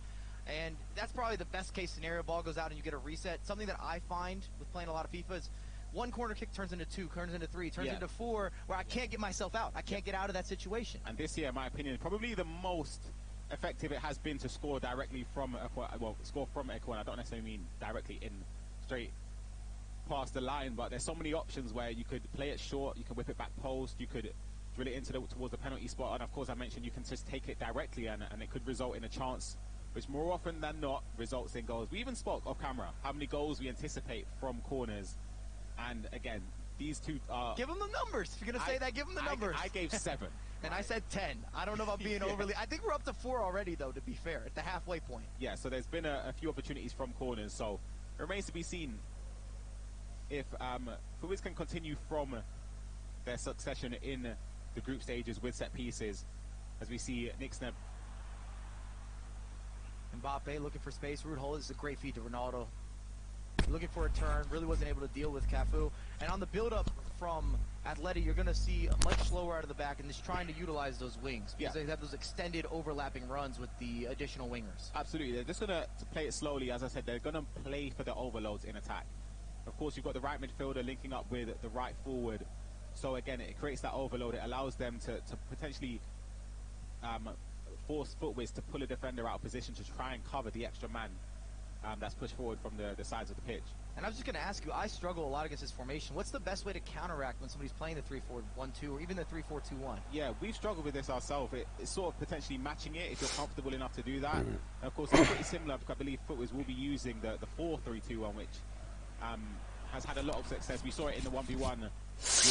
And that's probably the best case scenario. Ball goes out and you get a reset. Something that I find with playing a lot of FIFA is one corner kick turns into 2, turns into 3, turns into 4, where I can't get myself out. I can't get out of that situation. And this year, in my opinion, probably the most effective it has been to score directly from a corner. Well, score from a corner. I don't necessarily mean directly in straight past the line, but there's so many options where you could play it short, you can whip it back post, you could drill it towards the penalty spot, and of course I mentioned you can just take it directly and it could result in a chance which more often than not results in goals. We even spoke off camera how many goals we anticipate from corners, and again, these two are... Give them the numbers. If you're going to say that, give them the numbers. I gave 7. And I said 10. I don't know about being overly... I think we're up to 4 already, though, to be fair, at the halfway point. Yeah, so there's been a few opportunities from corners, so it remains to be seen if Fuiz can continue from their succession in the group stages with set pieces, as we see Nixon. Mbappe looking for space. Root hole. This is a great feed to Ronaldo. Looking for a turn. Really wasn't able to deal with Cafu. And on the build-up from Atleti, you're going to see a much slower out of the back and just trying to utilize those wings. Because they have those extended overlapping runs with the additional wingers. Absolutely. They're just going to play it slowly. As I said, they're going to play for the overloads in attack. Of course, you've got the right midfielder linking up with the right forward. So again, it creates that overload. It allows them to potentially force Footwiz to pull a defender out of position to try and cover the extra man that's pushed forward from the sides of the pitch. And I was just going to ask you, I struggle a lot against this formation. What's the best way to counteract when somebody's playing the 3-4-1-2 or even the 3-4-2-1? Yeah, we've struggled with this ourselves. It's sort of potentially matching it if you're comfortable enough to do that. And of course, it's pretty similar because I believe Footwiz will be using the 4-3-2-1, which has had a lot of success. We saw it in the 1v1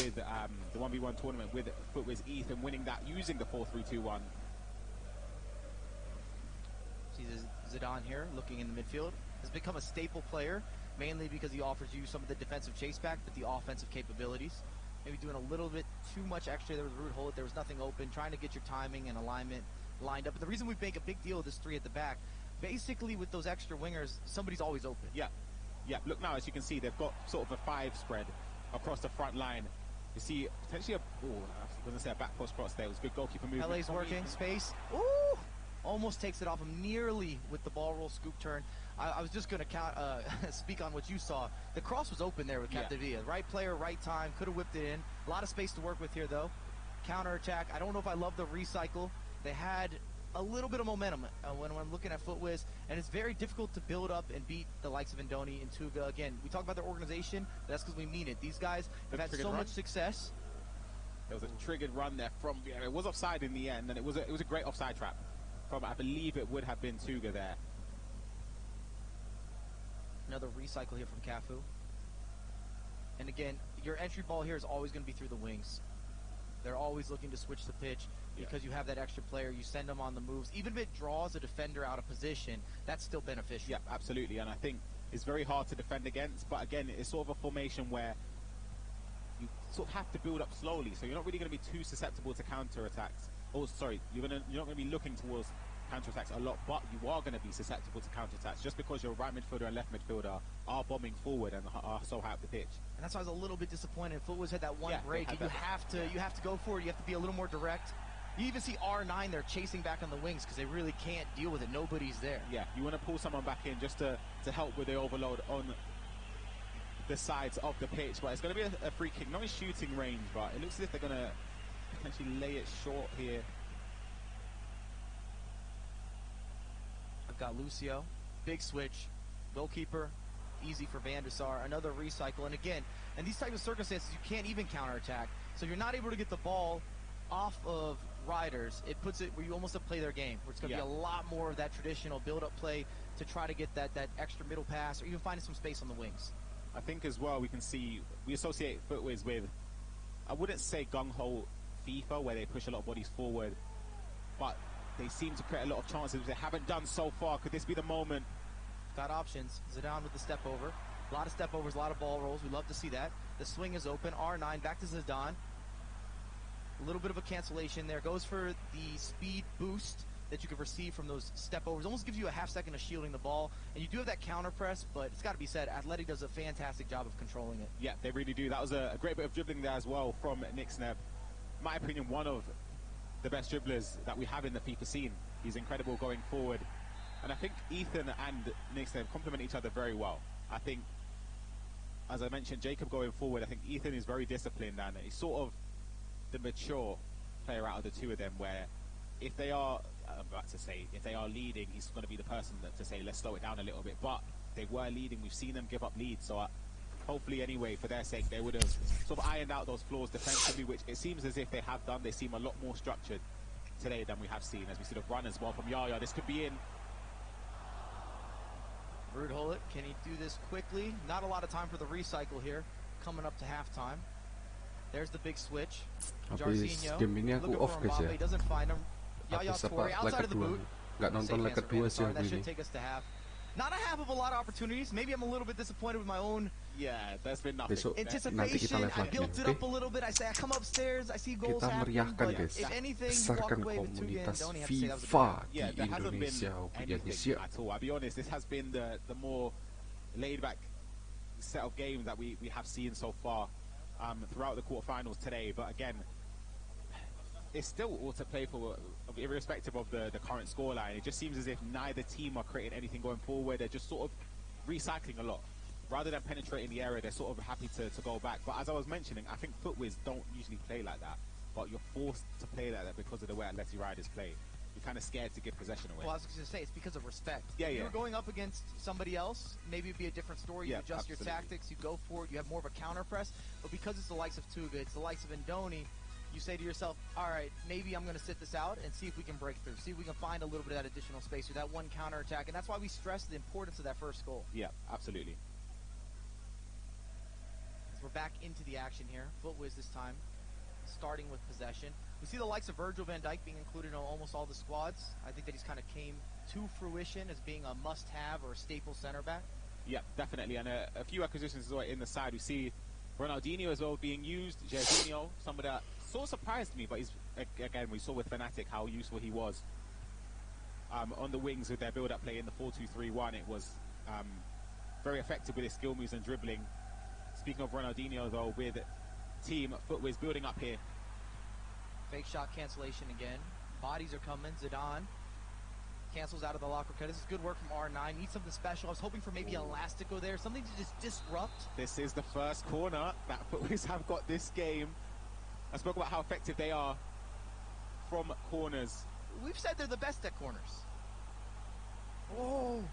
with the 1v1 tournament with Footwiz Ethan winning that using the 4-3-2-1. See Zidane here looking in the midfield. Has become a staple player, mainly because he offers you some of the defensive chase back, but the offensive capabilities. Maybe doing a little bit too much extra there with root hole. There was nothing open, trying to get your timing and alignment lined up. And the reason we make a big deal of this 3 at the back, basically with those extra wingers, somebody's always open. Yeah. Yeah, look now, as you can see, they've got sort of a 5 spread across the front line. You see potentially I was going to say a back post cross there. It was good goalkeeper movement. LA's working, space. Ooh! Almost takes it off him nearly with the ball roll scoop turn. I was just going to speak on what you saw. The cross was open there with Capdevilla. Right player, right time, could have whipped it in. A lot of space to work with here, though. Counter attack. I don't know if I love the recycle. They had a little bit of momentum when I'm looking at Footwiz, and it's very difficult to build up and beat the likes of Indoni and Tuga. Again, we talk about their organization, but that's because we mean it. These guys have had so much success. There was a triggered run there from, it was offside in the end, and it was a great offside trap from, I believe it would have been Tuga there. Another recycle here from Cafu. And again, your entry ball here is always going to be through the wings. They're always looking to switch the pitch because you have that extra player. You send them on the moves. Even if it draws a defender out of position, that's still beneficial. Yeah, absolutely. And I think it's very hard to defend against. But again, it's sort of a formation where you sort of have to build up slowly. So you're not really going to be too susceptible to counter-attacks. Oh, sorry, you're not going to be looking towards counter-attacks a lot, but you are going to be susceptible to counter-attacks just because your right midfielder and left midfielder are bombing forward and are so high up the pitch. And that's why I was a little bit disappointed. Footwiz had that one break. You have to go for it. You have to be a little more direct. You even see R9 there chasing back on the wings because they really can't deal with it. Nobody's there. Yeah, you want to pull someone back in just to help with the overload on the sides of the pitch. But it's going to be a free kick, not in shooting range, but it looks as if they're going to potentially lay it short here. I've got Lucio, big switch, goalkeeper, easy for Van der Sar, another recycle, and again, in these types of circumstances, you can't even counterattack, so you're not able to get the ball off of riders. It puts it where you almost have to play their game, where it's going to be a lot more of that traditional build-up play to try to get that extra middle pass, or even finding some space on the wings. I think as well we can see, we associate Footwiz with, I wouldn't say gung-ho FIFA, where they push a lot of bodies forward, but they seem to create a lot of chances, which they haven't done so far. Could this be the moment? Got options. Zidane with the step over. A lot of step overs, a lot of ball rolls. We love to see that. The swing is open. R9 back to Zidane. A little bit of a cancellation there. Goes for the speed boost that you can receive from those step overs. Almost gives you a half second of shielding the ball. And you do have that counter press, but it's got to be said, Athletic does a fantastic job of controlling it. Yeah, they really do. That was a great bit of dribbling there as well from Nick Sneb. In my opinion, one of the best dribblers that we have in the FIFA scene. He's incredible going forward. And I think Ethan and Nick Sneb complement each other very well. I think, as I mentioned, Jacob going forward, I think Ethan is very disciplined and he's sort of the mature player out of the two of them, where if they are, I'm about to say, if they are leading, he's going to be the person to say, let's slow it down a little bit. But they were leading. We've seen them give up leads. So hopefully, anyway, for their sake, they would have sort of ironed out those flaws defensively, which it seems as if they have done. They seem a lot more structured today than we have seen, as we sort of run as well from Yaya. This could be in. Rude Hullet, can he do this quickly? Not a lot of time for the recycle here, coming up to halftime. There's the big switch. Jarzinho, looking for Mbappe, doesn't find him. Yaya Toure, outside of the boot. Nggak nonton leg kedua sih that should take us to half. Not a half of a lot of opportunities. Maybe I'm a little bit disappointed with my own there's been nothing. Anticipation. I built it up a little bit. I say I come upstairs, I see goals happen, but if anything, you walk away with 2 games. Don't have to say that was a good there hasn't been anything at all. I'll be honest, this has been the more laid-back set of games that we have seen so far throughout the quarterfinals today. But again, it's still all to play for, irrespective of the current scoreline. It just seems as if neither team are creating anything going forward. They're just sort of recycling a lot. Rather than penetrating the area, they're sort of happy to go back. But as I was mentioning, I think Footwiz don't usually play like that. But you're forced to play like that because of the way Atleti Riders play. You're kind of scared to give possession away. Well, I was going to say, it's because of respect. Yeah, if you're going up against somebody else, maybe it'd be a different story. You adjust your tactics, you go for it, you have more of a counter press. But because it's the likes of Tuga, it's the likes of Indoni, you say to yourself, all right, maybe I'm going to sit this out and see if we can break through, see if we can find a little bit of that additional space or that one counter attack. And that's why we stress the importance of that first goal. Yeah, absolutely. We're back into the action here. Footwiz this time, starting with possession. We see the likes of Virgil van Dijk being included in almost all the squads. I think that he's kind of came to fruition as being a must-have or a staple center back. Yeah, definitely. And a few acquisitions as well in the side. We see Ronaldinho as well being used. Jorginho, somebody that sort of surprised me, but he's, again, we saw with Fnatic how useful he was. On the wings with their build-up play in the 4-2-3-1, it was very effective with his skill moves and dribbling. Speaking of Ronaldinho, though, with team Footwiz building up here. Fake shot cancellation again. Bodies are coming. Zidane cancels out of the locker. This is good work from R9. Needs something special. I was hoping for maybe Elastico there. Something to just disrupt. This is the first corner that Footwiz have got this game. I spoke about how effective they are from corners. We've said they're the best at corners. Oh,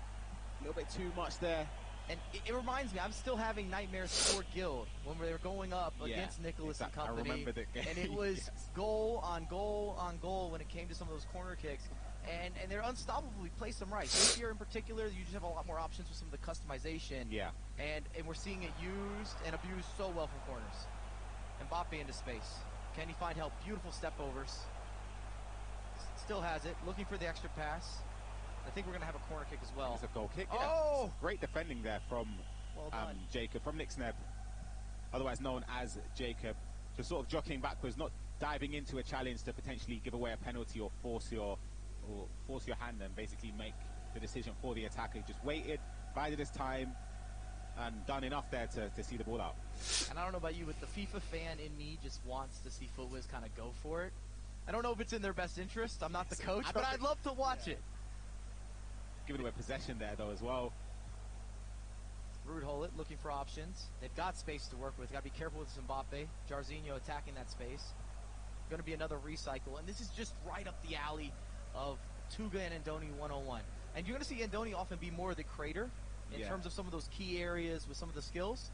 a little bit too much there. And it reminds me, I'm still having nightmares for Guild when they were going up against Nicholas and company. I remember that game. And it was goal on goal on goal when it came to some of those corner kicks. And they're unstoppable. We place them right. This year in particular, you just have a lot more options with some of the customization. Yeah. And we're seeing it used and abused so well from corners. Mbappe into space. Can he find help? Beautiful step overs. Still has it. Looking for the extra pass. I think we're going to have a corner kick as well. It's a goal kick. Yeah. Oh! Great defending there from Jacob, from Nick Sneb, otherwise known as Jacob. Just sort of jockeying backwards, not diving into a challenge to potentially give away a penalty or force your hand and basically make the decision for the attacker. He just waited, bided his time, and done enough there to see the ball out. And I don't know about you, but the FIFA fan in me just wants to see Footwiz kind of go for it. I don't know if it's in their best interest. I'm not the coach, but I'd love to watch it. Giving away possession there, though, as well. Rude Hullet looking for options. They've got space to work with. Got to be careful with Mbappe. Jarzinho attacking that space. Going to be another recycle. And this is just right up the alley of Tuga and Indoni 101. And you're going to see Indoni often be more of the creator in terms of some of those key areas with some of the skills.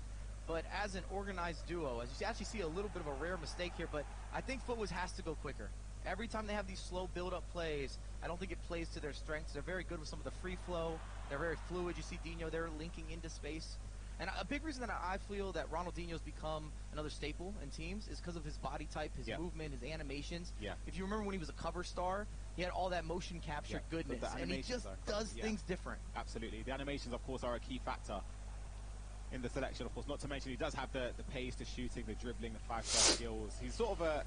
But as an organized duo, as you actually see a little bit of a rare mistake here, but I think Footwiz has to go quicker. Every time they have these slow build-up plays, I don't think it plays to their strengths. They're very good with some of the free flow. They're very fluid. You see Dino there linking into space. And a big reason that I feel that Ronaldinho's become another staple in teams is because of his body type, his movement, his animations. Yeah. If you remember when he was a cover star, he had all that motion capture goodness, and he just does things different. Absolutely. The animations, of course, are a key factor in the selection, of course. Not to mention he does have the pace, the shooting, the dribbling, the 5-star skills. He's sort of a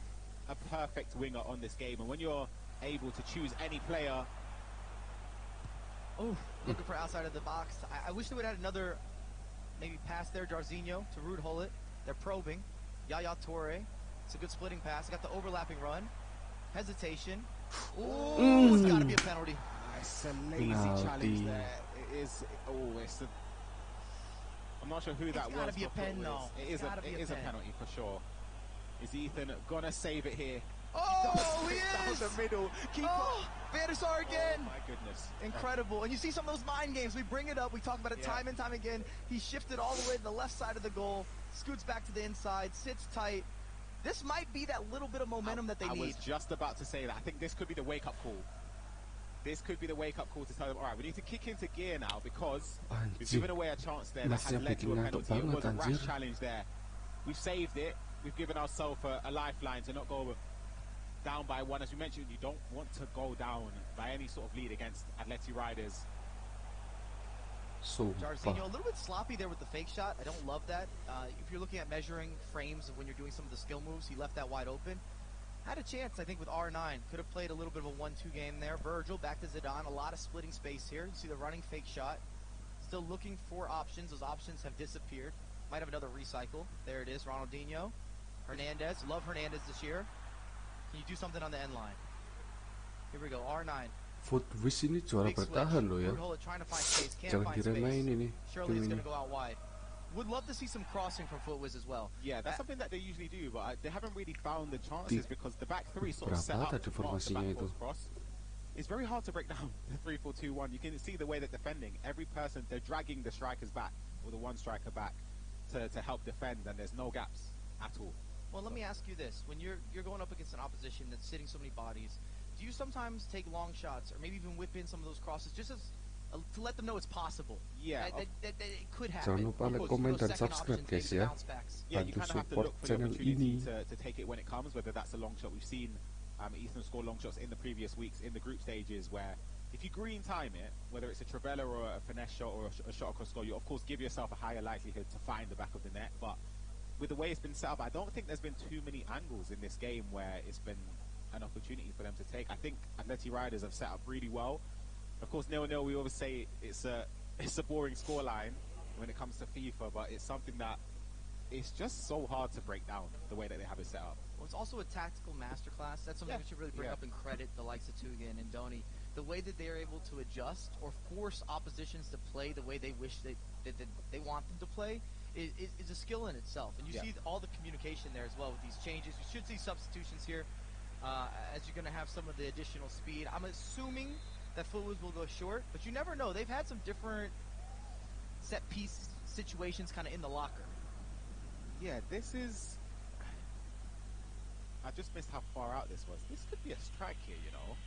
perfect winger on this game. And when you're able to choose any player. Oh, looking for outside of the box. I wish they would have had another maybe pass there. Jarzinho to Ruud Gullit. They're probing. Yaya Toure. It's a good splitting pass. They got the overlapping run. Hesitation. Oh, it's got to be a penalty. It's a lazy challenge there. It is. I'm not sure who that was. It's got to be a pen, though. It is a penalty for sure. Is Ethan gonna save it here? Oh, he is! Down the middle. Van der Sar again. Oh my goodness. Incredible. And you see some of those mind games. We bring it up. We talk about it time and time again. He shifted all the way to the left side of the goal, scoots back to the inside, sits tight. This might be that little bit of momentum that they need. I was just about to say that. I think this could be the wake-up call. This could be the wake-up call to tell them, all right, we need to kick into gear now because we've given away a chance there that has led to a penalty. It was a rash challenge there. We've saved it. We've given ourselves a lifeline to not go down by one. As we mentioned, you don't want to go down by any sort of lead against Atleti Riders. Jarzinho, a little bit sloppy there with the fake shot. I don't love that. If you're looking at measuring frames of when you're doing some of the skill moves, he left that wide open. Had a chance, I think, with R9. Could have played a little bit of a 1-2 game there. Virgil back to Zidane. A lot of splitting space here. You see the running fake shot. Still looking for options. Those options have disappeared. Might have another recycle. There it is, Ronaldinho. Hernandez. Love Hernandez this year. Can you do something on the end line? Here we go, R9. Footwiz ini juara bertahan loh ya. Jangan diremehin ini. Surely it's going to go out wide. Would love to see some crossing from Footwiz as well. Yeah, that's something that they usually do, but they haven't really found the chances because the back three sort of set up the back cross. It's very hard to break down the 3-4-2-1. You can see the way they're defending. Every person, they're dragging the strikers back, or the one striker back, to help defend, and there's no gaps at all. Well, let me ask you this. When you're going up against an opposition that's sitting so many bodies, do you sometimes take long shots or maybe even whip in some of those crosses just as to let them know it's possible? Yeah. That it could happen. Jangan lupa like, comment, dan subscribe guys ya. Yeah, you kind of have to look for the opportunity to take it when it comes, whether that's a long shot. We've seen Ethan score long shots in the previous weeks in the group stages where if you green time it, whether it's a Trivela or a finesse shot or a shot across goal, you of course give yourself a higher likelihood to find the back of the net. But with the way it's been set up, I don't think there's been too many angles in this game where it's been an opportunity for them to take. I think Atleti Riders have set up really well. Of course, 0-0, we always say it's a boring scoreline when it comes to FIFA, but it's something that it's just so hard to break down the way that they have it set up. Well, it's also a tactical masterclass. That's something we should really bring up and credit the likes of Tugan and Donny. The way that they're able to adjust or force oppositions to play the way they wish they want them to play is a skill in itself. And you see all the communication there as well with these changes. You should see substitutions here as you're going to have some of the additional speed. I'm assuming that Footwiz will go short, but you never know. They've had some different set-piece situations kind of in the locker. Yeah, this is... I just missed how far out this was. This could be a strike here, you know.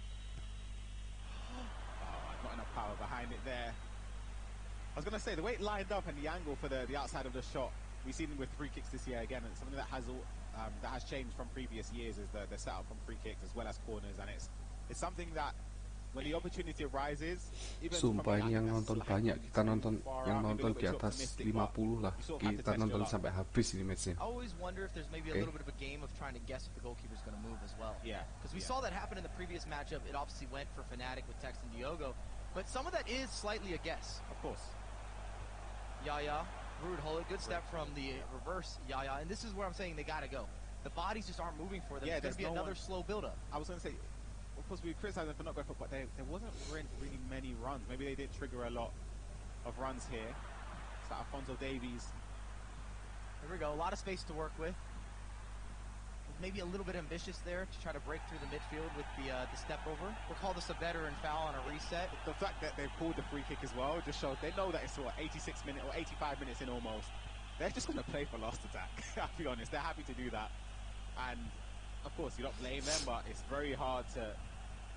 Oh, not enough power behind it there. I was going to say, the way it lined up and the angle for the outside of the shot, we've seen them with free kicks this year again, and something that has changed from previous years is the setup from free kicks as well as corners, and it's something that when the opportunity arises, sumpah ini yang nonton banyak, kita nonton yang nonton di atas 50 lah, kita nonton sampai habis ini matchnya. I always wonder if there's maybe a little bit of a game of trying to guess if the goalkeeper's going to move as well. Yeah. Because we saw that happen in the previous matchup. It obviously went for Fnatic with Tex and Diogo, but some of that is slightly a guess. Of course. Yaya, Ruud Gullit, good step from the reverse Yaya, and this is where I'm saying they got to go. The bodies just aren't moving for them. Yeah, it's going to be another slow build-up. I was going to say, of course, we criticized them for not going for it, but there wasn't really many runs. Maybe they didn't trigger a lot of runs here. So Alphonso Davies. Here we go. A lot of space to work with. Maybe a little bit ambitious there to try to break through the midfield with the step over. We'll call this a veteran foul on a reset. The fact that they pulled the free kick as well just shows they know that it's 86 minutes or 85 minutes in almost. They're just going to play for last attack. I'll be honest. They're happy to do that. And of course, you don't blame them, but it's very hard to...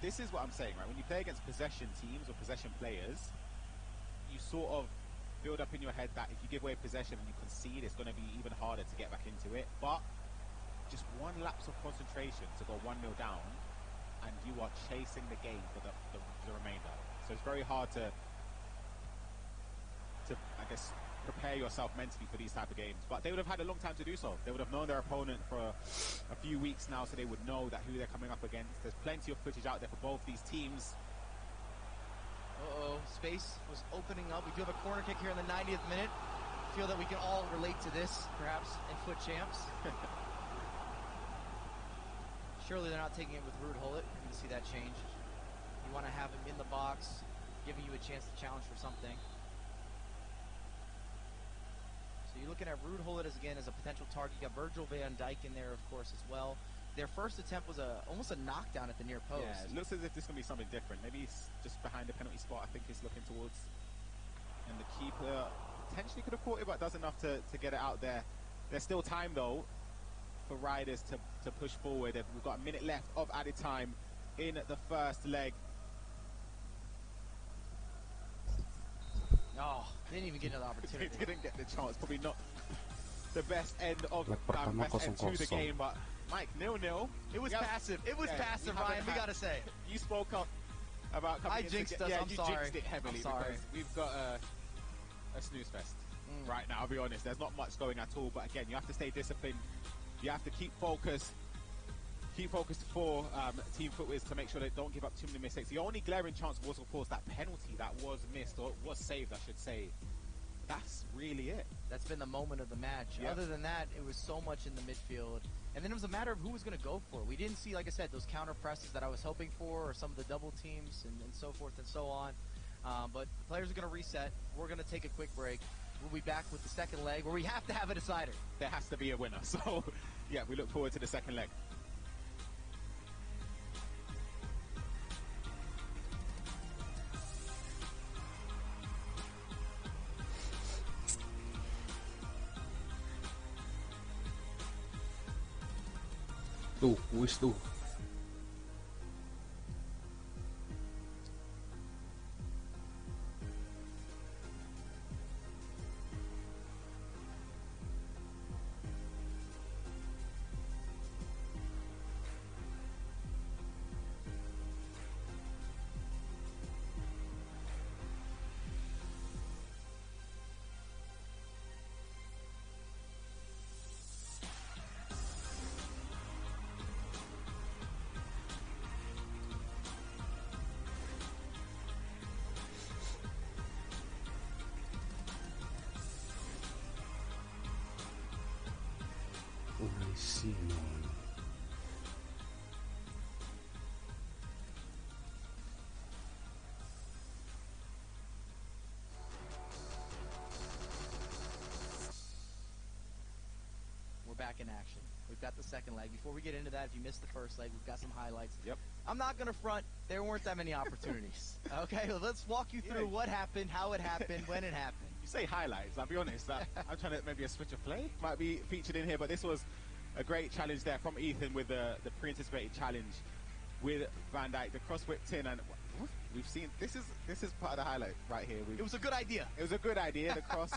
This is what I'm saying, right? When you play against possession teams or possession players, you sort of build up in your head that if you give away possession and you concede, it's going to be even harder to get back into it. But just one lapse of concentration to go 1-0 down, and you are chasing the game for the remainder. So it's very hard to I guess, prepare yourself mentally for these type of games. But they would have had a long time to do so. They would have known their opponent for a few weeks now, so they would know that who they're coming up against. There's plenty of footage out there for both these teams. Space was opening up. We do have a corner kick here in the 90th minute. I feel that we can all relate to this, perhaps, in Foot Champs. Surely they're not taking it with Ruud Gullit. You're going to see that change. You want to have him in the box, giving you a chance to challenge for something. So you're looking at Ruud Gullit as a potential target. You got Virgil van Dijk in there, of course, as well. Their first attempt was almost a knockdown at the near post. Yeah, it looks as if this is going to be something different. Maybe it's just behind the penalty spot, I think he's looking towards. And the keeper potentially could have caught it, but does enough to get it out there. There's still time, though, for Riders to push forward. We've got a minute left of added time in the first leg. Oh, didn't even get another opportunity. They didn't get the chance. Probably not the best end of best end to the game, but Mike, 0-0. It was passive. It was passive, Ryan. We gotta say. You spoke up about coming in. I jinxed us. I'm sorry. You jinxed it heavily because we've got a snooze fest right now. I'll be honest. There's not much going at all. But again, you have to stay disciplined. You have to keep focused. Keep focused for Team Footwiz to make sure they don't give up too many mistakes. The only glaring chance was, of course, that penalty that was missed, or was saved, I should say. That's really it. That's been the moment of the match. Yep. Other than that, it was so much in the midfield. And then it was a matter of who was going to go for it. We didn't see, like I said, those counter presses that I was hoping for, or some of the double teams and so forth and so on. But the players are going to reset. We're going to take a quick break. We'll be back with the second leg where we have to have a decider. There has to be a winner. So, yeah, we look forward to the second leg. Wis tuh. We're back in action. We've got the second leg. Before we get into that, if you missed the first leg, we've got some highlights. Yep. I'm not going to front. There weren't that many opportunities. Okay, well, let's walk you through what happened, how it happened, when it happened. You say highlights. I'll be honest. I'm trying to maybe a switch of play might be featured in here, but this was a great challenge there from Ethan with the pre-anticipated challenge with Van Dijk. The cross whipped in, and we've seen this is part of the highlight right here. It was a good idea. It was a good idea. The cross,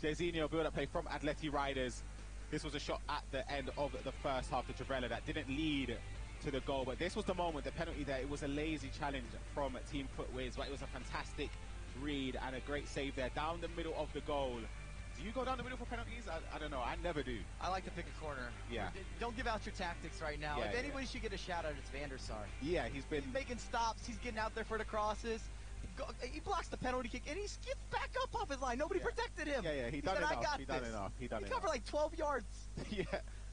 Jairzinho build-up play from Atleti Riders. This was a shot at the end of the first half to Trivela that didn't lead to the goal, but this was the moment, the penalty there. It was a lazy challenge from Team Footwiz, but it was a fantastic read and a great save there down the middle of the goal. Do you go down the middle for penalties? I don't know. I never do. I like to pick a corner. Yeah. Don't give out your tactics right now. Yeah, if anybody should get a shout out, it's Van der Sar. Yeah, he's making stops. He's getting out there for the crosses. He blocks the penalty kick, and he skips back up off his line. Nobody protected him. Yeah, he done enough. He covered like 12 yards. Yeah.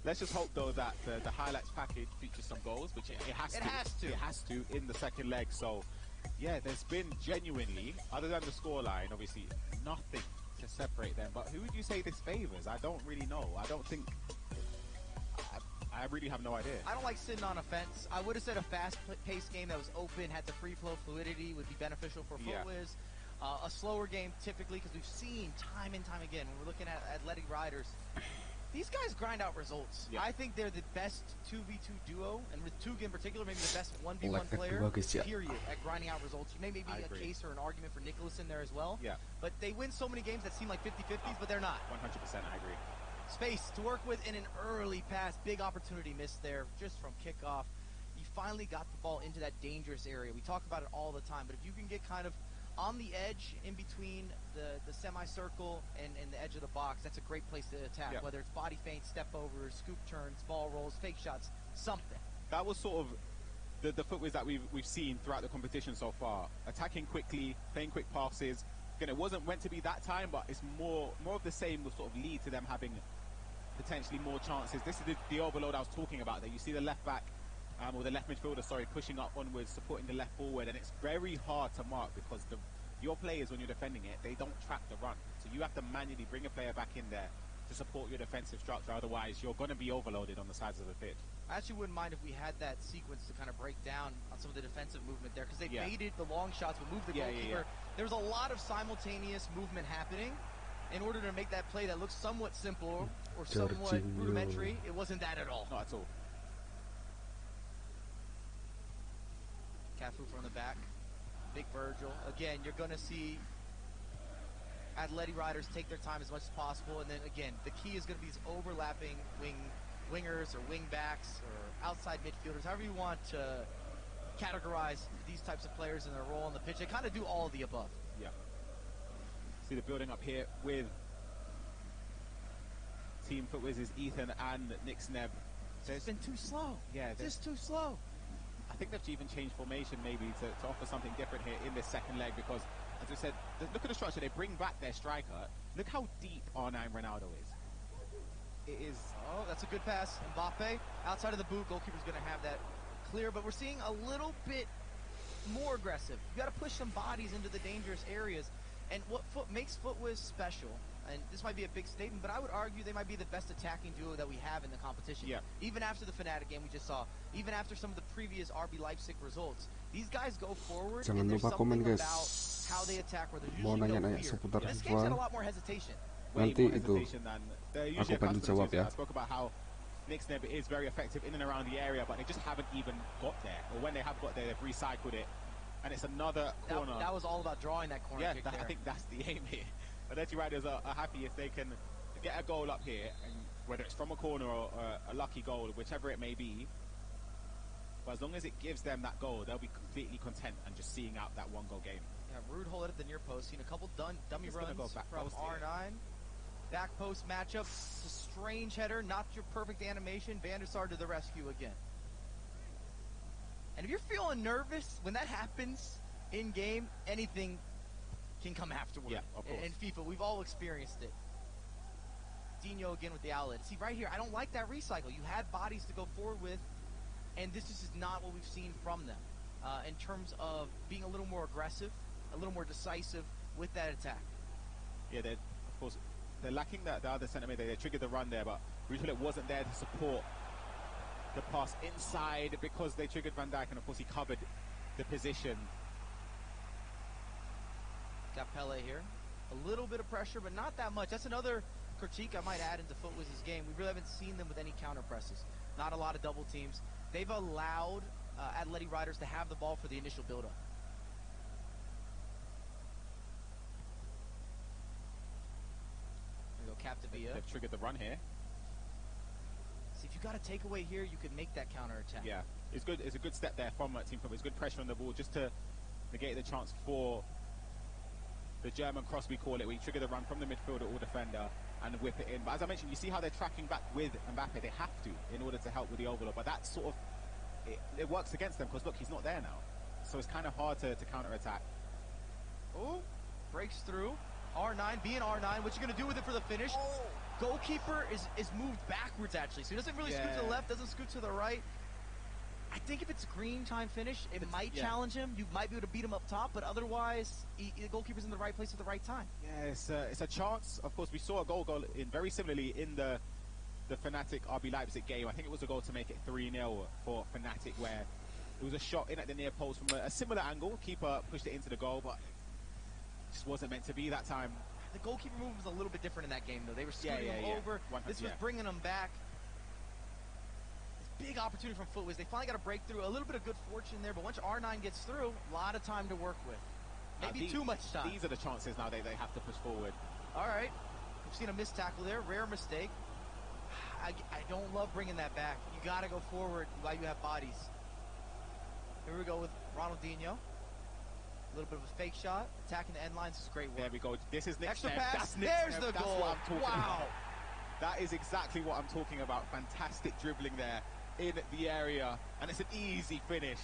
Let's just hope, though, that the highlights package features some goals, which it has to. It has to in the second leg. So, yeah, there's been genuinely, other than the scoreline, obviously, nothing to separate them. But who would you say this favors? I don't really know. I don't think... I really have no idea. I don't like sitting on a fence. I would have said a fast-paced game that was open, had the free flow fluidity, would be beneficial for Footwiz. A slower game, typically, because we've seen time and time again, when we're looking at Athletic Riders, these guys grind out results. Yeah. I think they're the best 2v2 duo, and with Tug in particular, maybe the best 1v1 player, period, at grinding out results. You may maybe a case or an argument for Nicholas in there as well. Yeah. But they win so many games that seem like 50-50s, but they're not. 100%, I agree. Space to work with in an early pass. Big opportunity missed there just from kickoff. You finally got the ball into that dangerous area. We talk about it all the time, but if you can get kind of on the edge in between the semicircle and the edge of the box, that's a great place to attack, yeah. whether it's body feints, step overs, scoop turns, ball rolls, fake shots, something. That was sort of the footways that we've seen throughout the competition so far. Attacking quickly, playing quick passes. Again, it wasn't meant to be that time, but it's more of the same will sort of lead to them having potentially more chances. This is the overload I was talking about there. You see the left back, or the left midfielder, sorry, pushing up onwards, supporting the left forward, and it's very hard to mark because your players, when you're defending it, they don't track the run. So you have to manually bring a player back in there to support your defensive structure. Otherwise, you're going to be overloaded on the sides of the pitch. I actually wouldn't mind if we had that sequence to kind of break down on some of the defensive movement there, because they baited the long shots, but moved the goalkeeper. There's a lot of simultaneous movement happening in order to make that play that looks somewhat simple or somewhat rudimentary. It wasn't that at all. Not at all. Cafu from the back. Big Virgil. Again, you're going to see Atleti riders take their time as much as possible, and then again, the key is going to be these overlapping wingers or wing backs or outside midfielders, however you want to categorize these types of players in their role on the pitch. They kind of do all of the above. Yeah. See the building up here with Team Footwiz's Ethan and Nick Sneb. It's been too slow. Yeah, just too slow. I think they've even changed formation maybe to offer something different here in this second leg, because, as I said, look at the structure. They bring back their striker. Look how deep R9 Ronaldo is. It is. Oh, that's a good pass. Mbappe, outside of the boot, goalkeeper's going to have that clear, but we're seeing a little bit more aggressive. You got to push some bodies into the dangerous areas. And what makes Footwiz special, and this might be a big statement, but I would argue they might be the best attacking duo that we have in the competition. Yeah. Even after the Fnatic game we just saw, even after some of the previous RB Leipzig results, these guys go forward. Jangan and there's lupa something komen, guys. about how they attack where there's Mau usually no nanya-nanya fear. seputar This game's FIFA. got a lot more hesitation. Nanti itu aku pengen jawab ya. I spoke about how Nick Sneb is very effective in and around the area, but they just haven't even got there. Or when they have got there, they've recycled it. And it's another corner. That was all about drawing that corner kick there. I think that's the aim here. Atleti riders are happy if they can get a goal up here, and whether it's from a corner or a lucky goal, whichever it may be. But as long as it gives them that goal, they'll be completely content and just seeing out that one-goal game. Yeah, rude hole at the near post. Seen a couple dummy runs from R9. Back post matchup. It's a strange header, not your perfect animation. Van der Sar to the rescue again. And if you're feeling nervous when that happens in game, anything can come afterward. Yeah, of course. In FIFA, we've all experienced it. Dino again with the outlet. See right here, I don't like that recycle. You had bodies to go forward with, and this is not what we've seen from them in terms of being a little more aggressive, a little more decisive with that attack. Yeah, of course, they're lacking the other centre mid. They triggered the run there, but Ruud wasn't there to support the pass inside because they triggered Van Dijk, and of course he covered the position. Got Pele here. A little bit of pressure, but not that much. That's another critique I might add into Footwiz's game. We really haven't seen them with any counter presses. Not a lot of double teams. They've allowed Atleti riders to have the ball for the initial build-up. There we go, Capdevila. They've triggered the run here. See, if you got a takeaway here, you can make that counter attack. Yeah, it's good. It's a good step there from Team Football. It's good pressure on the ball just to negate the chance for the German cross, we call it. We trigger the run from the midfielder or defender and whip it in. But as I mentioned, you see how they're tracking back with Mbappe. They have to in order to help with the overload. But that sort of it works against them because look, he's not there now, so it's kind of hard to counter attack. Oh, breaks through. R9 being R9. What you gonna do with it for the finish? Oh. Goalkeeper is moved backwards actually, so he doesn't really scoot to the left, doesn't scoot to the right. I think if it's a green time finish, it might challenge him. You might be able to beat him up top, but otherwise, the goalkeeper's in the right place at the right time. Yeah, it's a chance. Of course, we saw a goal in very similarly in the Fnatic RB Leipzig game. I think it was a goal to make it 3-0 for Fnatic, where it was a shot in at the near post from a similar angle. Keeper pushed it into the goal, but it just wasn't meant to be that time. The goalkeeper move was a little bit different in that game, though. They were scooting him over. This was bringing him back. Big opportunity from Footwiz. They finally got a breakthrough. A little bit of good fortune there, but once R9 gets through, a lot of time to work with. Maybe too much time. These are the chances now they have to push forward. All right. We've seen a missed tackle there. Rare mistake. I don't love bringing that back. You got to go forward while you have bodies. Here we go with Ronaldinho. A little bit of a fake shot. Attacking the end lines is great work. There we go. This is next extra step. pass. There's the goal. What I'm talking wow. about. That is exactly what I'm talking about. Fantastic dribbling there in the area. And it's an easy finish.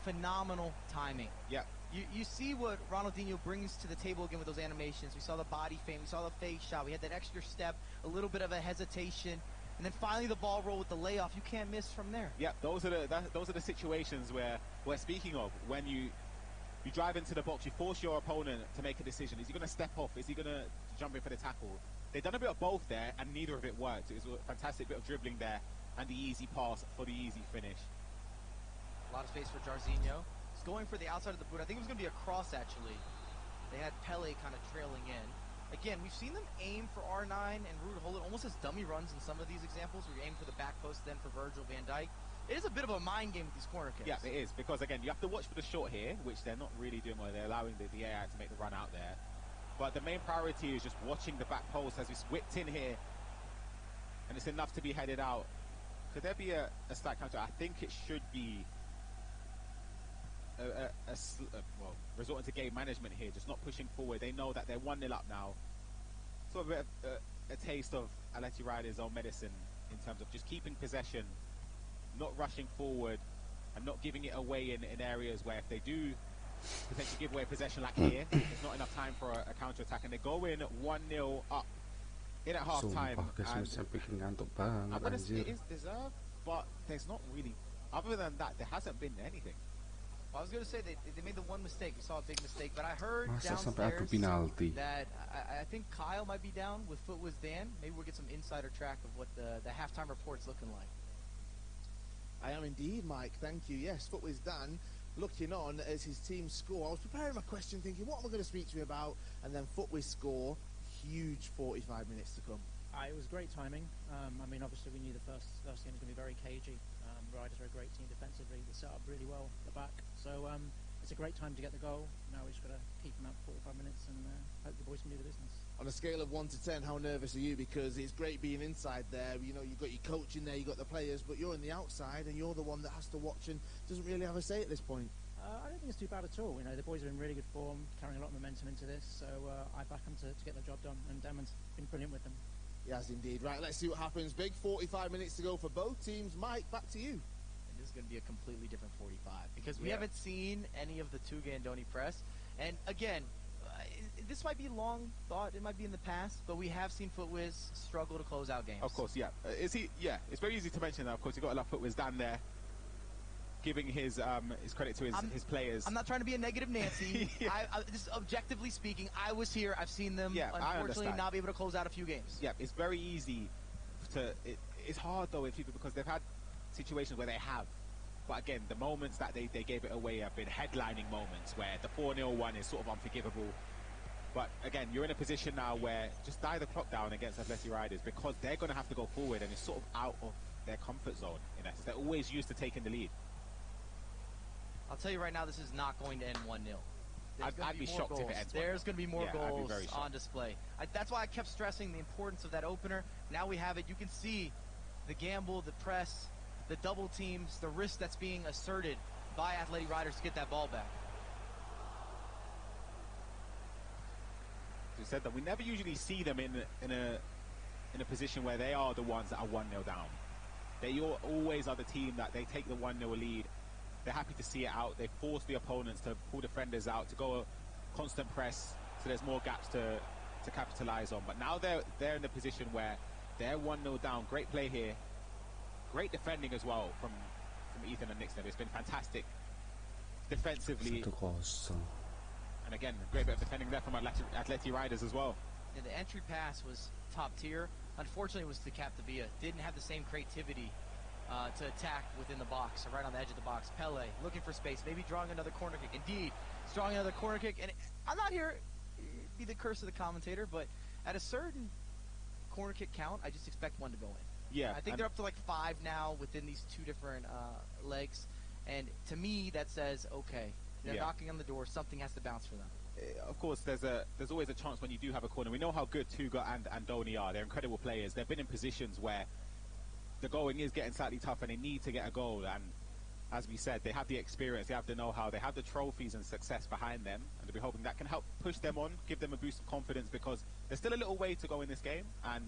Phenomenal timing. Yeah. You see what Ronaldinho brings to the table again with those animations. We saw the body feint. We saw the fake shot. We had that extra step, a little bit of a hesitation. And then finally the ball roll with the layoff. You can't miss from there. Yeah, those are the situations where we're speaking of when you drive into the box, you force your opponent to make a decision. Is he going to step off? Is he going to jump in for the tackle? They've done a bit of both there, and neither of it worked. It was a fantastic bit of dribbling there, and the easy pass for the easy finish. A lot of space for Jarzinho. He's going for the outside of the boot. I think it was going to be a cross, actually. They had Pele kind of trailing in. Again, we've seen them aim for R9 and Ruud hold it almost as dummy runs in some of these examples, where you aim for the back post, then for Virgil van Dijk. It is a bit of a mind game with these corner kicks. Yeah, it is, because again, you have to watch for the shot here, which they're not really doing well. They're allowing the AI to make the run out there. But the main priority is just watching the back post as it's whipped in here, and it's enough to be headed out. Could there be a slight counter? I think it should be well, resorting to game management here, just not pushing forward. They know that they're 1-0 up now. Sort of a taste of Atleti Riders' own medicine in terms of just keeping possession, not rushing forward, and not giving it away in areas where if they do potentially give away possession like here, there's not enough time for a counter-attack, and they go in 1-0 up in at half-time. I'm gonna say it is deserved, but there's not really, other than that, there hasn't been anything. Well, I was going to say they made the one mistake. We saw a big mistake, but I heard downstairs that I think Kyle might be down with Footwiz Dan. Maybe we'll get some insider track of what the halftime report's looking like. I am indeed, Mike. Thank you. Yes, Footwiz Dan looking on as his team score. I was preparing my question thinking, what am I going to speak to you about? And then Footwiz score. Huge 45 minutes to come. It was great timing. I mean, obviously we knew the first game was going to be very cagey. Riders are a great team defensively. They set up really well at the back. So it's a great time to get the goal. Now we just got to keep them out for 45 minutes and hope the boys can do the business. On a scale of 1 to 10, how nervous are you? Because it's great being inside there. You know, you've got your coach in there, you've got the players, but you're on the outside and you're the one that has to watch and doesn't really have a say at this point. I don't think it's too bad at all. You know, the boys are in really good form, carrying a lot of momentum into this. So I back them to get the job done, and Damon's been brilliant with them. Yes, indeed. Right, let's see what happens. Big 45 minutes to go for both teams. Mike, back to you. And this is going to be a completely different 45 because we haven't seen any of the Tuga and Doni press. And again, this might be long thought. It might be in the past, but we have seen Footwiz struggle to close out games. Of course, yeah. It's very easy to mention that. Of course, you've got a lot of Footwiz down there, giving his credit to his players. I'm not trying to be a negative Nancy. Just objectively speaking, I was here. I've seen them, unfortunately, not be able to close out a few games. Yeah, it's very easy to... It's hard, though, with FIFA because they've had situations where they have. But again, the moments that they gave it away have been headlining moments where the 4-0 one is sort of unforgivable. But again, you're in a position now where just die the clock down against Atleti Riders because they're going to have to go forward and it's sort of out of their comfort zone in essence. They're always used to taking the lead. I'll tell you right now, this is not going to end 1-0. I'd be shocked if it ends 1-0. There's going to be more goals on display. That's why I kept stressing the importance of that opener. Now we have it. You can see the gamble, the press, the double teams, the risk that's being asserted by Atleti Riders to get that ball back. You said that we never usually see them in a position where they are the ones that are 1-0 down. They always are the team that they take the 1-0 lead. They're happy to see it out. They force the opponents to pull defenders out, to go a constant press, so there's more gaps to capitalize on. But now they're in the position where they're 1-0 down. Great play here. Great defending as well from Ethan and Nixon. It's been fantastic defensively. And again, great bit of defending there from Atleti Riders as well. Yeah, the entry pass was top tier. Unfortunately, it was to Capdevila. Didn't have the same creativity to attack within the box, so right on the edge of the box. Pele looking for space, maybe drawing another corner kick. Indeed, he's drawing another corner kick. And I'm not here to be the curse of the commentator, but at a certain corner kick count, I just expect one to go in. Yeah, I think they're up to like 5 now within these 2 different legs. And to me, that says, okay, they're knocking on the door. Something has to bounce for them. Of course, there's always a chance when you do have a corner. We know how good Tuga and Doni are. They're incredible players. They've been in positions where the going is getting slightly tough and they need to get a goal. And as we said, they have the experience, they have the know-how, they have the trophies and success behind them, and we're hoping that can help push them on, give them a boost of confidence, because there's still a little way to go in this game, and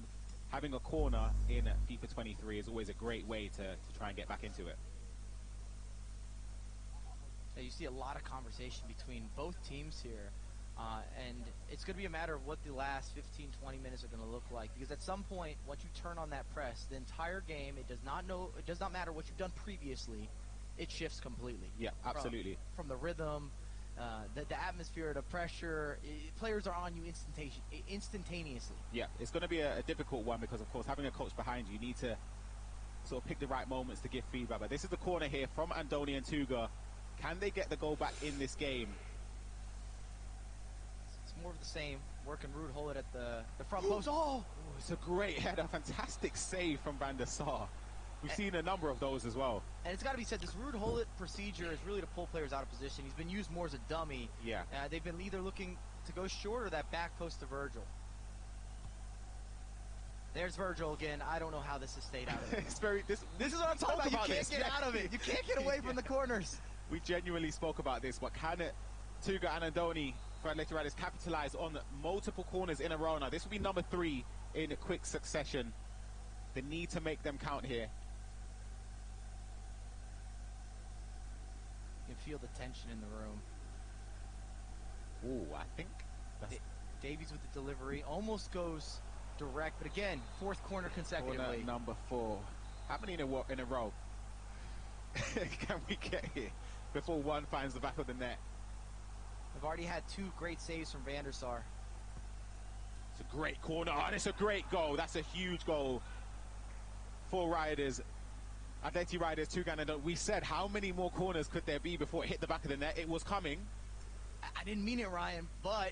having a corner in FIFA 23 is always a great way to try and get back into it. Yeah, you see a lot of conversation between both teams here, and it's going to be a matter of what the last 15, 20 minutes are going to look like, because at some point, once you turn on that press, the entire game, it does not matter what you've done previously, it shifts completely. Yeah, absolutely. From the rhythm, the atmosphere, the pressure, players are on you instantaneously. Yeah, it's going to be a difficult one because, of course, having a coach behind you, you need to sort of pick the right moments to give feedback. But this is the corner here from Andoni and Tuga. Can they get the goal back in this game? It's more of the same. Working Ruud Hullet at the front post. Oh, it's a great header. Fantastic save from Van der Sar. We've seen a number of those as well. And it's got to be said, this Ruud Hullet procedure is really to pull players out of position. He's been used more as a dummy. Yeah. They've been either looking to go short or that back post to Virgil. There's Virgil again. I don't know how this has stayed out of it. This is what I'm talking about. You can't get out of it. You can't get away from the corners. We genuinely spoke about this, but can Tuga and Andoni for Atleti Riders capitalize on multiple corners in a row now? This will be number 3 in a quick succession. They need to make them count here. You can feel the tension in the room. Ooh, I think Davies with the delivery almost goes direct, but again, 4th corner consecutively. Corner number 4. How many in a row can we get here before one finds the back of the net? They've already had 2 great saves from Van der Sar. It's a great corner, and it's a great goal. That's a huge goal for Riders. Atleti Riders, Tuga and Andoni. We said how many more corners could there be before it hit the back of the net? It was coming. I didn't mean it, Ryan, but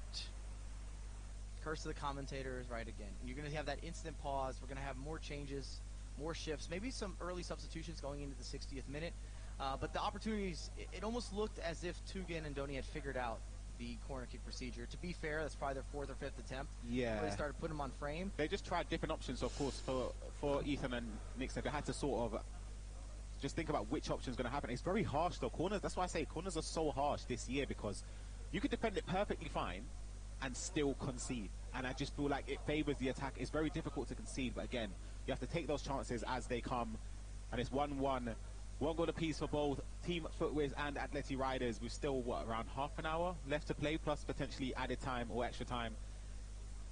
curse of the commentator is right again. You're going to have that instant pause. We're going to have more changes, more shifts, maybe some early substitutions going into the 60th minute. But the opportunities, it almost looked as if Tuga and Andoni had figured out the corner kick procedure. To be fair, that's probably their 4th or 5th attempt. Yeah. They started putting them on frame. They just tried different options, of course, for Ethan and Nixon. They had to sort of just think about which option is going to happen. It's very harsh, though. Corners, that's why I say corners are so harsh this year, because you could defend it perfectly fine and still concede. And I just feel like it favors the attack. It's very difficult to concede, but again, you have to take those chances as they come. And it's 1-1. 1 goal apiece for both Team Footwiz and Atleti Riders. We've still, around half an hour left to play, plus potentially added time or extra time.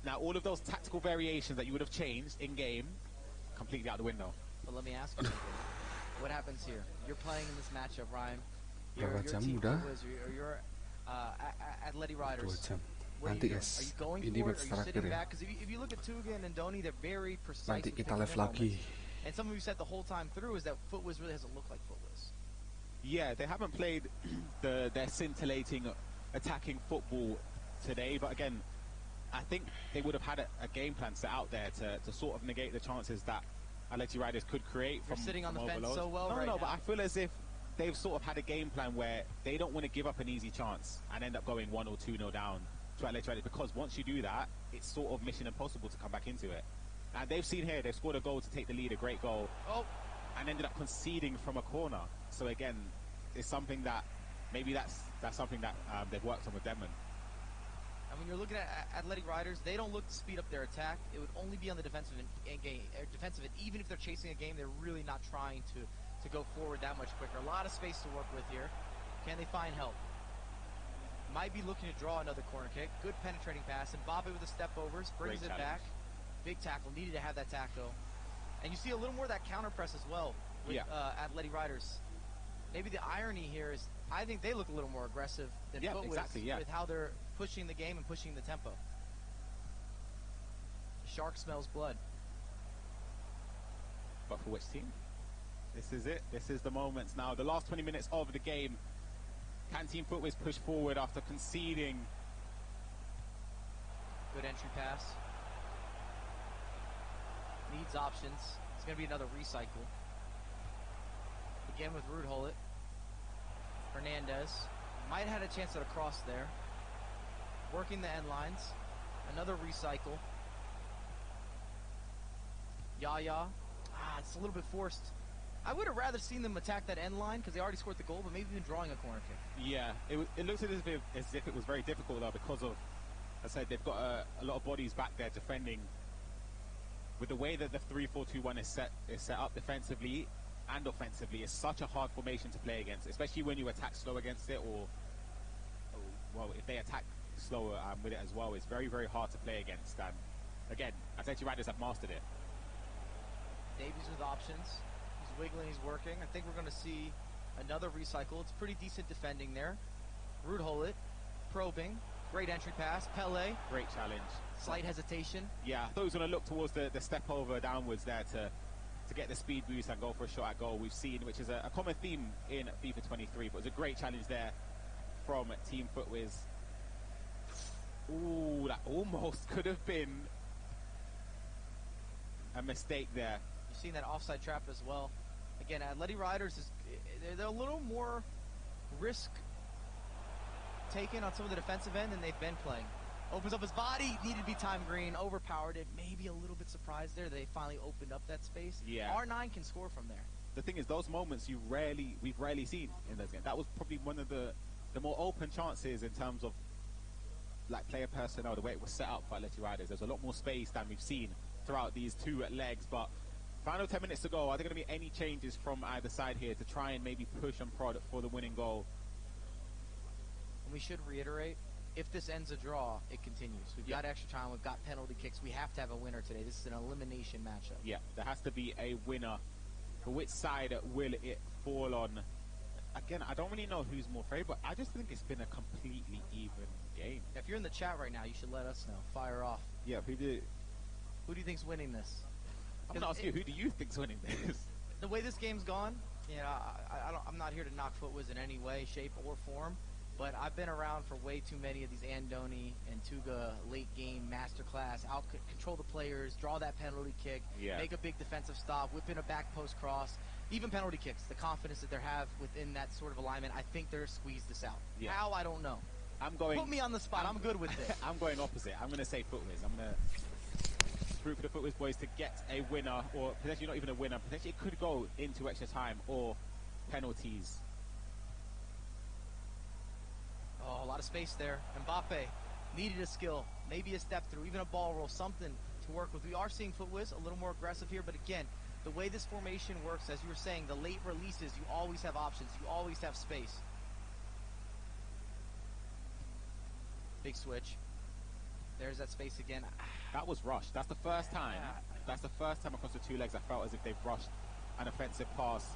Now, all of those tactical variations that you would have changed in-game, completely out the window. But let me ask you something. What happens here? You're playing in this matchup, Ryan. You're Team Footwiz, or you're Atleti Riders. What are you doing? Are you going for it? Are you sitting back? Because if you look at Tuga and Andoni, they're very precise. Nanti kita live lagi. And something we've said the whole time through is that Footwiz really hasn't looked like Footwiz. Yeah, they haven't played their scintillating attacking football today, but again, I think they would have had a game plan set out there to sort of negate the chances that Atleti Riders could create from sitting on the overload. fence so well right now. But I feel as if they've sort of had a game plan where they don't want to give up an easy chance and end up going 1 or 2-0 down to Atleti Riders, because once you do that, it's sort of mission impossible to come back into it. And they've seen here, they've scored a goal to take the lead, a great goal, and ended up conceding from a corner. So again, it's something that, maybe that's something that they've worked on with Denman. And when you're looking at Athletic Riders, they don't look to speed up their attack. It would only be on the defensive end. Even if they're chasing a game, they're really not trying to go forward that much quicker. A lot of space to work with here. Can they find help? Might be looking to draw another corner kick. Good penetrating pass. And Mbappe with the step overs brings it back. Big tackle. Needed to have that tackle. And you see a little more of that counter press as well with Athletic Riders. Maybe the irony here is I think they look a little more aggressive than Footwiz with how they're pushing the game and pushing the tempo. The shark smells blood. But for which team? This is it. This is the moments now. The last 20 minutes of the game. Can Team Footwiz push forward after conceding? Good entry pass. Needs options. It's going to be another recycle. Again with Ruud Hullet. Hernandez. Might have had a chance at a cross there. Working the end lines. Another recycle. Yaya. It's a little bit forced. I would have rather seen them attack that end line because they already scored the goal, but maybe even drawing a corner kick. Yeah, it looks as if it was very difficult though, because of, as I said, they've got a lot of bodies back there defending. With the way that the 3-4-2-1 is set up defensively and offensively, it's such a hard formation to play against, especially when you attack slow against it, or well, if they attack slower with it as well, it's very, very hard to play against. And again, Atleti Riders have mastered it. Davies with options. He's wiggling, he's working. I think we're going to see another recycle. It's pretty decent defending there. Rudholit, probing. Great entry pass. Pele. Great challenge. Slight hesitation. Yeah, I thought he was going to look towards the step over downwards there to get the speed boost and go for a shot at goal we've seen, which is a common theme in FIFA 23. But it was a great challenge there from Team FUTWIZ. Ooh, that almost could have been a mistake there. You've seen that offside trap as well. Again, Atleti Riders, they're a little more risk taken on some of the defensive end than they've been playing. Opens up his body, needed to be time green, overpowered it. Maybe a little bit surprised there. They finally opened up that space. Yeah. R9 can score from there. The thing is, those moments we've rarely seen in those games. That was probably one of the more open chances in terms of like player personnel, the way it was set up for Atleti Riders. There's a lot more space than we've seen throughout these two legs. But final 10 minutes to go. Are there going to be any changes from either side here to try and maybe push and prod for the winning goal? And we should reiterate, if this ends a draw, it continues. We've got extra time. We've got penalty kicks. We have to have a winner today. This is an elimination matchup. Yeah, there has to be a winner. For which side will it fall on? Again, I don't really know who's more favored, but I just think it's been a completely even game. If you're in the chat right now, you should let us know. Fire off. Yeah, who do you think's winning this? I'm going to ask you, who do you think's winning this? The way this game's gone, you know, I'm not here to knock FUTWIZ in any way, shape, or form. But I've been around for way too many of these Andoni and Tuga late game masterclass, control the players, draw that penalty kick, make a big defensive stop, whip in a back post cross, even penalty kicks. The confidence that they have within that sort of alignment, I think they're squeezed this out. Yeah. How, I don't know. Put me on the spot. I'm good with it. I'm going opposite. I'm going to say FUTWIZ. I'm going to root for the FUTWIZ boys to get a winner, or potentially not even a winner. Potentially it could go into extra time or penalties. Oh, a lot of space there. Mbappe needed a skill, maybe a step through, even a ball roll, something to work with. We are seeing FUTWIZ a little more aggressive here, but again, the way this formation works, as you were saying, the late releases, you always have options, you always have space. Big switch. There's that space again. That was rushed. That's the first time. That's the first time across the two legs I felt as if they've rushed an offensive pass.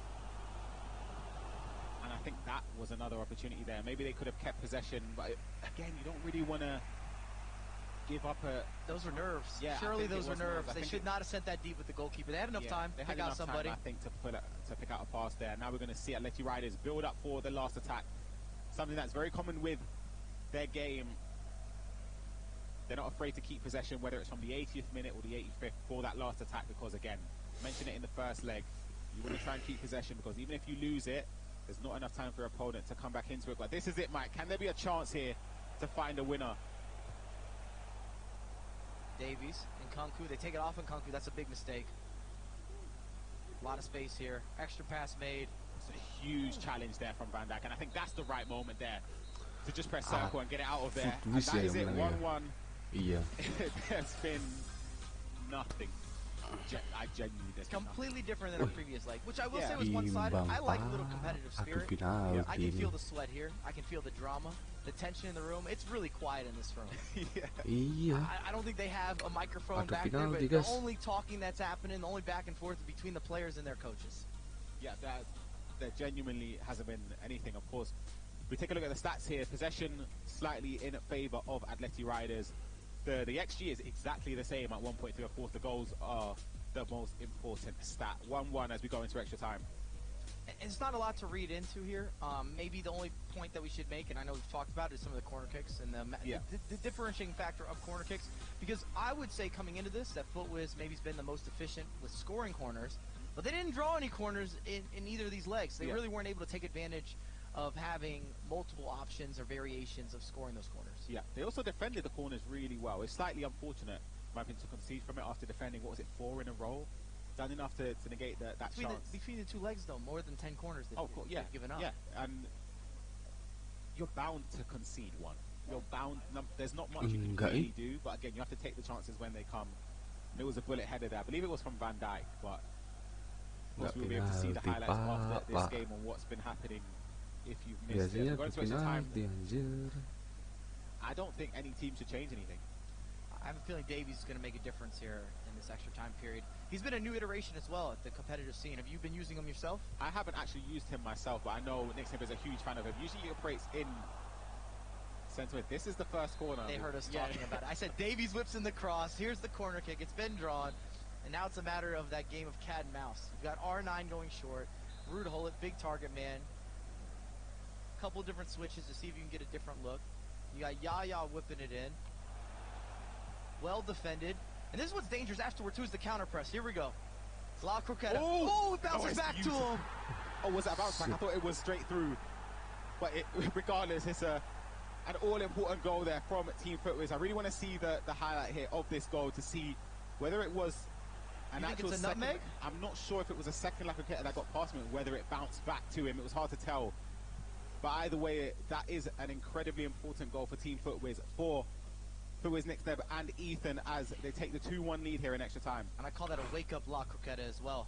And I think that was another opportunity there. Maybe they could have kept possession, but again, you don't really want to give up a... Those were nerves. Yeah, surely those were nerves. They should not have sent that deep with the goalkeeper. They had enough time to pick out somebody. Time, I think, to pick out a pass there. Now we're going to see Atleti Riders build up for the last attack. Something that's very common with their game. They're not afraid to keep possession, whether it's from the 80th minute or the 85th, for that last attack, because again, mentioned it in the first leg, you want to try and keep possession, because even if you lose it, there's not enough time for your opponent to come back into it. But this is it, Mike. Can there be a chance here to find a winner? Davies and Kunku, they take it off in Kunku. That's a big mistake. A lot of space here. Extra pass made. It's a huge challenge there from Van Dijk, and I think that's the right moment there to just press circle and get it out of there. And that is it, 1-1. Yeah. There's been nothing. I genuinely it's completely different than our previous leg, which I will say was one-sided. I like a little competitive spirit. I can feel the sweat here. I can feel the drama, the tension in the room. It's really quiet in this room. I don't think they have a microphone back there, but the only talking that's happening, the only back and forth is between the players and their coaches. Yeah, there genuinely hasn't been anything, of course. We take a look at the stats here. Possession slightly in favour of Atleti Riders. The XG is exactly the same at 1.3. Of course, the goals are the most important stat. 1-1 as we go into extra time. It's not a lot to read into here. Maybe the only point that we should make, and I know we've talked about it, is some of the corner kicks and the differentiating factor of corner kicks. Because I would say coming into this that FUTWIZ maybe has been the most efficient with scoring corners, but they didn't draw any corners in either of these legs. They really weren't able to take advantage of having multiple options or variations of scoring those corners. Yeah, they also defended the corners really well. It's slightly unfortunate, in my opinion, to concede from it after defending, what was it, 4 in a row? done enough to negate that chance. Between the two legs, though, more than 10 corners they've given up. Yeah, and you're bound to concede one. You're bound. There's not much you can really do, but again, you have to take the chances when they come. There was a bullet header there. I believe it was from Van Dijk, but of course we'll be able to see the highlights after this game on what's been happening if you've missed it. Going to extra time. I don't think any team should change anything. I have a feeling Davies is going to make a difference here in this extra time period. He's been a new iteration as well at the competitive scene. Have you been using him yourself? I haven't actually used him myself, but I know Nick Snip is a huge fan of him. Usually he operates in centre. This is the first corner. They heard us talking about it. I said Davies whips in the cross. Here's the corner kick. It's been drawn. And now it's a matter of that game of cat and mouse. You've got R9 going short. Ruud Gullit, big target man. A couple different switches to see if you can get a different look. You got Yaya whipping it in. Well defended. And this is what's dangerous afterward, too, is the counter press. Here we go. La Croqueta. Oh, it bounces back to him. Oh, was that a bounce back? I thought it was straight through. But regardless, it's an all-important goal there from Team Footwiz. I really want to see the highlight here of this goal to see whether it was an actual second. Nutmeg? I'm not sure if it was a second La Croqueta that got past him, whether it bounced back to him. It was hard to tell. But either way, that is an incredibly important goal for Team Footwiz, for Footwiz, Nick Sneb and Ethan, as they take the 2-1 lead here in extra time. And I call that a wake-up La Croqueta as well.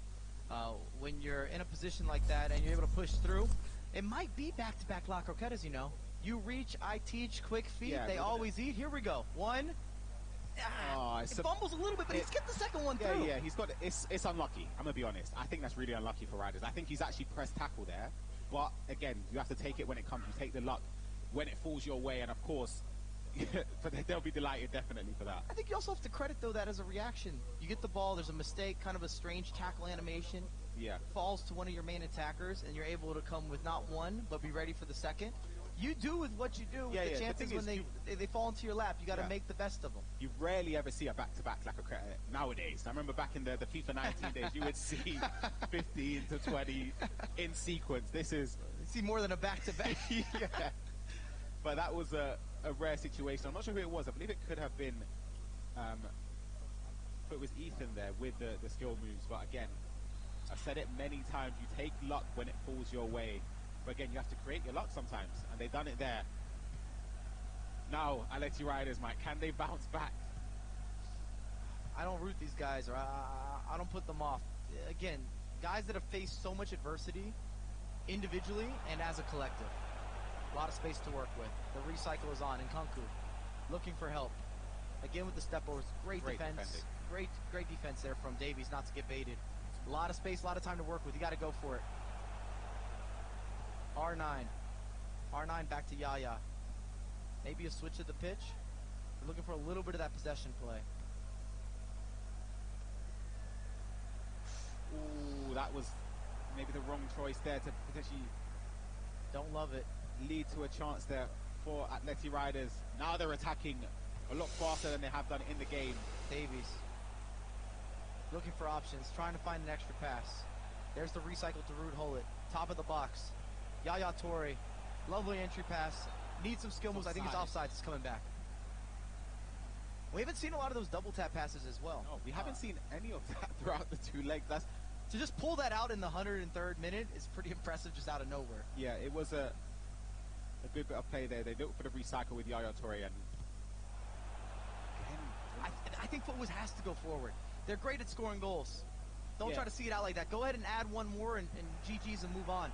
When you're in a position like that and you're able to push through, it might be back-to-back La Croquetas, you know. You reach, I teach, quick feet, they always eat. Here we go. One. It fumbles a little bit, but he's get the second one through. Yeah, he's got it's unlucky. I'm going to be honest. I think that's really unlucky for Riders. I think he's actually pressed tackle there. But, again, you have to take it when it comes. You take the luck when it falls your way. And, of course, but they'll be delighted definitely for that. I think you also have to credit, though, that as a reaction. You get the ball, there's a mistake, kind of a strange tackle animation. Yeah. Falls to one of your main attackers, and you're able to come with not one, but be ready for the second. You do with what you do with the chances when they fall into your lap. You got to make the best of them. You rarely ever see a back-to-back like a nowadays. I remember back in the FIFA 19 days, you would see 15 to 20 in sequence. This is... You see more than a back-to-back. Yeah. But that was a rare situation. I'm not sure who it was. I believe it could have been... but it was Ethan there with the skill moves. But again, I've said it many times. You take luck when it falls your way. But again, you have to create your luck sometimes, and they've done it there. Now, Aleti Riders, Mike, can they bounce back? I don't root these guys, or I don't put them off. Again, guys that have faced so much adversity, individually and as a collective. A lot of space to work with. The recycle is on, and Nkunku looking for help. Again with the step overs, great defense. Defending. Great defense there from Davies not to get baited. A lot of space, a lot of time to work with. You got to go for it. R9 back to Yaya. Maybe a switch of the pitch. We're looking for a little bit of that possession play. Ooh, that was maybe the wrong choice there to potentially... Don't love it. Lead to a chance there for Atleti Riders. Now they're attacking a lot faster than they have done in the game. Davies looking for options, trying to find an extra pass. There's the recycle to Ruud Gullit. Top of the box. Yaya Toure, lovely entry pass. Needs some skill moves. I think it's offsides. It's coming back. We haven't seen a lot of those double tap passes as well. No, we haven't seen any of that throughout the two legs. To just pull that out in the 103rd minute is pretty impressive, just out of nowhere. Yeah, it was a good bit of play there. They looked for the recycle with Yaya Toure, and again, I think Footwiz has to go forward. They're great at scoring goals. Don't try to see it out like that. Go ahead and add one more and GG's and move on.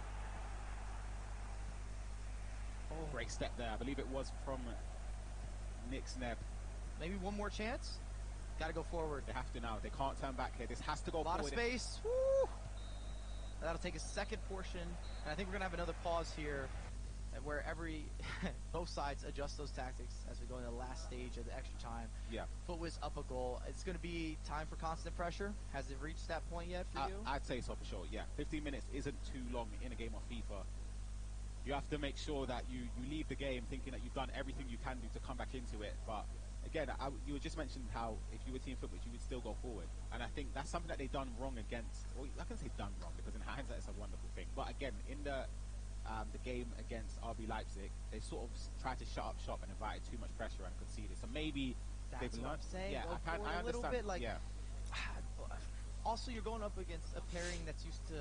Oh, great step there. I believe it was from Nick Sneb. Maybe one more chance? Got to go forward. They have to now. They can't turn back here. This has to go forward. A lot of space. Woo! That'll take a second portion. And I think we're going to have another pause here where both sides adjust those tactics as we go in the last stage of the extra time. Yeah. Footwiz up a goal. It's going to be time for constant pressure. Has it reached that point yet for you? I'd say so for sure, yeah. 15 minutes isn't too long in a game of FIFA. You have to make sure that you leave the game thinking that you've done everything you can do to come back into it. But again, you were just mentioned how if you were Team Footwiz, you would still go forward. And I think that's something that they've done wrong against. Well, I can say done wrong because in hindsight it's a wonderful thing. But again, in the game against RB Leipzig, they sort of tried to shut up shop and invited too much pressure and conceded. So maybe that's they've what learned. I'm saying. Yeah, I understand. little bit like. Yeah. Also, you're going up against a pairing that's used to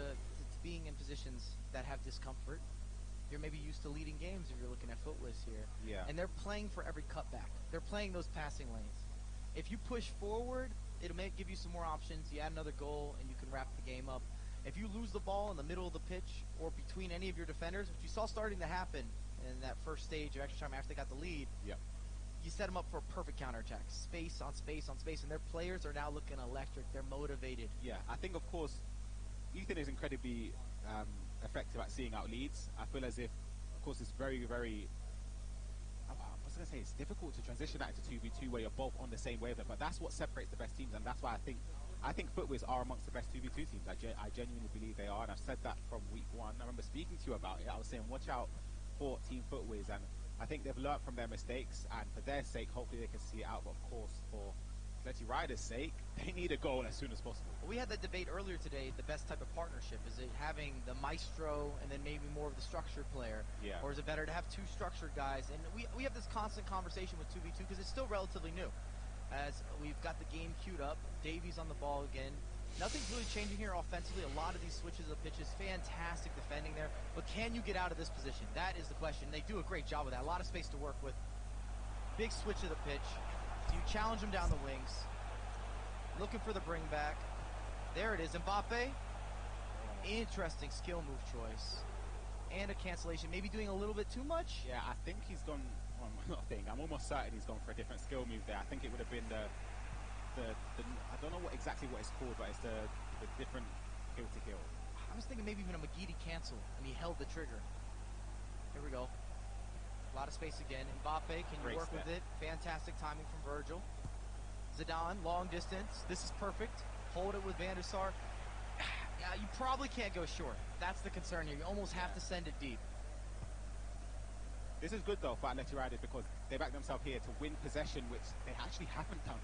being in positions that have discomfort. You're maybe used to leading games if you're looking at Footwiz here. Yeah. And they're playing for every cutback. They're playing those passing lanes. If you push forward, it'll give you some more options. You add another goal, and you can wrap the game up. If you lose the ball in the middle of the pitch or between any of your defenders, which you saw starting to happen in that first stage of extra time after they got the lead, you set them up for a perfect counterattack. Space on space on space, and their players are now looking electric. They're motivated. Yeah, I think, of course, Ethan is incredibly effective at seeing out leads. I feel as if, of course, it's very, very... I was going to say, it's difficult to transition that to 2v2 where you're both on the same wavelength, but that's what separates the best teams, and that's why I think Footwiz are amongst the best 2v2 teams. I genuinely believe they are, and I've said that from week one. I remember speaking to you about it. I was saying, watch out for Team Footwiz, and I think they've learnt from their mistakes, and for their sake, hopefully they can see it out. But of course, for Atleti Riders' sake, they need a goal as soon as possible. We had that debate earlier today. The best type of partnership, is it having the maestro and then maybe more of the structured player, or is it better to have two structured guys? And we have this constant conversation with 2v2 because it's still relatively new. As we've got the game queued up, Davies on the ball again. Nothing's really changing here offensively. A lot of these switches of pitches, fantastic defending there. But can you get out of this position? That is the question. They do a great job with that. A lot of space to work with. Big switch of the pitch. Do you challenge them down the wings? Looking for the bring back. There it is. Mbappe. Interesting skill move choice. And a cancellation. Maybe doing a little bit too much? Yeah, I think he's gone... Well, I'm almost certain he's gone for a different skill move there. I think it would have been the I don't know exactly what it's called, but it's the different kill to kill. I was thinking maybe even a McGeady cancel, and he held the trigger. Here we go. A lot of space again. Mbappe, can you work with it? Fantastic timing from Virgil. Zidane, long distance. This is perfect. Hold it with Van der Sar. Yeah, you probably can't go short. That's the concern here. You almost have to send it deep. This is good, though, for Atleti Riders because they back themselves here to win possession, which they actually haven't done.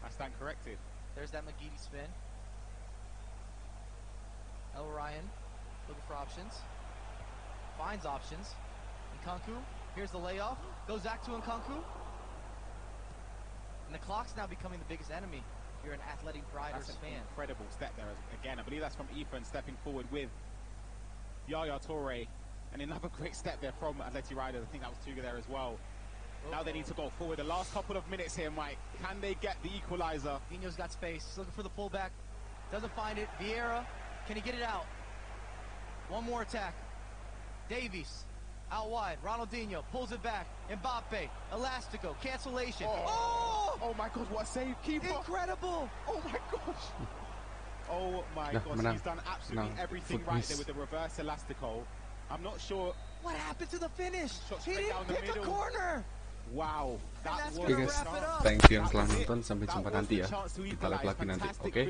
I stand corrected. There's that McGeady spin. El Ryan looking for options. Finds options. Nkunku, here's the layoff. Goes back to Nkunku. And the clock's now becoming the biggest enemy if you're an Athletic Riders fan. Incredible step there. Again, I believe that's from Ethan stepping forward with Yaya Toure. And another great step there from Atleti Riders. I think that was Tuga there as well. Now they need to go forward. The last couple of minutes here, Mike. Can they get the equalizer? Vino's got space. He's looking for the pullback. Doesn't find it. Vieira, can he get it out? One more attack. Davies, out wide. Ronaldinho pulls it back. Mbappe, Elastico, cancellation. Oh my God, what a save, keeper. Incredible. Oh my gosh. Oh my gosh, he's done absolutely everything right there with the reverse Elastico. I'm not sure. What happened to the finish? He didn't pick a corner. Wow, that was guys, thank you yang telah nonton. Sampai jumpa nanti ya. Kita live lagi nanti, oke?